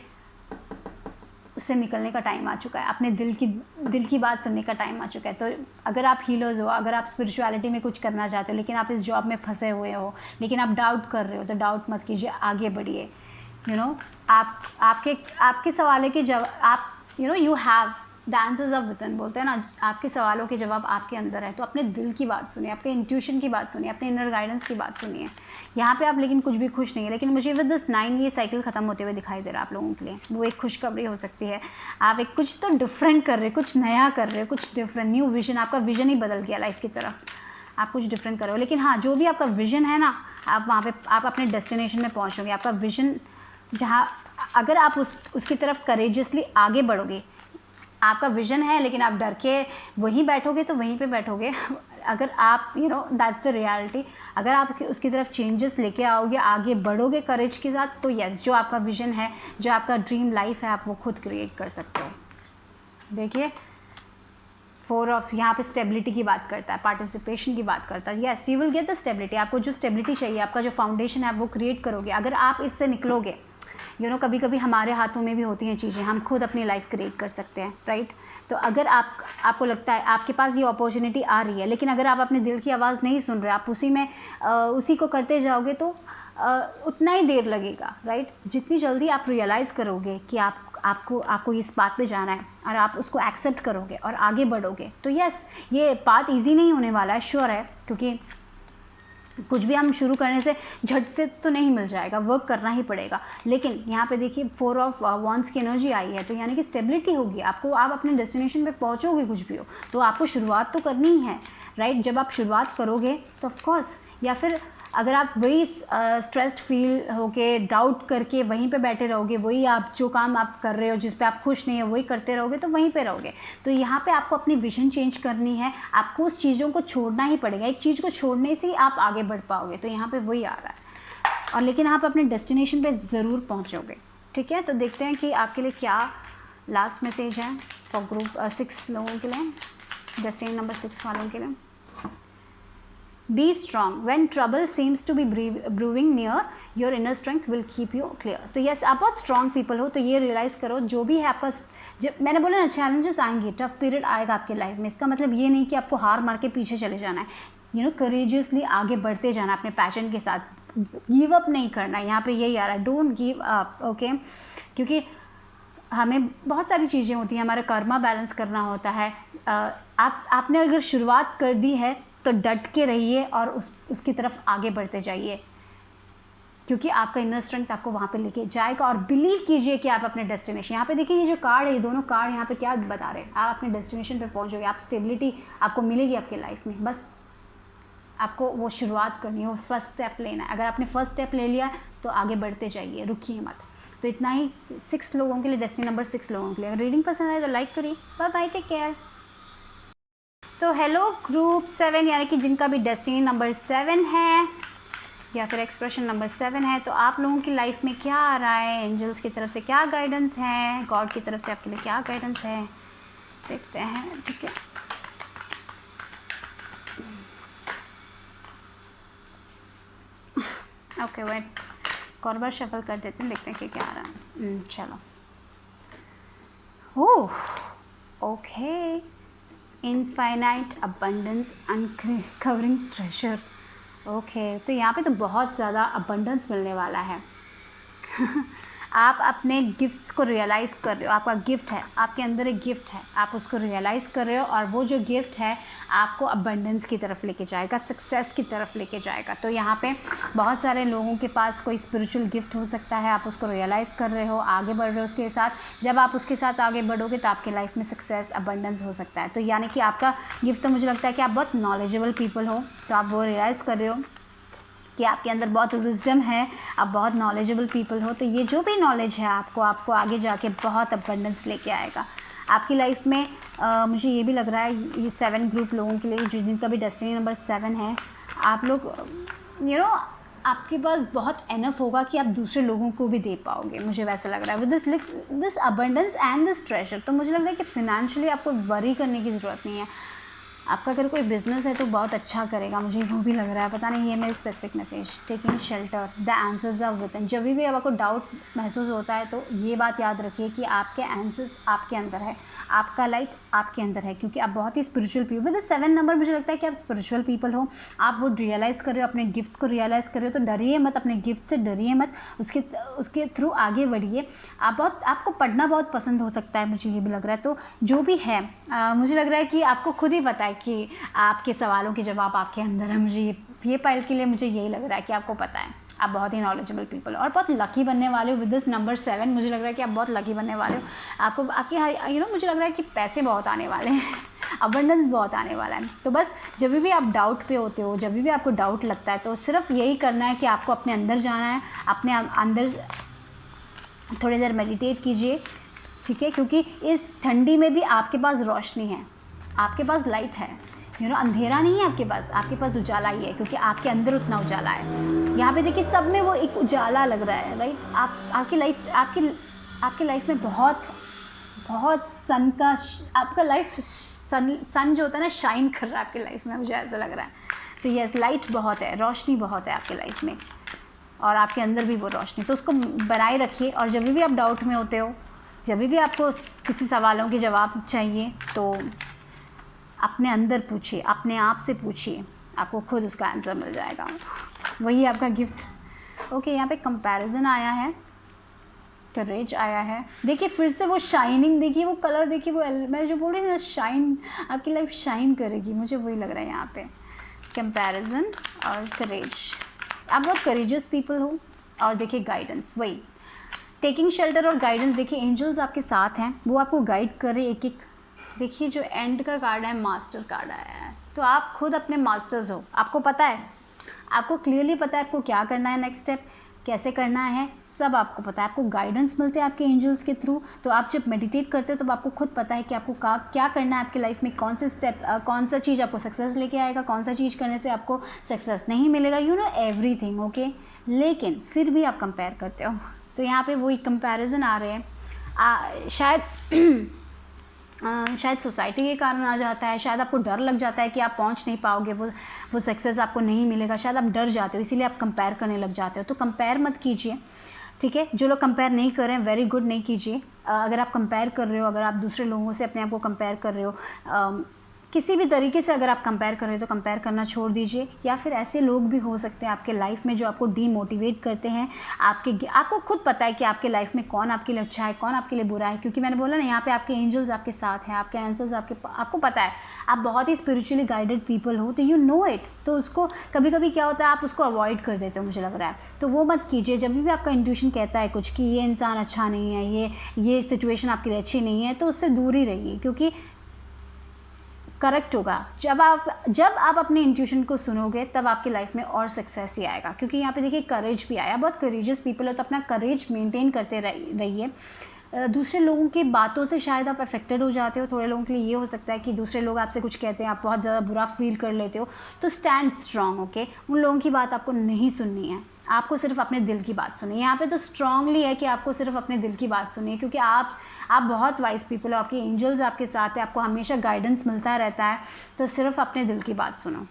[SPEAKER 1] उससे निकलने का टाइम आ चुका है। अपने दिल की बात सुनने का टाइम आ चुका है। तो अगर आप हीलर्स हो, अगर आप स्पिरिचुअलिटी में कुछ करना चाहते हो, लेकिन आप इस जॉब में फंसे हुए हो, लेकिन आप डाउट कर रहे हो, तो डाउट मत कीजिए, आगे बढ़िए। आपके सवालों के जवाब आप you have the answers of within, बोलते हैं ना, आपके सवालों के जवाब आपके अंदर है। तो अपने दिल की बात सुनिए, आपके इंट्यूशन की बात सुनिए, अपने इनर गाइडेंस की बात सुनिए। यहाँ पे आप लेकिन कुछ भी खुश नहीं है, लेकिन मुझे विद दिस 9 ये साइकिल ख़त्म होते हुए दिखाई दे रहा है आप लोगों के लिए। वो एक खुशखबरी हो सकती है। आप एक कुछ तो डिफरेंट कर रहे हो, कुछ नया कर रहे हो, कुछ डिफरेंट, न्यू विजन, आपका विजन ही बदल गया लाइफ की तरफ, आप कुछ डिफरेंट कर रहे हो। लेकिन हाँ, जो भी आपका विजन है ना, आप वहाँ पे आप अपने डेस्टिनेशन में पहुँचोगे। आपका विजन जहाँ, अगर आप उसकी तरफ करेजियसली आगे बढ़ोगे, आपका विजन है लेकिन आप डर के वहीं बैठोगे तो वहीं पे बैठोगे। अगर आप दैट्स द रियलिटी। अगर आप उसकी तरफ चेंजेस लेके आओगे, आगे बढ़ोगे करेज के साथ, तो यस, जो आपका विजन है, जो आपका ड्रीम लाइफ है, आप वो खुद क्रिएट कर सकते हो। देखिए 4 ऑफ यहाँ पे स्टेबिलिटी की बात करता है, पार्टिसिपेशन की बात करता है। Yes, you will get the stability. आपको जो स्टेबिलिटी चाहिए, आपका जो फाउंडेशन है, आप वो क्रिएट करोगे अगर आप इससे निकलोगे। कभी कभी हमारे हाथों में भी होती हैं चीज़ें, हम खुद अपनी लाइफ क्रिएट कर सकते हैं, राइट। तो अगर आपको लगता है आपके पास ये अपॉर्चुनिटी आ रही है, लेकिन अगर आप अपने दिल की आवाज़ नहीं सुन रहे, आप उसी को करते जाओगे तो उतना ही देर लगेगा, राइट। जितनी जल्दी आप रियलाइज़ करोगे कि आपको इस बात पे जाना है और आप उसको एक्सेप्ट करोगे और आगे बढ़ोगे, तो यस, ये बात इजी नहीं होने वाला है, श्योर है, क्योंकि कुछ भी हम शुरू करने से झट से तो नहीं मिल जाएगा, वर्क करना ही पड़ेगा। लेकिन यहाँ पे देखिए 4 ऑफ वॉन्ड्स की एनर्जी आई है, तो यानी कि स्टेबिलिटी होगी आपको, आप अपने डेस्टिनेशन पे पहुँचोगे कुछ भी हो, तो आपको शुरुआत तो करनी ही है, राइट। जब आप शुरुआत करोगे तो ऑफकोर्स, या फिर अगर आप वही स्ट्रेस्ड फील होके डाउट करके वहीं पे बैठे रहोगे, वही आप जो काम आप कर रहे हो जिस पे आप खुश नहीं हो वही करते रहोगे, तो वहीं पे रहोगे। तो यहाँ पे आपको अपनी विजन चेंज करनी है, आपको उस चीज़ों को छोड़ना ही पड़ेगा। एक चीज़ को छोड़ने से ही आप आगे बढ़ पाओगे, तो यहाँ पे वही आ रहा है। और लेकिन आप अपने डेस्टिनेशन पे ज़रूर पहुँचोगे, ठीक है। तो देखते हैं कि आपके लिए क्या लास्ट मैसेज है फॉर ग्रुप 6 लोगों के लिए, डेस्टिनी नंबर 6 वालों के लिए। Be strong when trouble seems to be brewing near, your inner strength will keep you clear। तो यस, आप बहुत स्ट्रॉन्ग पीपल हो, तो ये रियलाइज़ करो जो भी है आपका, जब मैंने बोला ना चैलेंजेस आएंगे, टफ पीरियड आएगा आपके लाइफ में, इसका मतलब ये नहीं कि आपको हार मार के पीछे चले जाना है। करेजियसली आगे बढ़ते जाना अपने पैशन के साथ, गिव अप नहीं करना। यहाँ पे यही आ रहा है, डोंट गिव अप, ओके। क्योंकि हमें बहुत सारी चीज़ें होती हैं, हमारा कर्मा बैलेंस करना होता है। आपने अगर शुरुआत कर दी है तो डट के रहिए और उसकी तरफ आगे बढ़ते जाइए, क्योंकि आपका इनर स्ट्रेंथ आपको वहाँ पे लेके जाएगा। और बिलीव कीजिए कि आप अपने डेस्टिनेशन, यहाँ पे देखिए ये जो कार्ड है, ये दोनों कार्ड यहाँ पे क्या बता रहे हैं, आप अपने डेस्टिनेशन पे पहुँचोगे, आप स्टेबिलिटी आपको मिलेगी आपके लाइफ में। बस आपको वो शुरुआत करनी है, वो फर्स्ट स्टेप लेना है। अगर आपने फर्स्ट स्टेप ले लिया तो आगे बढ़ते जाइए, रुकिए मत। तो इतना ही 6 लोगों के लिए, डेस्टिनी नंबर 6 लोगों के लिए। अगर रीडिंग पसंद आए तो लाइक करिए। Bye bye, take care. तो हेलो ग्रुप 7, यानी कि जिनका भी डेस्टिनी नंबर 7 है या फिर एक्सप्रेशन नंबर 7 है, तो आप लोगों की लाइफ में क्या आ रहा है, एंजल्स की तरफ से क्या गाइडेंस है, गॉड की तरफ से आपके लिए क्या गाइडेंस है, देखते हैं, ठीक है। ओके वेट, और बार शफल कर देते हैं, देखते हैं कि क्या आ रहा है। चलो, oh okay, infinite abundance, uncovering treasure. Okay, तो यहाँ पे तो बहुत ज़्यादा अबंडेंस मिलने वाला है। आप अपने गिफ्ट्स को रियलाइज़ कर रहे हो, आपका गिफ्ट है, आपके अंदर एक गिफ्ट है, आप उसको रियलाइज़ कर रहे हो, और वो जो गिफ्ट है आपको अबंडेंस की तरफ लेके जाएगा, सक्सेस की तरफ लेके जाएगा। तो यहाँ पे बहुत सारे लोगों के पास कोई स्पिरिचुअल गिफ्ट हो सकता है, आप उसको रियलाइज़ कर रहे हो, आगे बढ़ रहे हो उसके साथ। जब आप उसके साथ आगे बढ़ोगे तो आपके लाइफ में सक्सेस, अबंडेंस हो सकता है। तो यानी कि आपका गिफ्ट, तो मुझे लगता है कि आप बहुत नॉलेजेबल पीपल हो, तो आप वो रियलाइज़ कर रहे हो कि आपके अंदर बहुत विजडम है, आप बहुत नॉलेजेबल पीपल हो। तो ये जो भी नॉलेज है आपको आगे जाके बहुत अबंडेंस लेके आएगा आपकी लाइफ में। मुझे ये भी लग रहा है ये 7 ग्रुप लोगों के लिए, जिनका भी डेस्टिनी नंबर 7 है, आप लोग आपके पास बहुत एनफ होगा कि आप दूसरे लोगों को भी दे पाओगे, मुझे वैसा लग रहा है, with this abundance and this treasure. तो मुझे लग रहा है कि फिनेंशियली आपको वरी करने की ज़रूरत नहीं है। आपका अगर कोई बिज़नेस है तो बहुत अच्छा करेगा, मुझे वो भी लग रहा है, पता नहीं, ये मेरी specific message. Taking shelter, the answers are within. जब भी आपको डाउट महसूस होता है तो ये बात याद रखिए कि आपके आंसर्स आपके अंदर है, आपका लाइट आपके अंदर है, क्योंकि आप बहुत ही स्पिरिचुअल पीपल। विद 7 नंबर मुझे लगता है कि आप स्पिरिचुअल पीपल हो, आप वो रियलाइज़ कर रहे हो, अपने गिफ्ट्स को रियलाइज़ कर रहे हो। तो डरिए मत, अपने गिफ्ट से डरिए मत, उसके थ्रू आगे बढ़िए। आपको पढ़ना बहुत पसंद हो सकता है, मुझे ये भी लग रहा है। तो जो भी है, मुझे लग रहा है कि आपको खुद ही पता है कि आपके सवालों के जवाब आपके अंदर है। मुझे ये पाइल के लिए मुझे यही लग रहा है कि आपको पता है, आप बहुत ही नॉलेजेबल पीपल हो और बहुत लकी बनने वाले हो। विद दिस नंबर 7 मुझे लग रहा है कि आप बहुत लकी बनने वाले हो। आपको आपके मुझे लग रहा है कि पैसे बहुत आने वाले हैं, अबंडेंस बहुत आने वाला है। तो बस जब भी आप डाउट पे होते हो, जब भी आपको डाउट लगता है, तो सिर्फ यही करना है कि आपको अपने अंदर जाना है, अपने अंदर थोड़ी देर मेडिटेट कीजिए, ठीक है। क्योंकि इस ठंडी में भी आपके पास रोशनी है, आपके पास लाइट है, अंधेरा नहीं है आपके पास उजाला ही है, क्योंकि आपके अंदर उतना उजाला है। यहाँ पे देखिए सब में वो एक उजाला लग रहा है, राइट। आपकी लाइफ में बहुत बहुत सन का आपका लाइफ सन जो होता है ना शाइन कर रहा है आपकी लाइफ में, मुझे ऐसा लग रहा है। तो यस, लाइट बहुत है, रोशनी बहुत है आपके लाइफ में और आपके अंदर भी वो रोशनी, तो उसको बनाए रखिए। और जब भी आप डाउट में होते हो, जब भी आपको किसी सवालों के जवाब चाहिए, तो अपने अंदर पूछिए, अपने आप से पूछिए, आपको खुद उसका आंसर मिल जाएगा। वही आपका गिफ्ट। ओके, यहाँ पे कंपैरिजन आया है, करेज आया है। देखिए फिर से वो शाइनिंग, देखिए वो कलर, देखिए वो मैं जो बोल रही हूँ ना, शाइन, आपकी लाइफ शाइन करेगी, मुझे वही लग रहा है यहाँ पे। कंपैरिजन और करेज, आप बहुत करेजियस पीपल हो। और देखिए गाइडेंस, वही टेकिंग शेल्टर और गाइडेंस। देखिए एंजल्स आपके साथ हैं, वो आपको गाइड कर रहे एक एक। देखिए जो एंड का कार्ड है, मास्टर कार्ड आया है, तो आप खुद अपने मास्टर्स हो, आपको पता है, आपको क्लियरली पता है आपको क्या करना है, नेक्स्ट स्टेप कैसे करना है, सब आपको पता है। आपको गाइडेंस मिलते हैं आपके एंजल्स के थ्रू। तो आप जब मेडिटेट करते हो तो आपको खुद पता है कि आपको क्या करना है आपकी लाइफ में, कौन से स्टेप, कौन सा चीज़ आपको सक्सेस लेके आएगा, कौन सा चीज़ करने से आपको सक्सेस नहीं मिलेगा, यू नो एवरीथिंग। ओके, लेकिन फिर भी आप कंपेयर करते हो, तो यहाँ पे वही कंपैरिजन आ रहे हैं। शायद सोसाइटी के कारण आ जाता है, शायद आपको डर लग जाता है कि आप पहुंच नहीं पाओगे, वो सक्सेस आपको नहीं मिलेगा, शायद आप डर जाते हो, इसीलिए आप कंपेयर करने लग जाते हो। तो कंपेयर मत कीजिए, ठीक है। जो लोग कंपेयर नहीं कर रहे हैं, वेरी गुड, नहीं कीजिए। अगर आप कंपेयर कर रहे हो, अगर आप दूसरे लोगों से अपने आप को कंपेयर कर रहे हो, किसी भी तरीके से अगर आप कंपेयर कर रहे हो तो कंपेयर करना छोड़ दीजिए। या फिर ऐसे लोग भी हो सकते हैं आपके लाइफ में जो आपको डीमोटिवेट करते हैं। आपको खुद पता है कि आपके लाइफ में कौन आपके लिए अच्छा है, कौन आपके लिए बुरा है, क्योंकि मैंने बोला ना यहाँ पे आपके एंजल्स आपके साथ हैं, आपके आंसर्स आपको पता है, आप बहुत ही स्पिरिचुअली गाइडेड पीपल हो, तो यू नो इट। तो उसको कभी कभी क्या होता है, आप उसको अवॉइड कर देते हो, मुझे लग रहा है, तो वो मत कीजिए। जब भी आपका इंट्यूशन कहता है कुछ कि ये इंसान अच्छा नहीं है, ये सिचुएशन आपके लिए अच्छी नहीं है, तो उससे दूर ही रहिए, क्योंकि करेक्ट होगा। जब आप अपने इंट्यूशन को सुनोगे तब आपकी लाइफ में और सक्सेस ही आएगा। क्योंकि यहाँ पे देखिए करेज भी आया, बहुत करेजियस पीपल हो, तो अपना करेज मेंटेन करते रहिए। दूसरे लोगों की बातों से शायद आप अफेक्टेड हो जाते हो। थोड़े लोगों के लिए ये हो सकता है कि दूसरे लोग आपसे कुछ कहते हैं, आप बहुत ज़्यादा बुरा फील कर लेते हो, तो स्टैंड स्ट्रांग। ओके, उन लोगों की बात आपको नहीं सुननी है, आपको सिर्फ अपने दिल की बात सुनिए। यहाँ पे तो स्ट्रांगली है कि आपको सिर्फ अपने दिल की बात सुनिए, क्योंकि आप बहुत वाइज पीपल हो, आपके एंजल्स आपके साथ है, आपको हमेशा गाइडेंस मिलता रहता है। तो सिर्फ अपने दिल की बात सुनो,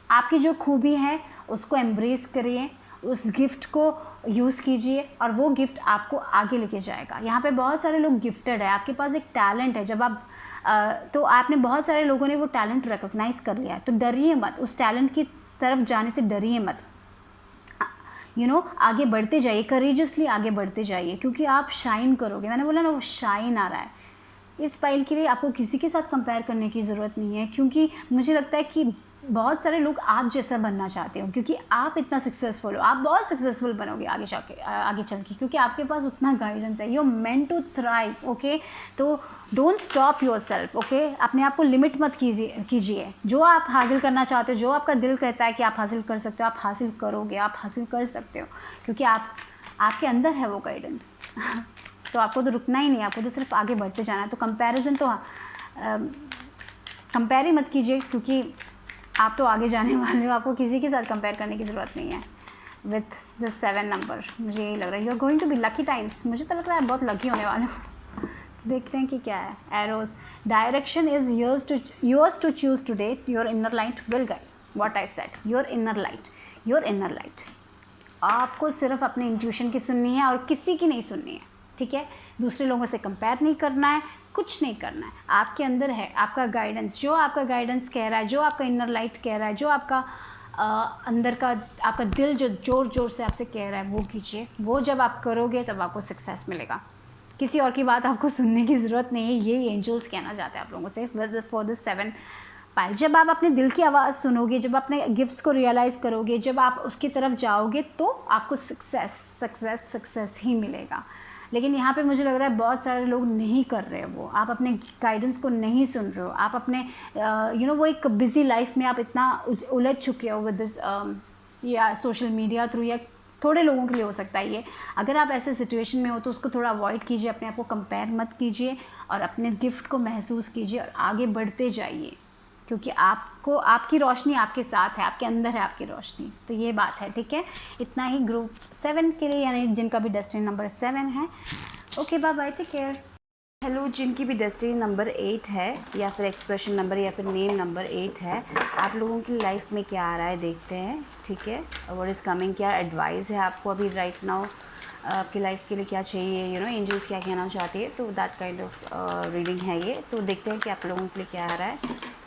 [SPEAKER 1] आपकी जो खूबी है उसको एम्ब्रेस करिए, उस गिफ्ट को यूज़ कीजिए और वो गिफ्ट आपको आगे लेके जाएगा। यहाँ पे बहुत सारे लोग गिफ्टेड है, आपके पास एक टैलेंट है, जब आप तो आपने बहुत सारे लोगों ने वो टैलेंट रिकॉग्नाइज कर लिया है, तो डरिए मत, उस टैलेंट की तरफ जाने से डरिए मत। आगे बढ़ते जाइए, करेजियसली आगे बढ़ते जाइए, क्योंकि आप शाइन करोगे। मैंने बोला ना, वो शाइन आ रहा है। इस फाइल के लिए आपको किसी के साथ कंपेयर करने की ज़रूरत नहीं है, क्योंकि मुझे लगता है कि बहुत सारे लोग आप जैसा बनना चाहते हो, क्योंकि आप इतना सक्सेसफुल हो, आप बहुत सक्सेसफुल बनोगे आगे चल के, क्योंकि आपके पास उतना गाइडेंस है। You meant to thrive. Okay, तो don't stop yourself. Okay, अपने आप को लिमिट मत कीजिए। जो आप हासिल करना चाहते हो, जो आपका दिल कहता है कि आप हासिल कर सकते हो, आप हासिल करोगे, आप हासिल कर सकते हो, क्योंकि आपके अंदर है वो गाइडेंस। तो आपको तो रुकना ही नहीं, आपको तो सिर्फ आगे बढ़ते जाना है। तो कंपैरिजन तो कंपेयर ही मत कीजिए, क्योंकि आप तो आगे जाने वाले हो, आपको किसी के साथ कंपेयर करने की ज़रूरत नहीं है। विथ द 7 नंबर मुझे यही लग रहा है, you are going to be lucky times. मुझे तो लग रहा है बहुत लकी होने वाले हो। तो देखते हैं कि क्या है। Arrows, direction is yours to choose today. Your inner light will guide. What I said, your inner light. आपको सिर्फ अपने इंट्यूशन की सुननी है और किसी की नहीं सुननी है, ठीक है। दूसरे लोगों से कंपेयर नहीं करना है, कुछ नहीं करना है। आपके अंदर है आपका गाइडेंस, जो आपका गाइडेंस कह रहा है, जो आपका इनर लाइट कह रहा है, जो आपका अंदर का आपका दिल जो जोर जोर से आपसे कह रहा है, वो कीजिए। वो जब आप करोगे तब आपको सक्सेस मिलेगा। किसी और की बात आपको सुनने की ज़रूरत नहीं है। ये एंजल्स कहना चाहते हैं आप लोगों से फॉर द 7 पाइल। जब आप अपने दिल की आवाज़ सुनोगे, जब अपने गिफ्ट्स को रियलाइज़ करोगे, जब आप उसकी तरफ जाओगे, तो आपको सक्सेस ही मिलेगा। लेकिन यहाँ पे मुझे लग रहा है बहुत सारे लोग नहीं कर रहे हैं वो, आप अपने गाइडेंस को नहीं सुन रहे हो, आप अपने वो एक बिज़ी लाइफ में आप इतना उलझ चुके हो विद दिस या सोशल मीडिया थ्रू, या थोड़े लोगों के लिए हो सकता है ये। अगर आप ऐसे सिचुएशन में हो तो उसको थोड़ा अवॉइड कीजिए, अपने आप को कंपेयर मत कीजिए और अपने गिफ्ट को महसूस कीजिए और आगे बढ़ते जाइए, क्योंकि आपकी रोशनी आपके साथ है, आपके अंदर है आपकी रोशनी। तो ये बात है, ठीक है। इतना ही ग्रुप 7 के लिए, यानी जिनका भी डेस्टिनी नंबर 7 है। Okay, bye bye, take care. Hello, जिनकी भी डेस्टिनी नंबर 8 है या फिर एक्सप्रेशन नंबर या फिर नेम नंबर 8 है, आप लोगों की लाइफ में क्या आ रहा है देखते हैं, ठीक है। व्हाट इज़ कमिंग, क्या एडवाइस है आपको अभी राइट नाउ, आपकी लाइफ के लिए क्या चाहिए, एंजल्स क्या कहना चाहती है, तो दैट काइंड ऑफ रीडिंग है ये। तो देखते हैं कि आप लोगों के लिए क्या आ रहा है।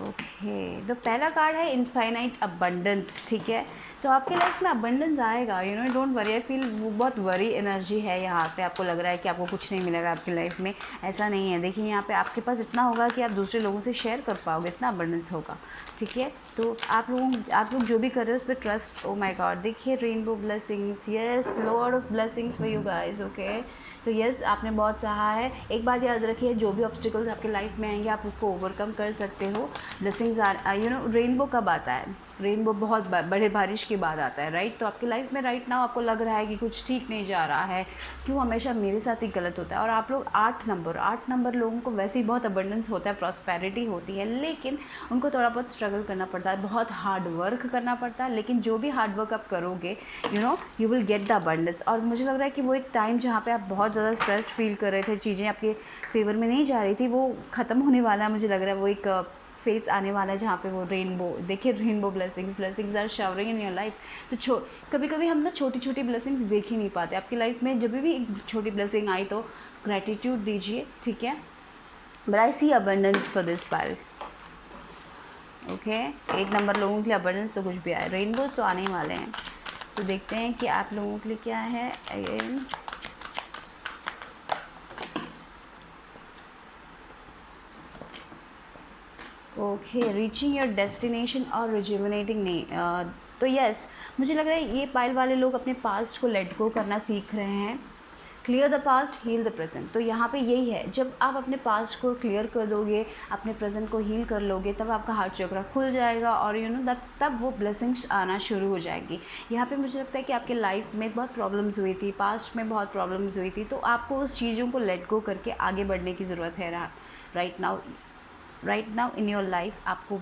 [SPEAKER 1] ओके, तो पहला कार्ड है इनफाइनाइट अबंडेंस, ठीक है। तो आपके लाइफ में अबंडेंस आएगा, डोंट वरी। आई फील वो बहुत वरी एनर्जी है यहाँ पे। आपको लग रहा है कि आपको कुछ नहीं मिलेगा आपकी लाइफ में, ऐसा नहीं है। देखिए यहाँ पे आपके पास इतना होगा कि आप दूसरे लोगों से शेयर कर पाओगे, इतना अबंडेंस होगा, ठीक है। तो आप लोग जो भी कर रहे हो उस पर ट्रस्ट। ओ माय गॉड, देखिए rainbow blessings, yes, Lord of blessings for you guys, okay. तो यस, आपने बहुत सहा है। एक बात याद रखिए, जो भी ऑब्स्टिकल्स आपके लाइफ में आएंगे आप उसको ओवरकम कर सकते हो। ब्लेसिंग्स आर, रेनबो कब आता है? रेनबो बहुत बड़े बारिश के बाद आता है, राइट। तो आपकी लाइफ में राइट नाउ आपको लग रहा है कि कुछ ठीक नहीं जा रहा है, क्यों हमेशा मेरे साथ ही गलत होता है। और आप लोग 8 नंबर लोगों को वैसे ही बहुत अबंडेंस होता है, प्रॉस्पेरिटी होती है, लेकिन उनको थोड़ा बहुत स्ट्रगल करना पड़ता है, बहुत हार्ड वर्क करना पड़ता है। लेकिन जो भी हार्ड वर्क आप करोगे, you will get the abundance. और मुझे लग रहा है कि वो एक टाइम जहाँ पे आप बहुत ज़्यादा स्ट्रेस्ड फील कर रहे थे, चीज़ें आपके फेवर में नहीं जा रही थी, वो ख़त्म होने वाला है। मुझे लग रहा है वो एक फेस आने वाला है जहाँ पे वो रेनबो, देखिए rainbow blessings are showering in your life. तो कभी कभी हम ना छोटी छोटी ब्लेसिंग्स देख ही नहीं पाते आपकी लाइफ में। जब भी एक छोटी ब्लेसिंग आई तो ग्रैटिट्यूड दीजिए, ठीक है। But I see abundance for this pile, okay. 8 number लोगों के लिए अबंडेंस तो कुछ भी आए, रेनबोज तो आने ही वाले हैं। तो देखते हैं कि आप लोगों के लिए क्या है again. Okay, reaching your destination और रिजुविनेटिंग नहीं, तो यस, मुझे लग रहा है ये पाइल वाले लोग अपने पास्ट को लेट गो करना सीख रहे हैं। Clear the past, heal the present. तो यहाँ पे यही है, जब आप अपने पास्ट को क्लियर कर दोगे, अपने प्रेजेंट को हील कर लोगे, तब आपका हार्ट चक्र खुल जाएगा और तब वो ब्लेसिंग्स आना शुरू हो जाएगी। यहाँ पे मुझे लगता है कि आपके लाइफ में बहुत प्रॉब्लम्स हुई थी, पास्ट में बहुत प्रॉब्लम्स हुई थी, तो आपको उस चीज़ों को लेट गो करके आगे बढ़ने की ज़रूरत है। Right now in your life आपको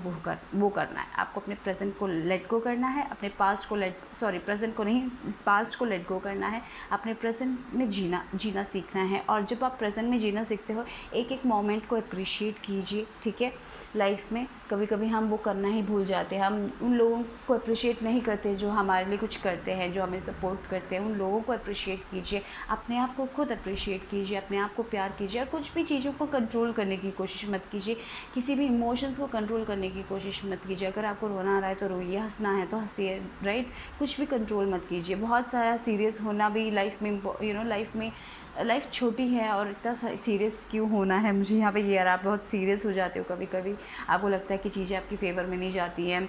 [SPEAKER 1] वो करना है। आपको अपने प्रेजेंट को लेट गो करना है, अपने पास्ट को प्रेजेंट को नहीं, पास्ट को लेट गो करना है, अपने प्रेजेंट में जीना सीखना है। और जब आप प्रेजेंट में जीना सीखते हो, एक एक मोमेंट को अप्रिशिएट कीजिए, ठीक है। लाइफ में कभी कभी हम वो करना ही भूल जाते हैं, हम उन लोगों को अप्रिशिएट नहीं करते जो हमारे लिए कुछ करते हैं, जो हमें सपोर्ट करते हैं। उन लोगों को अप्रिशिएट कीजिए, अपने आप को खुद अप्रिशिएट कीजिए, अपने आप को प्यार कीजिए। और कुछ भी चीज़ों को कंट्रोल करने की कोशिश मत कीजिए, किसी भी इमोशंस को कंट्रोल करने की कोशिश मत कीजिए। अगर आपको रोना आ रहा है तो रोइए, हंसना है तो हंसिए, राइट। कुछ भी कंट्रोल मत कीजिए। बहुत सारा सीरियस होना भी लाइफ में, लाइफ छोटी है और इतना सीरियस क्यों होना है। मुझे यहाँ पे ये यार, आप बहुत सीरियस हो जाते हो कभी कभी, आपको लगता है कि चीज़ें आपकी फेवर में नहीं जाती हैं,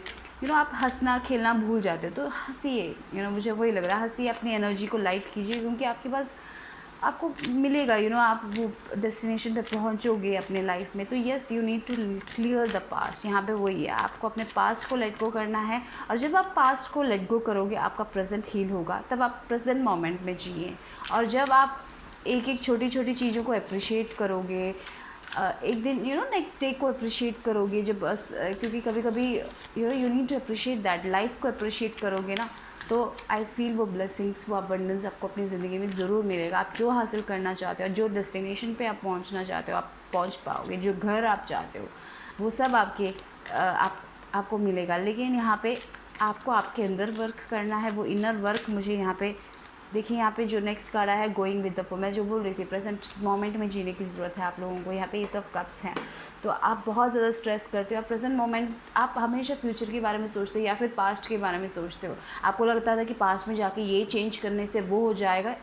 [SPEAKER 1] आप हंसना खेलना भूल जाते हो, तो हंसिए। मुझे वही लग रहा है, हंसिए, अपनी एनर्जी को लाइट कीजिए, क्योंकि आपके पास आपको मिलेगा, आप वो डेस्टिनेशन पे पहुंचोगे अपने लाइफ में। तो yes, you need to clear the past. यहाँ पे वही है, आपको अपने पास्ट को लेट गो करना है। और जब आप पास्ट को लेट गो करोगे, आपका प्रेजेंट हील होगा, तब आप प्रेजेंट मोमेंट में जिए। और जब आप एक एक छोटी छोटी चीज़ों को अप्रिशिएट करोगे, एक दिन नेक्स्ट डे को अप्रिशिएट करोगे, जब क्योंकि कभी कभी you need to appreciate that, life को अप्रिशिएट करोगे ना, तो आई फील वो ब्लेसिंग्स, वो अबंडेंस आपको अपनी ज़िंदगी में ज़रूर मिलेगा। आप जो हासिल करना चाहते हो, जो डेस्टिनेशन पे आप पहुंचना चाहते हो, आप पहुंच पाओगे। जो घर आप चाहते हो वो सब आपको मिलेगा। लेकिन यहाँ पे आपको आपके अंदर वर्क करना है, वो इनर वर्क। मुझे यहाँ पे देखिए, यहाँ पे जो नेक्स्ट कार्ड आया है, गोइंग विद द फ्लो। मैं जो बोल रही थी, प्रेजेंट मोमेंट में जीने की ज़रूरत है आप लोगों को। यहाँ पे ये सब कप्स हैं, तो आप बहुत ज़्यादा स्ट्रेस करते हो। प्रेजेंट मोमेंट, आप हमेशा फ्यूचर के बारे में सोचते हो या फिर पास्ट के बारे में सोचते हो। आपको लगता था कि पास्ट में जाके ये चेंज करने से वो हो जाएगा,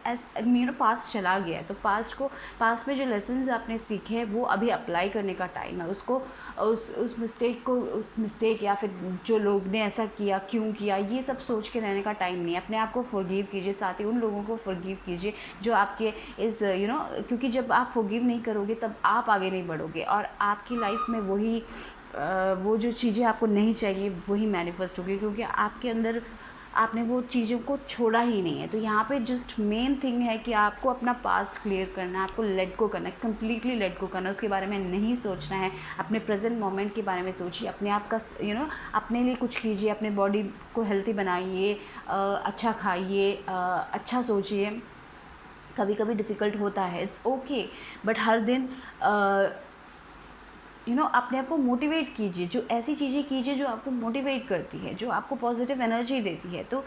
[SPEAKER 1] पास्ट चला गया है, तो पास्ट में जो लेसन्स आपने सीखे हैं वो अभी अप्लाई करने का टाइम है। उसको उस मिस्टेक या फिर जो लोग ने ऐसा किया, क्यों किया, ये सब सोच के रहने का टाइम नहीं है। अपने आप को फॉरगिव कीजिए, साथ ही उन लोगों को फॉरगिव कीजिए जो आपके क्योंकि जब आप फॉरगिव नहीं करोगे तब आप आगे नहीं बढ़ोगे, और आपकी लाइफ में वो जो चीज़ें आपको नहीं चाहिए वही मैनिफेस्ट होगी, क्योंकि आपके अंदर आपने वो चीज़ों को छोड़ा ही नहीं है। तो यहाँ पे जस्ट मेन थिंग है कि आपको अपना पास्ट क्लियर करना है, आपको लेट गो करना है, कम्प्लीटली लेट गो करना है। उसके बारे में नहीं सोचना है, अपने प्रेजेंट मोमेंट के बारे में सोचिए, अपने आप का अपने लिए कुछ कीजिए, अपने बॉडी को हेल्थी बनाइए, अच्छा खाइए, अच्छा सोचिए, कभी कभी डिफ़िकल्ट होता है, इट्स ओके, बट हर दिन अपने आप को मोटिवेट कीजिए, जो ऐसी चीज़ें कीजिए जो आपको मोटिवेट करती है, जो आपको पॉजिटिव एनर्जी देती है। तो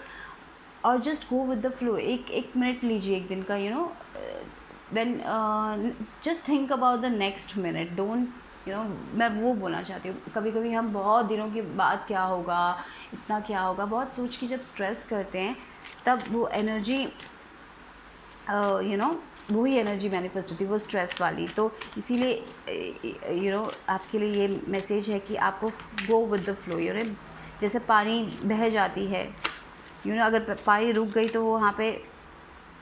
[SPEAKER 1] और just go with the flow, एक मिनट लीजिए एक दिन का, when just think about the next minute, don't मैं वो बोलना चाहती हूँ, कभी कभी हम बहुत दिनों के बाद क्या होगा, इतना क्या होगा, बहुत सोच के जब स्ट्रेस करते हैं तब वो एनर्जी वही एनर्जी मैनिफेस्ट होती है, वो स्ट्रेस वाली। तो इसीलिए आपके लिए ये मैसेज है कि आपको गो विद द फ्लो। जैसे पानी बह जाती है, अगर पानी रुक गई तो वो वहाँ पे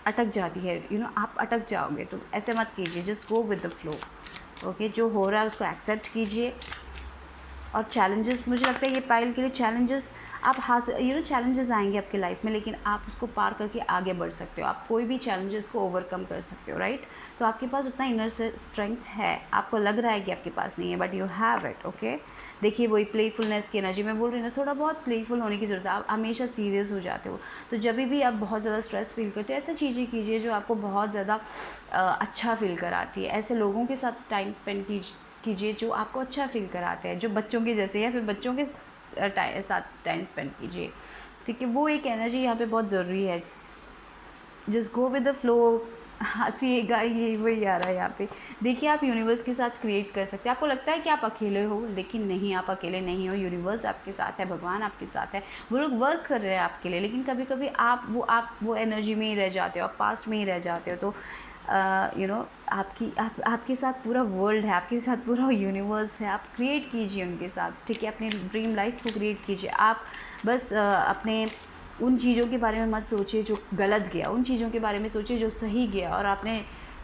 [SPEAKER 1] अटक जाती है, आप अटक जाओगे, तो ऐसे मत कीजिए, just go with the flow. Okay, जो हो रहा है उसको एक्सेप्ट कीजिए। और चैलेंजेस, मुझे लगता है ये पायल के लिए चैलेंजेस आप चैलेंजेस आएंगे आपके लाइफ में, लेकिन आप उसको पार करके आगे बढ़ सकते हो, आप कोई भी चैलेंजेस को ओवरकम कर सकते हो, राइट। तो आपके पास उतना इनर स्ट्रेंथ है, आपको लग रहा है कि आपके पास नहीं है, but you have it. Okay, देखिए वही प्लेफुलनेस की एनर्जी मैं बोल रही हूँ ना, थोड़ा बहुत प्लेफुल होने की ज़रूरत है। आप हमेशा सीरियस हो जाते हो, तो जब भी आप बहुत ज़्यादा स्ट्रेस फील करते हो, ऐसी चीज़ें कीजिए जो आपको बहुत ज़्यादा अच्छा फील कराती है। ऐसे लोगों के साथ टाइम स्पेंड कीजिए जो आपको अच्छा फील कराते हैं, जो बच्चों के जैसे, या फिर बच्चों के साथ टाइम स्पेंड कीजिए, ठीक है। वो एक एनर्जी यहाँ पे बहुत ज़रूरी है। Just go with the flow, हंसीएगा, ये वही आ रहा है यहाँ पे। देखिए आप यूनिवर्स के साथ क्रिएट कर सकते हैं। आपको लगता है कि आप अकेले हो, लेकिन नहीं, आप अकेले नहीं हो। यूनिवर्स आपके साथ है, भगवान आपके साथ है, वो लोग वर्क कर रहे हैं आपके लिए। लेकिन कभी कभी आप वो एनर्जी में ही रह जाते हो, आप पास्ट में ही रह जाते हो। तो आपके साथ पूरा वर्ल्ड है, आपके साथ पूरा यूनिवर्स है। आप क्रिएट कीजिए उनके साथ, ठीक है। अपनी ड्रीम लाइफ को क्रिएट कीजिए। आप बस अपने उन चीज़ों के बारे में मत सोचिए जो गलत गया, उन चीज़ों के बारे में सोचिए जो सही गया। और आपने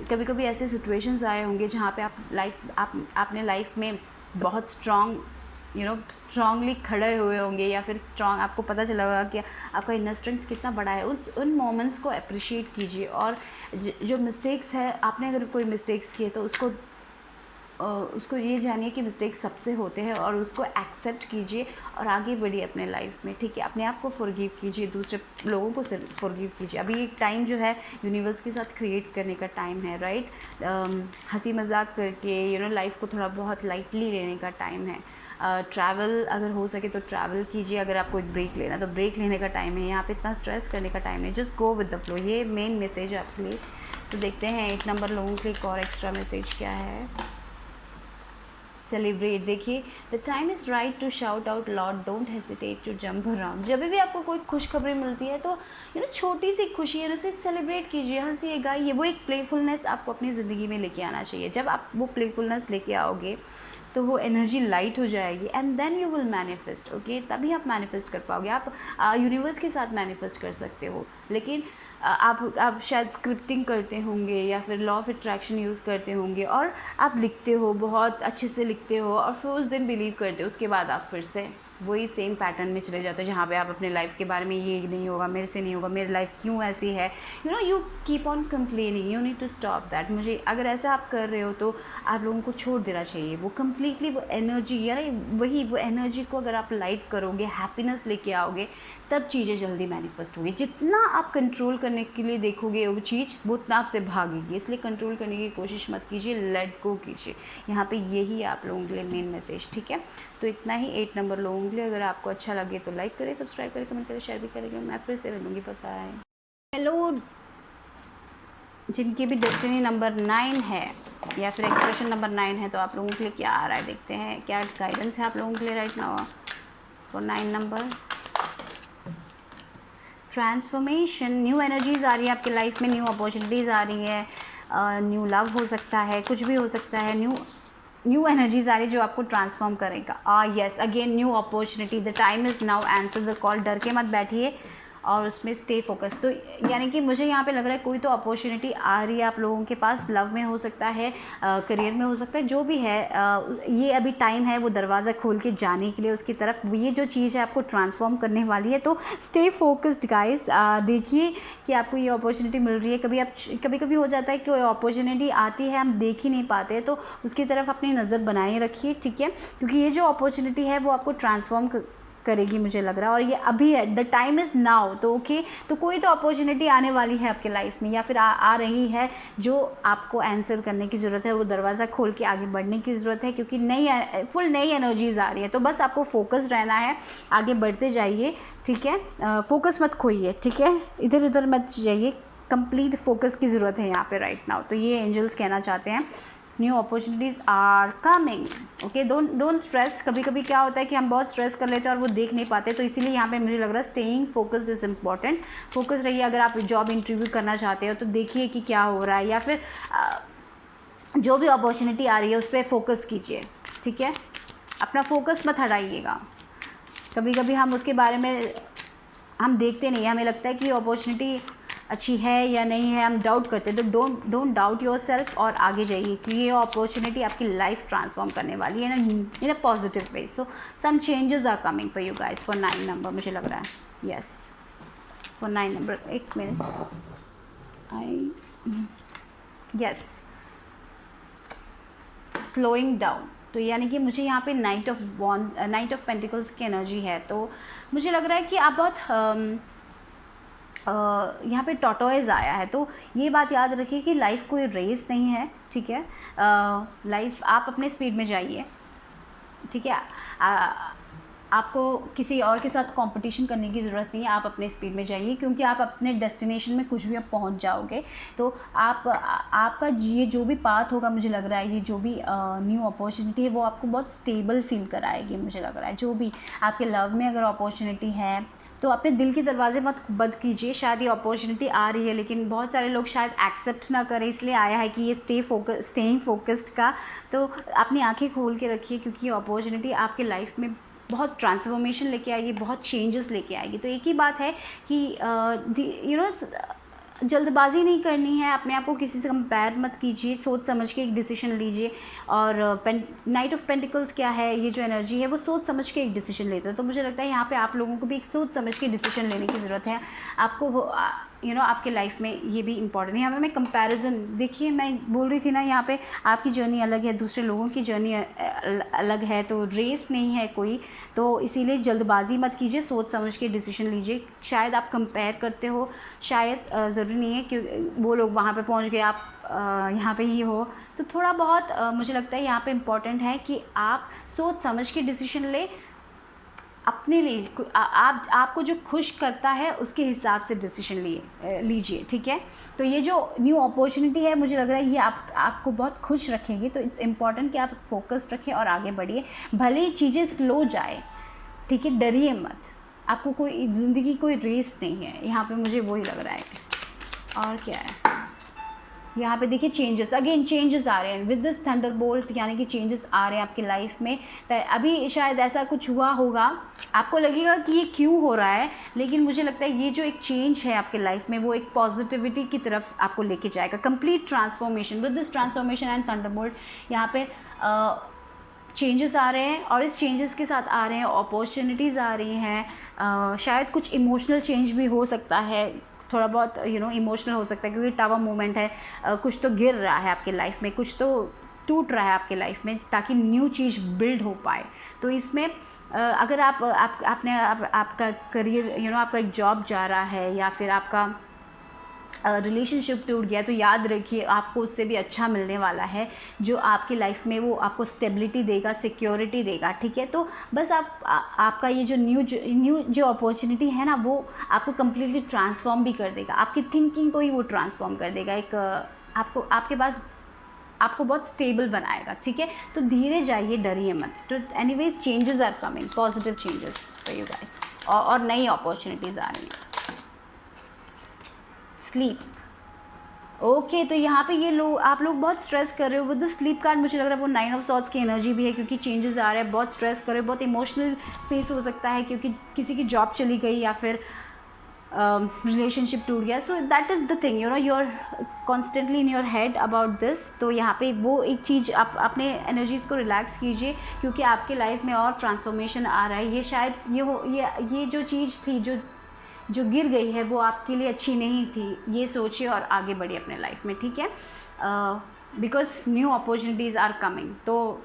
[SPEAKER 1] कभी कभी ऐसे सिचुएशंस आए होंगे जहाँ पे आपने लाइफ में बहुत स्ट्रांगली खड़े हुए होंगे, या फिर आपको पता चला होगा कि आपका इनर स्ट्रेंथ कितना बड़ा है। उन मोमेंट्स को अप्रिशिएट कीजिए। और जो मिस्टेक्स है, आपने अगर कोई मिस्टेक्स किए तो उसको ये जानिए कि मिस्टेक सबसे होते हैं, और उसको एक्सेप्ट कीजिए और आगे बढ़िए अपने लाइफ में, ठीक है। अपने आप को फॉरगिव कीजिए, दूसरे लोगों को फॉरगिव कीजिए। अभी एक टाइम जो है यूनिवर्स के साथ क्रिएट करने का टाइम है, राइट। हंसी मजाक करके लाइफ को थोड़ा बहुत लाइटली लेने का टाइम है। ट्रैवल अगर हो सके तो ट्रैवल कीजिए। अगर आपको एक ब्रेक लेना तो ब्रेक लेने का टाइम है। यहाँ पे इतना स्ट्रेस करने का टाइम है, just go with the flow. ये मेन मैसेज है आपके लिए। तो देखते हैं 8 नंबर लोगों के लिए एक और एक्स्ट्रा मैसेज क्या है। सेलिब्रेट, देखिए the time is right to shout out lot, don't hesitate to jump around. जब भी आपको कोई खुशखबरी मिलती है तो छोटी सी खुशी है, उसे सेलिब्रेट कीजिए, हंसीएगा। ये वो एक प्लेफुलनेस आपको अपनी ज़िंदगी में लेके आना चाहिए। जब आप वो प्लेफुलनेस लेके आओगे तो वो एनर्जी लाइट हो जाएगी, and then you will manifest. Okay, तभी आप मैनिफेस्ट कर पाओगे। आप यूनिवर्स के साथ मैनिफेस्ट कर सकते हो, लेकिन आप शायद स्क्रिप्टिंग करते होंगे या फिर लॉ ऑफ अट्रैक्शन यूज़ करते होंगे, और आप लिखते हो, बहुत अच्छे से लिखते हो, और फिर उस दिन बिलीव करते हो। उसके बाद आप फिर से वही सेम पैटर्न में चले जाते हो, जहाँ पे आप अपने लाइफ के बारे में, ये नहीं होगा, मेरे से नहीं होगा, मेरी लाइफ क्यों ऐसी है, you keep on complaining, you need to stop that. मुझे अगर ऐसा आप कर रहे हो तो आप लोगों को छोड़ देना चाहिए। वो कम्प्लीटली वो एनर्जी, यानी वो एनर्जी को अगर आप लाइट करोगे, हैप्पीनेस लेके आओगे, तब चीज़ें जल्दी मैनिफेस्ट होगी। जितना आप कंट्रोल करने के लिए देखोगे वो चीज़, वो उतना आपसे भागेगी। इसलिए कंट्रोल करने की कोशिश मत कीजिए, लेट गो कीजिए। यहाँ पे यही आप लोगों के लिए मेन मैसेज, ठीक है। तो इतना ही 8 नंबर लोगों के लिए। अगर आपको अच्छा लगे तो लाइक करें, सब्सक्राइब करें, कमेंट करें, शेयर भी करेंगे। मैं फिर से मिलूँगी, पता है। हेलो, जिनकी भी डेस्टिनी नंबर 9 है या फिर एक्सप्रेशन नंबर 9 है, तो आप लोगों के लिए क्या आ रहा है, देखते हैं क्या गाइडेंस है आप लोगों के लिए right now for 9 number. Transformation, new energies आ रही है आपकी लाइफ में, न्यू अपॉर्चुनिटीज़ आ रही है, न्यू लव हो सकता है, कुछ भी हो सकता है। न्यू एनर्जीज आ रही है जो आपको ट्रांसफॉर्म करेगा। Yes, again new opportunity, the time is now, answer the call. डर के मत बैठिए और उसमें स्टे फोकस। तो यानी कि मुझे यहाँ पे लग रहा है कोई तो अपॉर्चुनिटी आ रही है आप लोगों के पास, लव में हो सकता है, करियर में हो सकता है, जो भी है। ये अभी टाइम है वो दरवाज़ा खोल के जाने के लिए उसकी तरफ। ये जो चीज़ है आपको ट्रांसफॉर्म करने वाली है, तो स्टे फोकस्ड गाइस। देखिए कि आपको ये अपॉर्चुनिटी मिल रही है। कभी कभी हो जाता है कि कोई अपॉर्चुनिटी आती है, हम देख ही नहीं पाते, तो उसकी तरफ अपनी नज़र बनाए रखिए, ठीक है। क्योंकि ये जो अपॉर्चुनिटी है वो आपको ट्रांसफॉर्म करेगी मुझे लग रहा है, और ये अभी है, द टाइम इज़ नाउ। तो ओके, तो कोई तो अपॉर्चुनिटी आने वाली है आपके लाइफ में, या फिर आ रही है, जो आपको आंसर करने की ज़रूरत है, वो दरवाज़ा खोल के आगे बढ़ने की ज़रूरत है, क्योंकि फुल नई एनर्जीज आ रही है। तो बस आपको फोकस्ड रहना है, आगे बढ़ते जाइए, ठीक है। फोकस मत खोइए, ठीक है, इधर उधर मत जाइए, कंप्लीट फोकस की ज़रूरत है यहाँ पे राइट नाउ। तो ये एंजल्स कहना चाहते हैं, new opportunities are coming. Okay, don't stress. कभी कभी क्या होता है कि हम बहुत स्ट्रेस कर लेते हैं और वो देख नहीं पाते, तो इसीलिए यहाँ पे मुझे लग रहा है staying focused is important. Focus रहिए। अगर आप जॉब इंटरव्यू करना चाहते हो तो देखिए कि क्या हो रहा है, या फिर जो भी अपॉर्चुनिटी आ रही है उस पर फोकस कीजिए, ठीक है। अपना फोकस मत हटाइएगा। कभी कभी हम उसके बारे में हम देखते नहीं, हमें लगता है कि अपॉर्चुनिटी अच्छी है या नहीं है, हम डाउट करते हैं। तो डोंट डाउट योर सेल्फ और आगे जाइए, क्योंकि ये अपॉर्चुनिटी आपकी लाइफ ट्रांसफॉर्म करने वाली है ना, in a positive way. So some changes are coming for you guys for 9 number, मुझे लग रहा है। Yes, for 9 number. एक मिनट, यस, स्लोइंग डाउन। तो यानी कि मुझे यहाँ पे नाइट ऑफ पेंटिकल्स की एनर्जी है। तो मुझे लग रहा है कि आप बहुत यहाँ पे टॉर्टोइज आया है। तो ये बात याद रखिए कि लाइफ कोई रेस नहीं है, ठीक है। लाइफ, आप अपने स्पीड में जाइए, ठीक है। आपको किसी और के साथ कंपटीशन करने की ज़रूरत नहीं है, आप अपने स्पीड में जाइए, क्योंकि आप अपने डेस्टिनेशन में कुछ भी आप पहुंच जाओगे। तो आपका ये जो भी पाथ होगा, मुझे लग रहा है ये जो भी न्यू अपॉर्चुनिटी है वो आपको बहुत स्टेबल फील कराएगी, मुझे लग रहा है। जो भी आपके लव में अगर अपॉर्चुनिटी है तो अपने दिल के दरवाजे मत बंद कीजिए। शायद ये अपॉर्चुनिटी आ रही है, लेकिन बहुत सारे लोग शायद एक्सेप्ट ना करें, इसलिए आया है कि ये स्टेइंग फोकस्ड का। तो अपनी आंखें खोल के रखिए, क्योंकि ये अपॉर्चुनिटी आपके लाइफ में बहुत ट्रांसफॉर्मेशन लेके आएगी, बहुत चेंजेस लेके आएगी। तो एक ही बात है कि जल्दबाजी नहीं करनी है, अपने आप को किसी से कंपेयर मत कीजिए, सोच समझ के एक डिसीजन लीजिए। और नाइट ऑफ पेंटिकल्स क्या है, ये जो एनर्जी है वो सोच समझ के एक डिसीजन लेता है। तो मुझे लगता है यहाँ पे आप लोगों को भी एक सोच समझ के डिसीजन लेने की ज़रूरत है। आपको आपके लाइफ में ये भी इंपॉर्टेंट है। यहाँ पे मैं कंपैरिजन, देखिए मैं बोल रही थी ना, यहाँ पे आपकी जर्नी अलग है, दूसरे लोगों की जर्नी अलग है, तो रेस नहीं है कोई। तो इसीलिए जल्दबाजी मत कीजिए, सोच समझ के डिसीजन लीजिए। शायद आप कंपेयर करते हो, शायद ज़रूरी नहीं है कि वो लोग वहाँ पे पहुँच गए, आप यहाँ पे ही हो। तो थोड़ा बहुत मुझे लगता है यहाँ पे इम्पॉर्टेंट है कि आप सोच समझ के डिसीजन ले, अपने लिए आपको जो खुश करता है उसके हिसाब से डिसीजन लीजिए, ठीक है। तो ये जो न्यू अपॉर्चुनिटी है, मुझे लग रहा है ये आपको बहुत खुश रखेगी। तो इट्स इम्पॉर्टेंट कि आप फोकस्ड रखें और आगे बढ़िए, भले ही चीज़ें स्लो जाए, ठीक है, डरिए मत। आपको कोई ज़िंदगी कोई रेस नहीं है, यहाँ पे मुझे वही लग रहा है। और क्या है यहाँ पे देखिए, चेंजेस, अगेन चेंजेस आ रहे हैं विद दिस थंडरबोल्ट, यानी कि चेंजेस आ रहे हैं आपकी लाइफ में। अभी शायद ऐसा कुछ हुआ होगा, आपको लगेगा कि ये क्यों हो रहा है, लेकिन मुझे लगता है ये जो एक चेंज है आपके लाइफ में वो एक पॉजिटिविटी की तरफ आपको लेके जाएगा, complete transformation. With this transformation and Thunderbolt यहाँ पे चेंजेस आ रहे हैं, और इस चेंजेस के साथ आ रहे हैं अपॉर्चुनिटीज़ आ रही हैं। शायद कुछ इमोशनल चेंज भी हो सकता है, थोड़ा बहुत इमोशनल हो सकता है, क्योंकि टावर मोमेंट है। कुछ तो गिर रहा है आपके लाइफ में, कुछ तो टूट रहा है आपके लाइफ में, ताकि न्यू चीज़ बिल्ड हो पाए। तो इसमें अगर आपका करियर आपका एक जॉब जा रहा है, या फिर आपका रिलेशनशिप टूट गया, तो याद रखिए आपको उससे भी अच्छा मिलने वाला है, जो आपकी लाइफ में वो आपको स्टेबिलिटी देगा, सिक्योरिटी देगा, ठीक है। तो बस आपका ये जो न्यू जो अपॉर्चुनिटी है ना, वो आपको कम्प्लीटली ट्रांसफॉर्म भी कर देगा, आपकी थिंकिंग को ही वो ट्रांसफॉर्म कर देगा, एक आपके पास आपको बहुत स्टेबल बनाएगा, ठीक है। तो धीरे जाइए, डरिए मत। तो anyways changes are coming, positive changes for you guys, और नई अपॉर्चुनिटीज़ आ रही हैं। Sleep, okay. तो यहाँ पे ये आप लोग बहुत स्ट्रेस कर रहे हो विद द स्लीप कार्ड। मुझे लग रहा है वो 9 ऑफ सॉर्ड्स की एनर्जी भी है, क्योंकि चेंजेस आ रहे हैं, बहुत स्ट्रेस कर रहे हो, बहुत इमोशनल फेस हो सकता है, क्योंकि किसी की जॉब चली गई या फिर रिलेशनशिप टूट गया। So that is the thing, you are constantly in your head about this. तो यहाँ पे वो एक चीज़, आप अपने एनर्जीज़ को रिलैक्स कीजिए, क्योंकि आपके लाइफ में और ट्रांसफॉर्मेशन आ रहा है। ये शायद ये जो चीज़ थी जो गिर गई है, वो आपके लिए अच्छी नहीं थी, ये सोचिए और आगे बढ़िए अपने लाइफ में, ठीक है। Because new opportunities are coming. तो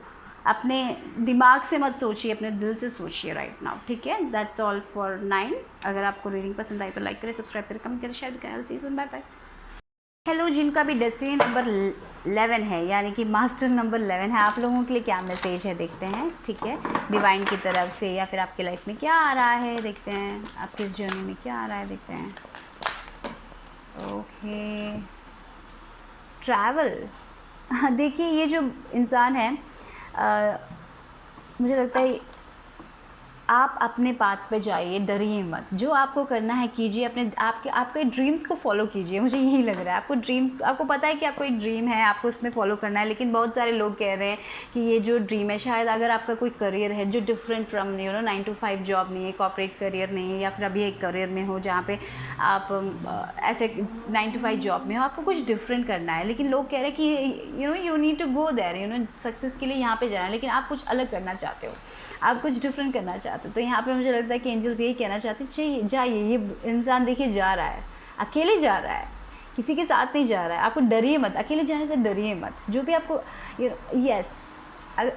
[SPEAKER 1] अपने दिमाग से मत सोचिए, अपने दिल से सोचिए राइट नाउ, ठीक है। That's all for 9। अगर आपको रीडिंग पसंद आई तो लाइक करें, सब्सक्राइब करें, कमेंट करें, शेयर करें। सी सुन, बाय बाय। हेलो, जिनका भी डेस्टिनी नंबर 11 है, यानी कि मास्टर नंबर 11 है, आप लोगों के लिए क्या मैसेज है देखते हैं, ठीक है। डिवाइन की तरफ से या फिर आपके लाइफ में क्या आ रहा है देखते हैं, आपकी इस जर्नी में क्या आ रहा है देखते हैं। Okay, travel. देखिए, ये जो इंसान है, मुझे लगता है आप अपने पाथ पे जाइए, डरिए मत। जो आपको करना है कीजिए, अपने आपके ड्रीम्स को फॉलो कीजिए। मुझे यही लग रहा है, आपको ड्रीम्स, आपको पता है कि आपको एक ड्रीम है, आपको उसमें फॉलो करना है, लेकिन बहुत सारे लोग कह रहे हैं कि ये जो ड्रीम है, शायद अगर आपका कोई करियर है जो डिफरेंट फ्रॉम 9 to 5 जॉब नहीं है, कॉर्पोरेट करियर नहीं है, या फिर अभी एक करियर में हो जहाँ पे आप ऐसे 9 to 5 जॉब में हो, आपको कुछ डिफरेंट करना है, लेकिन लोग कह रहे हैं कि you need to go there, success के लिए यहाँ पे जाना है, लेकिन आप कुछ अलग करना चाहते हो, आप कुछ डिफरेंट करना चाहते हो। तो यहाँ पे मुझे लगता है कि एंजल्स यही कहना चाहते हैं, चाहिए जाइए। ये इंसान देखिए जा रहा है, अकेले जा रहा है, किसी के साथ नहीं जा रहा है। आपको डरिए मत, अकेले जाने से डरिए मत। जो भी आपको यस,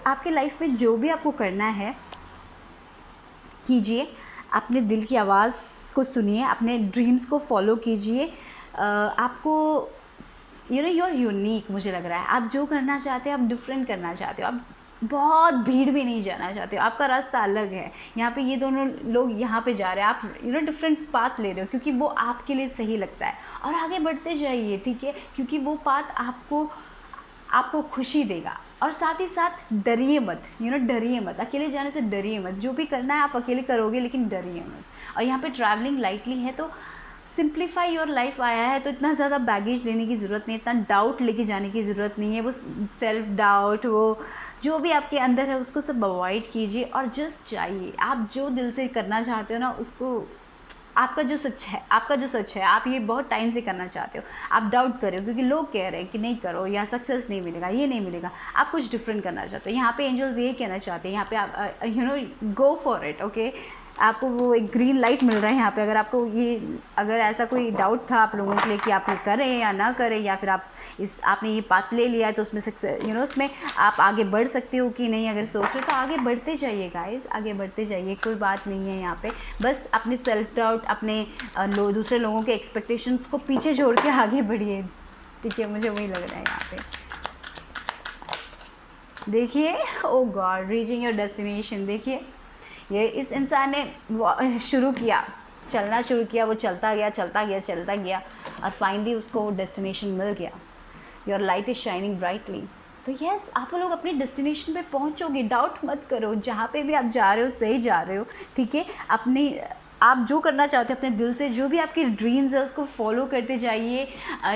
[SPEAKER 1] आपके लाइफ में जो भी आपको करना है कीजिए, अपने दिल की आवाज़ को सुनिए, अपने ड्रीम्स को फॉलो कीजिए। आपको यू आर यूनिक, मुझे लग रहा है आप जो करना चाहते हो, आप डिफरेंट करना चाहते हो, आप बहुत भीड़ भी नहीं जाना चाहते हो, आपका रास्ता अलग है। यहाँ पे ये दोनों लोग यहाँ पे जा रहे हैं, आप डिफरेंट पाथ ले रहे हो, क्योंकि वो आपके लिए सही लगता है, और आगे बढ़ते जाइए, ठीक है, क्योंकि वो पाथ आपको खुशी देगा। और साथ ही साथ डरिए मत, डरिए मत, अकेले जाने से डरिए मत। जो भी करना है आप अकेले करोगे, लेकिन डरिए मत। और यहाँ पे ट्रैवलिंग लाइटली है, तो सिंप्लीफाई योर लाइफ आया है, तो इतना ज़्यादा बैगेज लेने की ज़रूरत नहीं है, इतना डाउट लेके जाने की ज़रूरत नहीं है। वो सेल्फ डाउट, वो जो भी आपके अंदर है, उसको सब अवॉइड कीजिए और जस्ट जाइए। आप जो दिल से करना चाहते हो ना, उसको आपका जो सच है, आप ये बहुत टाइम से करना चाहते हो, आप डाउट कर रहे हो क्योंकि लोग कह रहे हैं कि नहीं करो, या सक्सेस नहीं मिलेगा, ये नहीं मिलेगा, आप कुछ डिफरेंट करना चाहते हो। यहाँ पे एंजल्स ये कहना चाहते हैं, यहाँ पे आप गो फॉर इट, ओके। आपको वो एक ग्रीन लाइट मिल रहा है यहाँ पे। अगर ऐसा कोई डाउट था आप लोगों के लिए कि आप ये करें या ना करें, या फिर आपने ये पाथ ले लिया है तो उसमें सक्सेस उसमें आप आगे बढ़ सकते हो कि नहीं, अगर सोच रहे हो तो आगे बढ़ते जाइए गाइस, आगे बढ़ते जाइए, कोई बात नहीं है यहाँ पे। बस अपने सेल्फ डाउट, अपने दूसरे लोगों के एक्सपेक्टेशंस को पीछे छोड़ के आगे बढ़िए, ठीक है। मुझे वही लग रहा है यहाँ पे। देखिए, ओ गॉड, रीचिंग योर डेस्टिनेशन। देखिए, ये इस इंसान ने चलना शुरू किया, वो चलता गया, और फाइनली उसको वो डेस्टिनेशन मिल गया। Your light is shining brightly. तो यस, आप लोग अपने डेस्टिनेशन पे पहुंचोगे, डाउट मत करो। जहाँ पे भी आप जा रहे हो, सही जा रहे हो, ठीक है। आप जो करना चाहते हो अपने दिल से, जो भी आपके ड्रीम्स है, उसको फॉलो करते जाइए,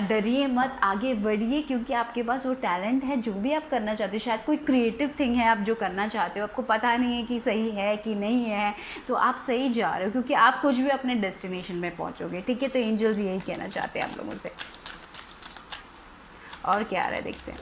[SPEAKER 1] डरिए मत, आगे बढ़िए, क्योंकि आपके पास वो टैलेंट है। जो भी आप करना चाहते हो, शायद कोई क्रिएटिव थिंग है आप जो करना चाहते हो, आपको पता नहीं है कि सही है कि नहीं है, तो आप सही जा रहे हो, क्योंकि आप कुछ भी अपने डेस्टिनेशन में पहुँचोगे, ठीक है। तो एंजल्स यही कहना चाहते हैं आप लोगों से। और क्या आ रहा है देखते हैं।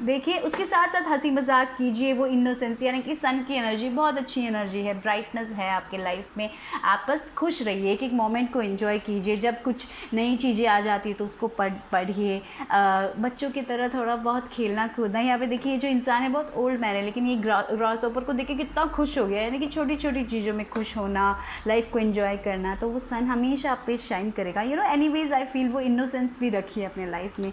[SPEAKER 1] देखिए, उसके साथ साथ हंसी मजाक कीजिए, वो इनोसेंस, यानी कि सन की एनर्जी बहुत अच्छी एनर्जी है, ब्राइटनेस है आपके लाइफ में। आप बस खुश रहिए, एक एक मोमेंट को एंजॉय कीजिए। जब कुछ नई चीज़ें आ जाती है तो उसको पढ़िए, बच्चों की तरह थोड़ा बहुत खेलना कूदना। यहाँ पे देखिए, जो इंसान है बहुत ओल्ड मैन है, लेकिन ये ग्रास ओपर को देखिए कितना खुश हो गया, यानी कि छोटी छोटी चीज़ों में खुश होना, लाइफ को एंजॉय करना। तो वो सन हमेशा आप पे शाइन करेगा। एनीवेज आई फील वो इनोसेंस भी रखिए अपने लाइफ में।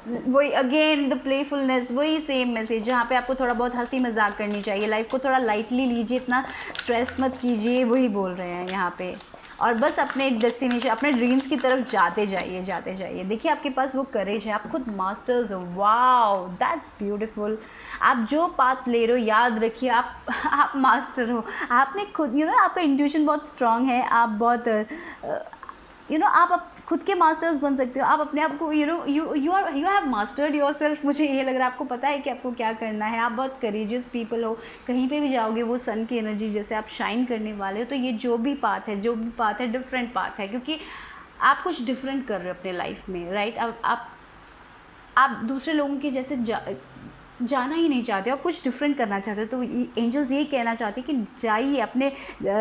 [SPEAKER 1] वही अगेन द प्लेफुलनेस, वही सेम मैसेज, जहाँ पे आपको थोड़ा बहुत हंसी मजाक करनी चाहिए, लाइफ को थोड़ा लाइटली लीजिए, इतना स्ट्रेस मत कीजिए, वही बोल रहे हैं यहाँ पे। और बस अपने डेस्टिनेशन, अपने ड्रीम्स की तरफ जाते जाइए। देखिए, आपके पास वो करेज है, आप खुद मास्टर्स हो। Wow, that's beautiful. आप जो पाथ ले रहे हो, याद रखिए आप मास्टर हो। आपने खुद आपका इंट्यूशन बहुत स्ट्रांग है, आप बहुत आप खुद के मास्टर्स बन सकते हो। आप अपने आप को यू हैव मास्टर्ड योरसेल्फ। मुझे ये लग रहा है आपको पता है कि आपको क्या करना है। आप बहुत करेजियस पीपल हो, कहीं पे भी जाओगे वो सन की एनर्जी जैसे आप शाइन करने वाले हो। तो ये जो भी पाथ है डिफरेंट पाथ है, क्योंकि आप कुछ डिफरेंट कर रहे हो अपने लाइफ में, राइट। आप दूसरे लोगों के जैसे जाना ही नहीं चाहते हो, कुछ डिफरेंट करना चाहते हो, तो एंजल्स ये कहना चाहते हैं कि जाइए,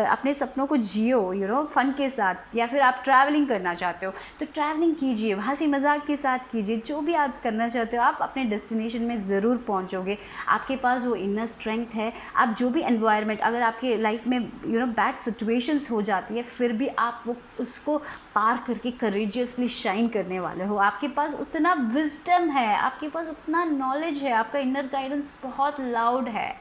[SPEAKER 1] अपने सपनों को जियो, फन के साथ, या फिर आप ट्रैवलिंग करना चाहते हो तो ट्रैवलिंग कीजिए, हंसी मजाक के साथ कीजिए, जो भी आप करना चाहते हो आप अपने डेस्टिनेशन में ज़रूर पहुंचोगे। आपके पास वो इनर स्ट्रेंथ है। आप जो भी एनवायरनमेंट, अगर आपके लाइफ में बैड सिचुएशंस हो जाती है, फिर भी आप वो उसको पार करके करेजियसली शाइन करने वाले हो। आपके पास उतना विजडम है, आपके पास उतना नॉलेज है, आपका इनर गाइडेंस बहुत लाउड है,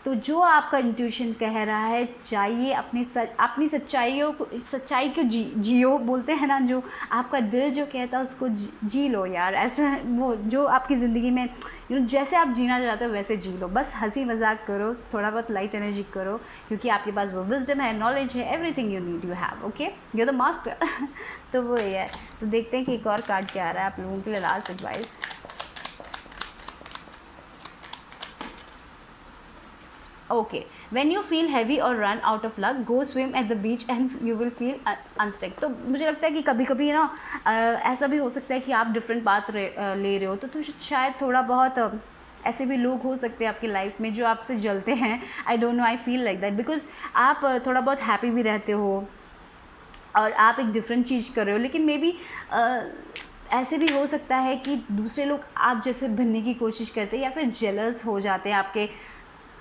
[SPEAKER 1] तो जो आपका इंट्यूशन कह रहा है, जाइए अपनी सच्चाई को जियो, बोलते हैं ना, जो आपका दिल जो कहता है उसको जी लो यार। ऐसा वो जो आपकी ज़िंदगी में जैसे आप जीना चाहते हो वैसे जी लो, बस हंसी मजाक करो, थोड़ा बहुत लाइट एनर्जी करो, क्योंकि आपके पास वो विजडम है, नॉलेज है, everything you need you have, okay, you the master. तो वो ये है। तो देखते हैं कि एक और कार्ड क्या आ रहा है आप लोगों के लिए, last advice. Okay, when you feel heavy और run out of luck, go swim at the beach and you will feel unstuck. तो मुझे लगता है कि कभी कभी ना ऐसा भी हो सकता है कि आप डिफरेंट बात ले रहे हो, तो शायद थोड़ा बहुत ऐसे भी लोग हो सकते हैं आपकी लाइफ में जो आपसे जलते हैं। I don't know, I feel like that, because आप थोड़ा बहुत हैप्पी भी रहते हो और आप एक डिफरेंट चीज़ कर रहे हो, लेकिन मे बी ऐसे भी हो सकता है कि दूसरे लोग आप जैसे बनने की कोशिश करते हैं, या फिर जेलस हो जाते हैं आपके,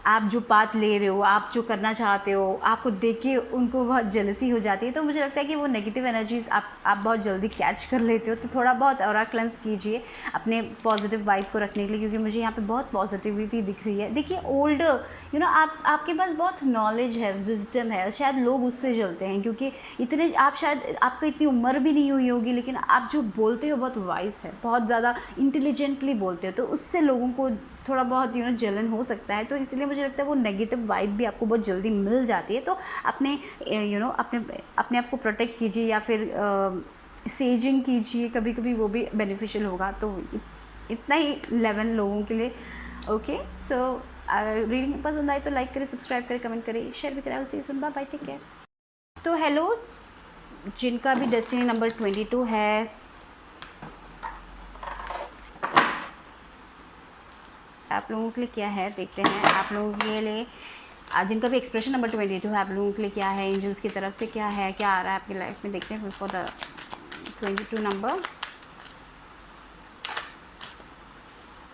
[SPEAKER 1] आप जो पाथ ले रहे हो, आप जो करना चाहते हो, आपको देख के उनको बहुत जेलसी हो जाती है। तो मुझे लगता है कि वो नेगेटिव एनर्जीज़ आप बहुत जल्दी कैच कर लेते हो। तो थोड़ा बहुत ऑरा क्लेंस कीजिए अपने पॉजिटिव वाइब को रखने के लिए, क्योंकि मुझे यहाँ पे बहुत पॉजिटिविटी दिख रही है। देखिए, ओल्ड आपके पास बहुत नॉलेज है, विजडम है, शायद लोग उससे जलते हैं, क्योंकि इतने आप शायद आपको इतनी उम्र भी नहीं हुई होगी, लेकिन आप जो बोलते हो बहुत वाइज है, बहुत ज़्यादा इंटेलिजेंटली बोलते हो, तो उससे लोगों को थोड़ा बहुत जलन हो सकता है। तो इसलिए मुझे लगता है वो नेगेटिव वाइब भी आपको बहुत जल्दी मिल जाती है। तो अपने अपने आप को प्रोटेक्ट कीजिए, या फिर सेजिंग कीजिए, कभी कभी वो भी बेनिफिशियल होगा। तो इतना ही 11 लोगों के लिए। ओके, सो रीडिंग पसंद आए तो लाइक करें, सब्सक्राइब करें, कमेंट करें, शेयर भी करें। सी सुन, बाय, टेक केयर। तो हेलो, जिनका भी डेस्टिनी नंबर 22 है, आप लोगों के लिए क्या है देखते हैं। आप लोगों के लिए जिनका भी एक्सप्रेशन नंबर 22 है, आप लोगों के लिए क्या है, एंजल्स की तरफ से क्या है, क्या आ रहा है आपकी लाइफ में, देखते हैं for the 22 number.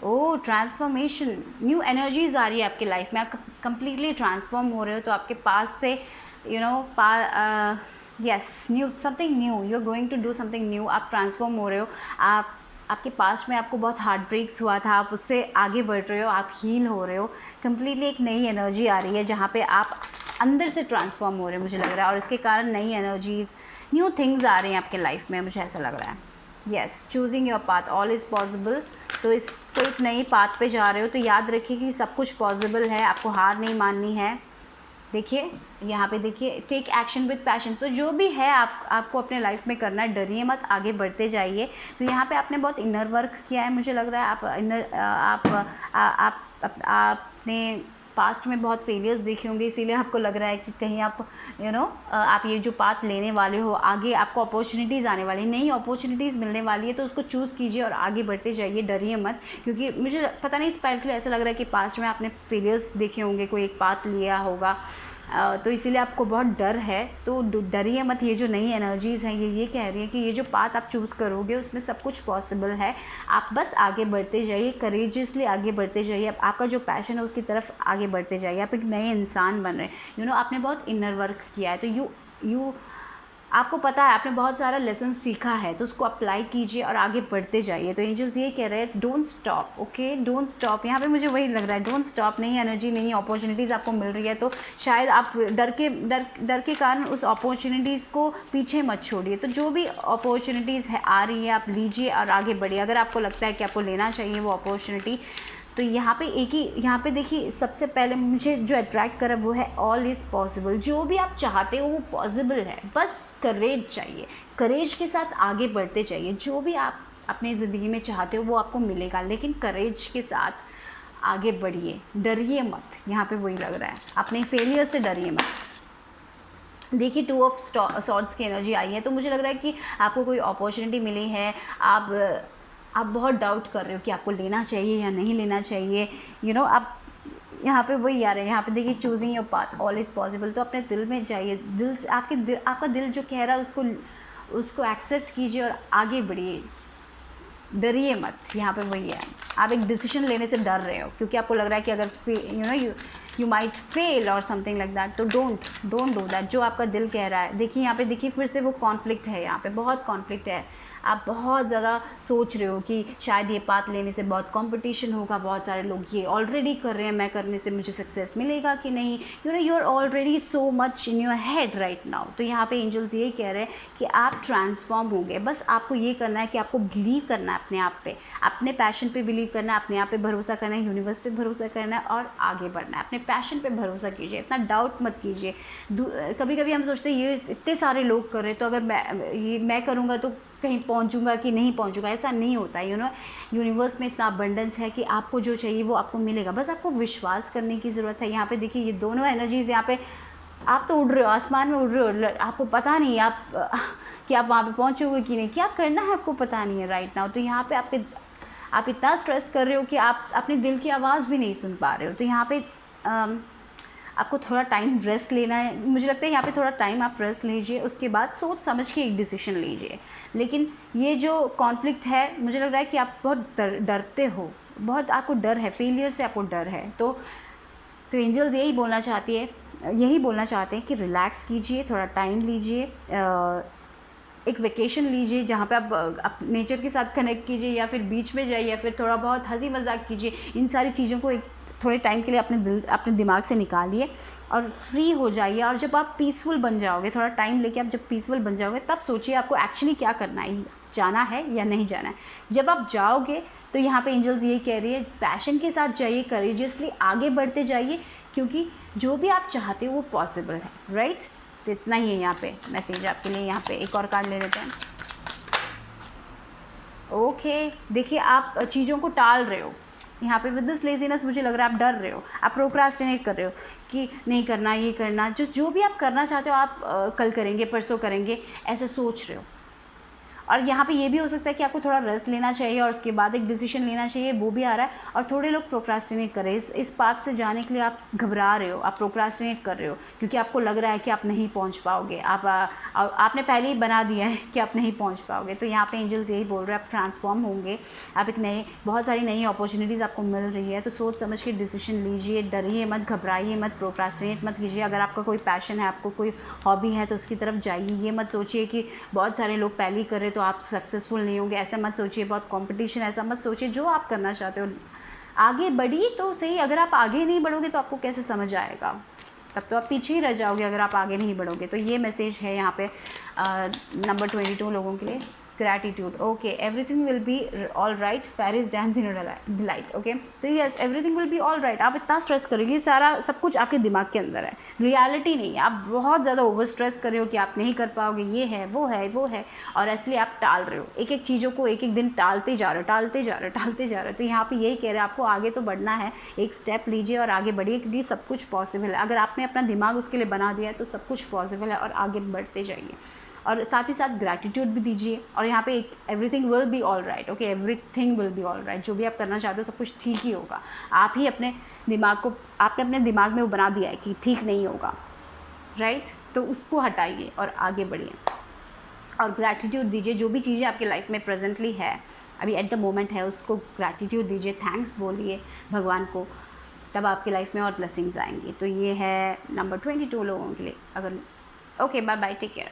[SPEAKER 1] Oh, transformation, new energies आ रही है आपकी लाइफ में, आप कंप्लीटली ट्रांसफॉर्म हो रहे हो। तो आपके पास से yes, new something new, you are going to do something new. आप ट्रांसफॉर्म हो रहे हो, आपके पास्ट में आपको बहुत हार्ट ब्रेक्स हुआ था, आप उससे आगे बढ़ रहे हो, आप हील हो रहे हो। कंप्लीटली एक नई एनर्जी आ रही है जहाँ पे आप अंदर से ट्रांसफॉर्म हो रहे हैं, मुझे लग रहा है, और इसके कारण नई एनर्जीज, न्यू थिंग्स आ रही हैं आपके लाइफ में, मुझे ऐसा लग रहा है। Yes, choosing your path, all is possible. तो इसको एक नई पाथ पे जा रहे हो, तो याद रखिए कि सब कुछ पॉसिबल है, आपको हार नहीं माननी है। देखिए यहाँ पे, देखिए, टेक एक्शन विद पैशन। तो जो भी है आपको अपने लाइफ में करना है, डरिए मत, आगे बढ़ते जाइए। तो यहाँ पे आपने बहुत इनर वर्क किया है, मुझे लग रहा है। आपने पास्ट में बहुत फेलियर्स देखे होंगे, इसीलिए आपको लग रहा है कि कहीं आप आप ये जो पाथ लेने वाले हो, आगे आपको अपॉर्चुनिटीज़ आने वाली, नई अपॉर्चुनिटीज़ मिलने वाली है। तो उसको चूज़ कीजिए और आगे बढ़ते जाइए, डरिए मत। क्योंकि मुझे पता नहीं, इस पहल के लिए ऐसा लग रहा है कि पास्ट में आपने फेलियर्स देखे होंगे, कोई एक पाथ लिया होगा, तो इसीलिए आपको बहुत डर है। तो डरिए मत, ये जो नई एनर्जीज़ हैं ये कह रही है कि ये जो पाथ आप चूज़ करोगे उसमें सब कुछ पॉसिबल है। आप बस आगे बढ़ते जाइए, करेजियसली आगे बढ़ते जाइए, आपका जो पैशन है उसकी तरफ आगे बढ़ते जाइए। आप एक नए इंसान बन रहे हैं, आपने बहुत इनर वर्क किया है, तो यू आपको पता है, आपने बहुत सारा लेसन सीखा है, तो उसको अप्लाई कीजिए और आगे बढ़ते जाइए। तो एंजल्स ये कह रहे हैं, don't stop, okay, don't stop. यहाँ पे मुझे वही लग रहा है, डोंट स्टॉप। नई एनर्जी, नई अपॉर्चुनिटीज़ आपको मिल रही है, तो शायद आप डर के कारण उस अपॉर्चुनिटीज़ को पीछे मत छोड़िए। तो जो भी अपॉर्चुनिटीज़ है आ रही है, आप लीजिए और आगे बढ़िए। अगर आपको लगता है कि आपको लेना चाहिए वो अपॉर्चुनिटी, तो यहाँ पे देखिए, सबसे पहले मुझे जो अट्रैक्ट करा वो है ऑल इज़ पॉसिबल। जो भी आप चाहते हो वो पॉसिबल है, बस करेज चाहिए, करेज के साथ आगे बढ़ते चाहिए। जो भी आप अपनी ज़िंदगी में चाहते हो वो आपको मिलेगा, लेकिन करेज के साथ आगे बढ़िए, डरिए मत। यहाँ पे वही लग रहा है, अपने फेलियर से डरिए मत। देखिए, 2 ऑफ सॉर्ड्स की एनर्जी आई है, तो मुझे लग रहा है कि आपको कोई अपॉर्चुनिटी मिली है, आप बहुत डाउट कर रहे हो कि आपको लेना चाहिए या नहीं लेना चाहिए, आप यहाँ पे वही आ रहे हैं, यहाँ पे देखिए choosing your path all is possible. तो अपने दिल में जाइए, दिल से आपका दिल जो कह रहा है उसको एक्सेप्ट कीजिए और आगे बढ़िए, डरिए मत। यहाँ पे वही है, आप एक डिसीजन लेने से डर रहे हो क्योंकि आपको लग रहा है कि अगर यू माइट फेल और समथिंग लाइक दैट, तो डोंट डू दैट। जो आपका दिल कह रहा है, देखिए यहाँ पे देखिए फिर से वो कॉन्फ्लिक्ट है, यहाँ पे बहुत कॉन्फ्लिक्ट है। आप बहुत ज़्यादा सोच रहे हो कि शायद ये पाथ लेने से बहुत कंपटीशन होगा, बहुत सारे लोग ये ऑलरेडी कर रहे हैं, मैं करने से मुझे सक्सेस मिलेगा कि नहीं, you are already so much in your head right now. तो यहाँ पे एंजल्स ये कह रहे हैं कि आप ट्रांसफॉर्म होंगे, बस आपको ये करना है कि आपको बिलीव करना है अपने आप पे, अपने पैशन पे बिलीव करना है, अपने आप पे भरोसा करना है, यूनिवर्स पे भरोसा करना है और आगे बढ़ना है। अपने पैशन पे भरोसा कीजिए, इतना डाउट मत कीजिए। कभी कभी हम सोचते हैं ये इतने सारे लोग कर रहे हैं तो अगर मैं करूँगा तो कहीं पहुंचूंगा कि नहीं पहुंचूंगा, ऐसा नहीं होता। यूनिवर्स में इतना अबंडेंस है कि आपको जो चाहिए वो आपको मिलेगा, बस आपको विश्वास करने की ज़रूरत है। यहाँ पे देखिए ये दोनों एनर्जीज़, यहाँ पे आप तो उड़ रहे हो, आसमान में उड़ रहे हो, आपको पता नहीं कि आप वहाँ पे पहुँचोगे कि नहीं, क्या करना है आपको पता नहीं है राइट नाउ। तो यहाँ पे आप इतना स्ट्रेस कर रहे हो कि आप अपने दिल की आवाज़ भी नहीं सुन पा रहे हो। तो यहाँ पे आपको थोड़ा टाइम रेस्ट लेना है, मुझे लगता है यहाँ पे थोड़ा टाइम आप रेस्ट लीजिए, उसके बाद सोच समझ के एक डिसीजन लीजिए। लेकिन ये जो कॉन्फ्लिक्ट है, मुझे लग रहा है कि आप बहुत डरते हो, बहुत आपको डर है, फेलियर से आपको डर है। तो एंजल्स यही बोलना चाहते हैं कि रिलैक्स कीजिए, थोड़ा टाइम लीजिए, एक वेकेशन लीजिए जहाँ पे आप नेचर के साथ कनेक्ट कीजिए, या फिर बीच में जाइए, या फिर थोड़ा बहुत हंसी मजाक कीजिए। इन सारी चीज़ों को एक थोड़े टाइम के लिए अपने दिमाग से निकालिए और फ्री हो जाइए। और जब आप पीसफुल बन जाओगे, थोड़ा टाइम लेके आप जब पीसफुल बन जाओगे, तब सोचिए आपको एक्चुअली क्या करना है, जाना है या नहीं जाना है। जब आप जाओगे तो यहाँ पे एंजल्स ये कह रही है, पैशन के साथ जाइए, करेजियसली आगे बढ़ते जाइए, क्योंकि जो भी आप चाहते हो वो पॉसिबल है, राइट। तो इतना ही है यहाँ पे मैसेज आपके लिए। यहाँ पे एक और कार्ड ले लेते हैं। ओके, देखिए आप चीज़ों को टाल रहे हो यहाँ पे विद दिस लेजीनेस, मुझे लग रहा है आप डर रहे हो, आप प्रोक्रास्टिनेट कर रहे हो कि नहीं करना, ये करना, जो भी आप करना चाहते हो आप कल करेंगे, परसों करेंगे, ऐसे सोच रहे हो। और यहाँ पे ये भी हो सकता है कि आपको थोड़ा रेस्ट लेना चाहिए और उसके बाद एक डिसीजन लेना चाहिए, वो भी आ रहा है। और थोड़े लोग प्रोक्रास्टिनेट कर रहे हैं, इस पाथ से जाने के लिए आप घबरा रहे हो, आप प्रोक्रास्टिनेट कर रहे हो क्योंकि आपको लग रहा है कि आप नहीं पहुँच पाओगे, आपने पहले ही बना दिया है कि आप नहीं पहुँच पाओगे। तो यहाँ पे एंजल्स यही बोल रहे हैं, आप ट्रांसफॉर्म होंगे, आप बहुत सारी नई अपॉर्चुनिटीज़ आपको मिल रही है। तो सोच समझ के डिसीजन लीजिए, डरिए मत, घबराइए मत, प्रोक्रास्टिनेट मत कीजिए। अगर आपका कोई पैशन है, आपको कोई हॉबी है तो उसकी तरफ जाइए। ये मत सोचिए कि बहुत सारे लोग पहले ही कर रहे तो आप सक्सेसफुल नहीं होंगे, ऐसा मत सोचिए। बहुत कंपटीशन, ऐसा मत सोचिए। जो आप करना चाहते हो आगे बढ़िए तो सही। अगर आप आगे नहीं बढ़ोगे तो आपको कैसे समझ आएगा, तब तो आप पीछे ही रह जाओगे अगर आप आगे नहीं बढ़ोगे। तो ये मैसेज है यहाँ पे नंबर 22 लोगों के लिए। Gratitude, okay, everything will be all right, Paris dance in delight, okay. तो yes, everything will be all right. आप इतना स्ट्रेस करोगे, ये सारा सब कुछ आपके दिमाग के अंदर है, रियलिटी नहीं है। आप बहुत ज़्यादा ओवर स्ट्रेस कर रहे हो कि आप नहीं कर पाओगे, ये है वो है वो है, और इसलिए आप टाल रहे हो, एक एक चीज़ों को एक एक दिन टालते जा रहे हो। तो यहाँ पे यही कह रहे हैं, आपको आगे तो बढ़ना है, एक स्टेप लीजिए और आगे बढ़िए, क्योंकि सब कुछ पॉसिबल है। अगर आपने अपना दिमाग उसके लिए बना दिया है तो सब कुछ पॉसिबल है, और आगे बढ़ते जाइए। और साथ ही साथ ग्रैटिट्यूड भी दीजिए। और यहाँ पे एक everything will be all right, okay, everything will be all right. जो भी आप करना चाहते हो सब कुछ ठीक ही होगा। आपने अपने दिमाग में वो बना दिया है कि ठीक नहीं होगा, राइट। तो उसको हटाइए और आगे बढ़िए और ग्रैटिट्यूड दीजिए। जो भी चीज़ें आपकी लाइफ में प्रेजेंटली है, अभी एट द मोमेंट है, उसको ग्रैटिट्यूड दीजिए, थैंक्स बोलिए भगवान को, तब आपकी लाइफ में और ब्लेसिंग्स आएंगी। तो ये है नंबर 22 लोगों के लिए। अगर okay, bye bye, take care.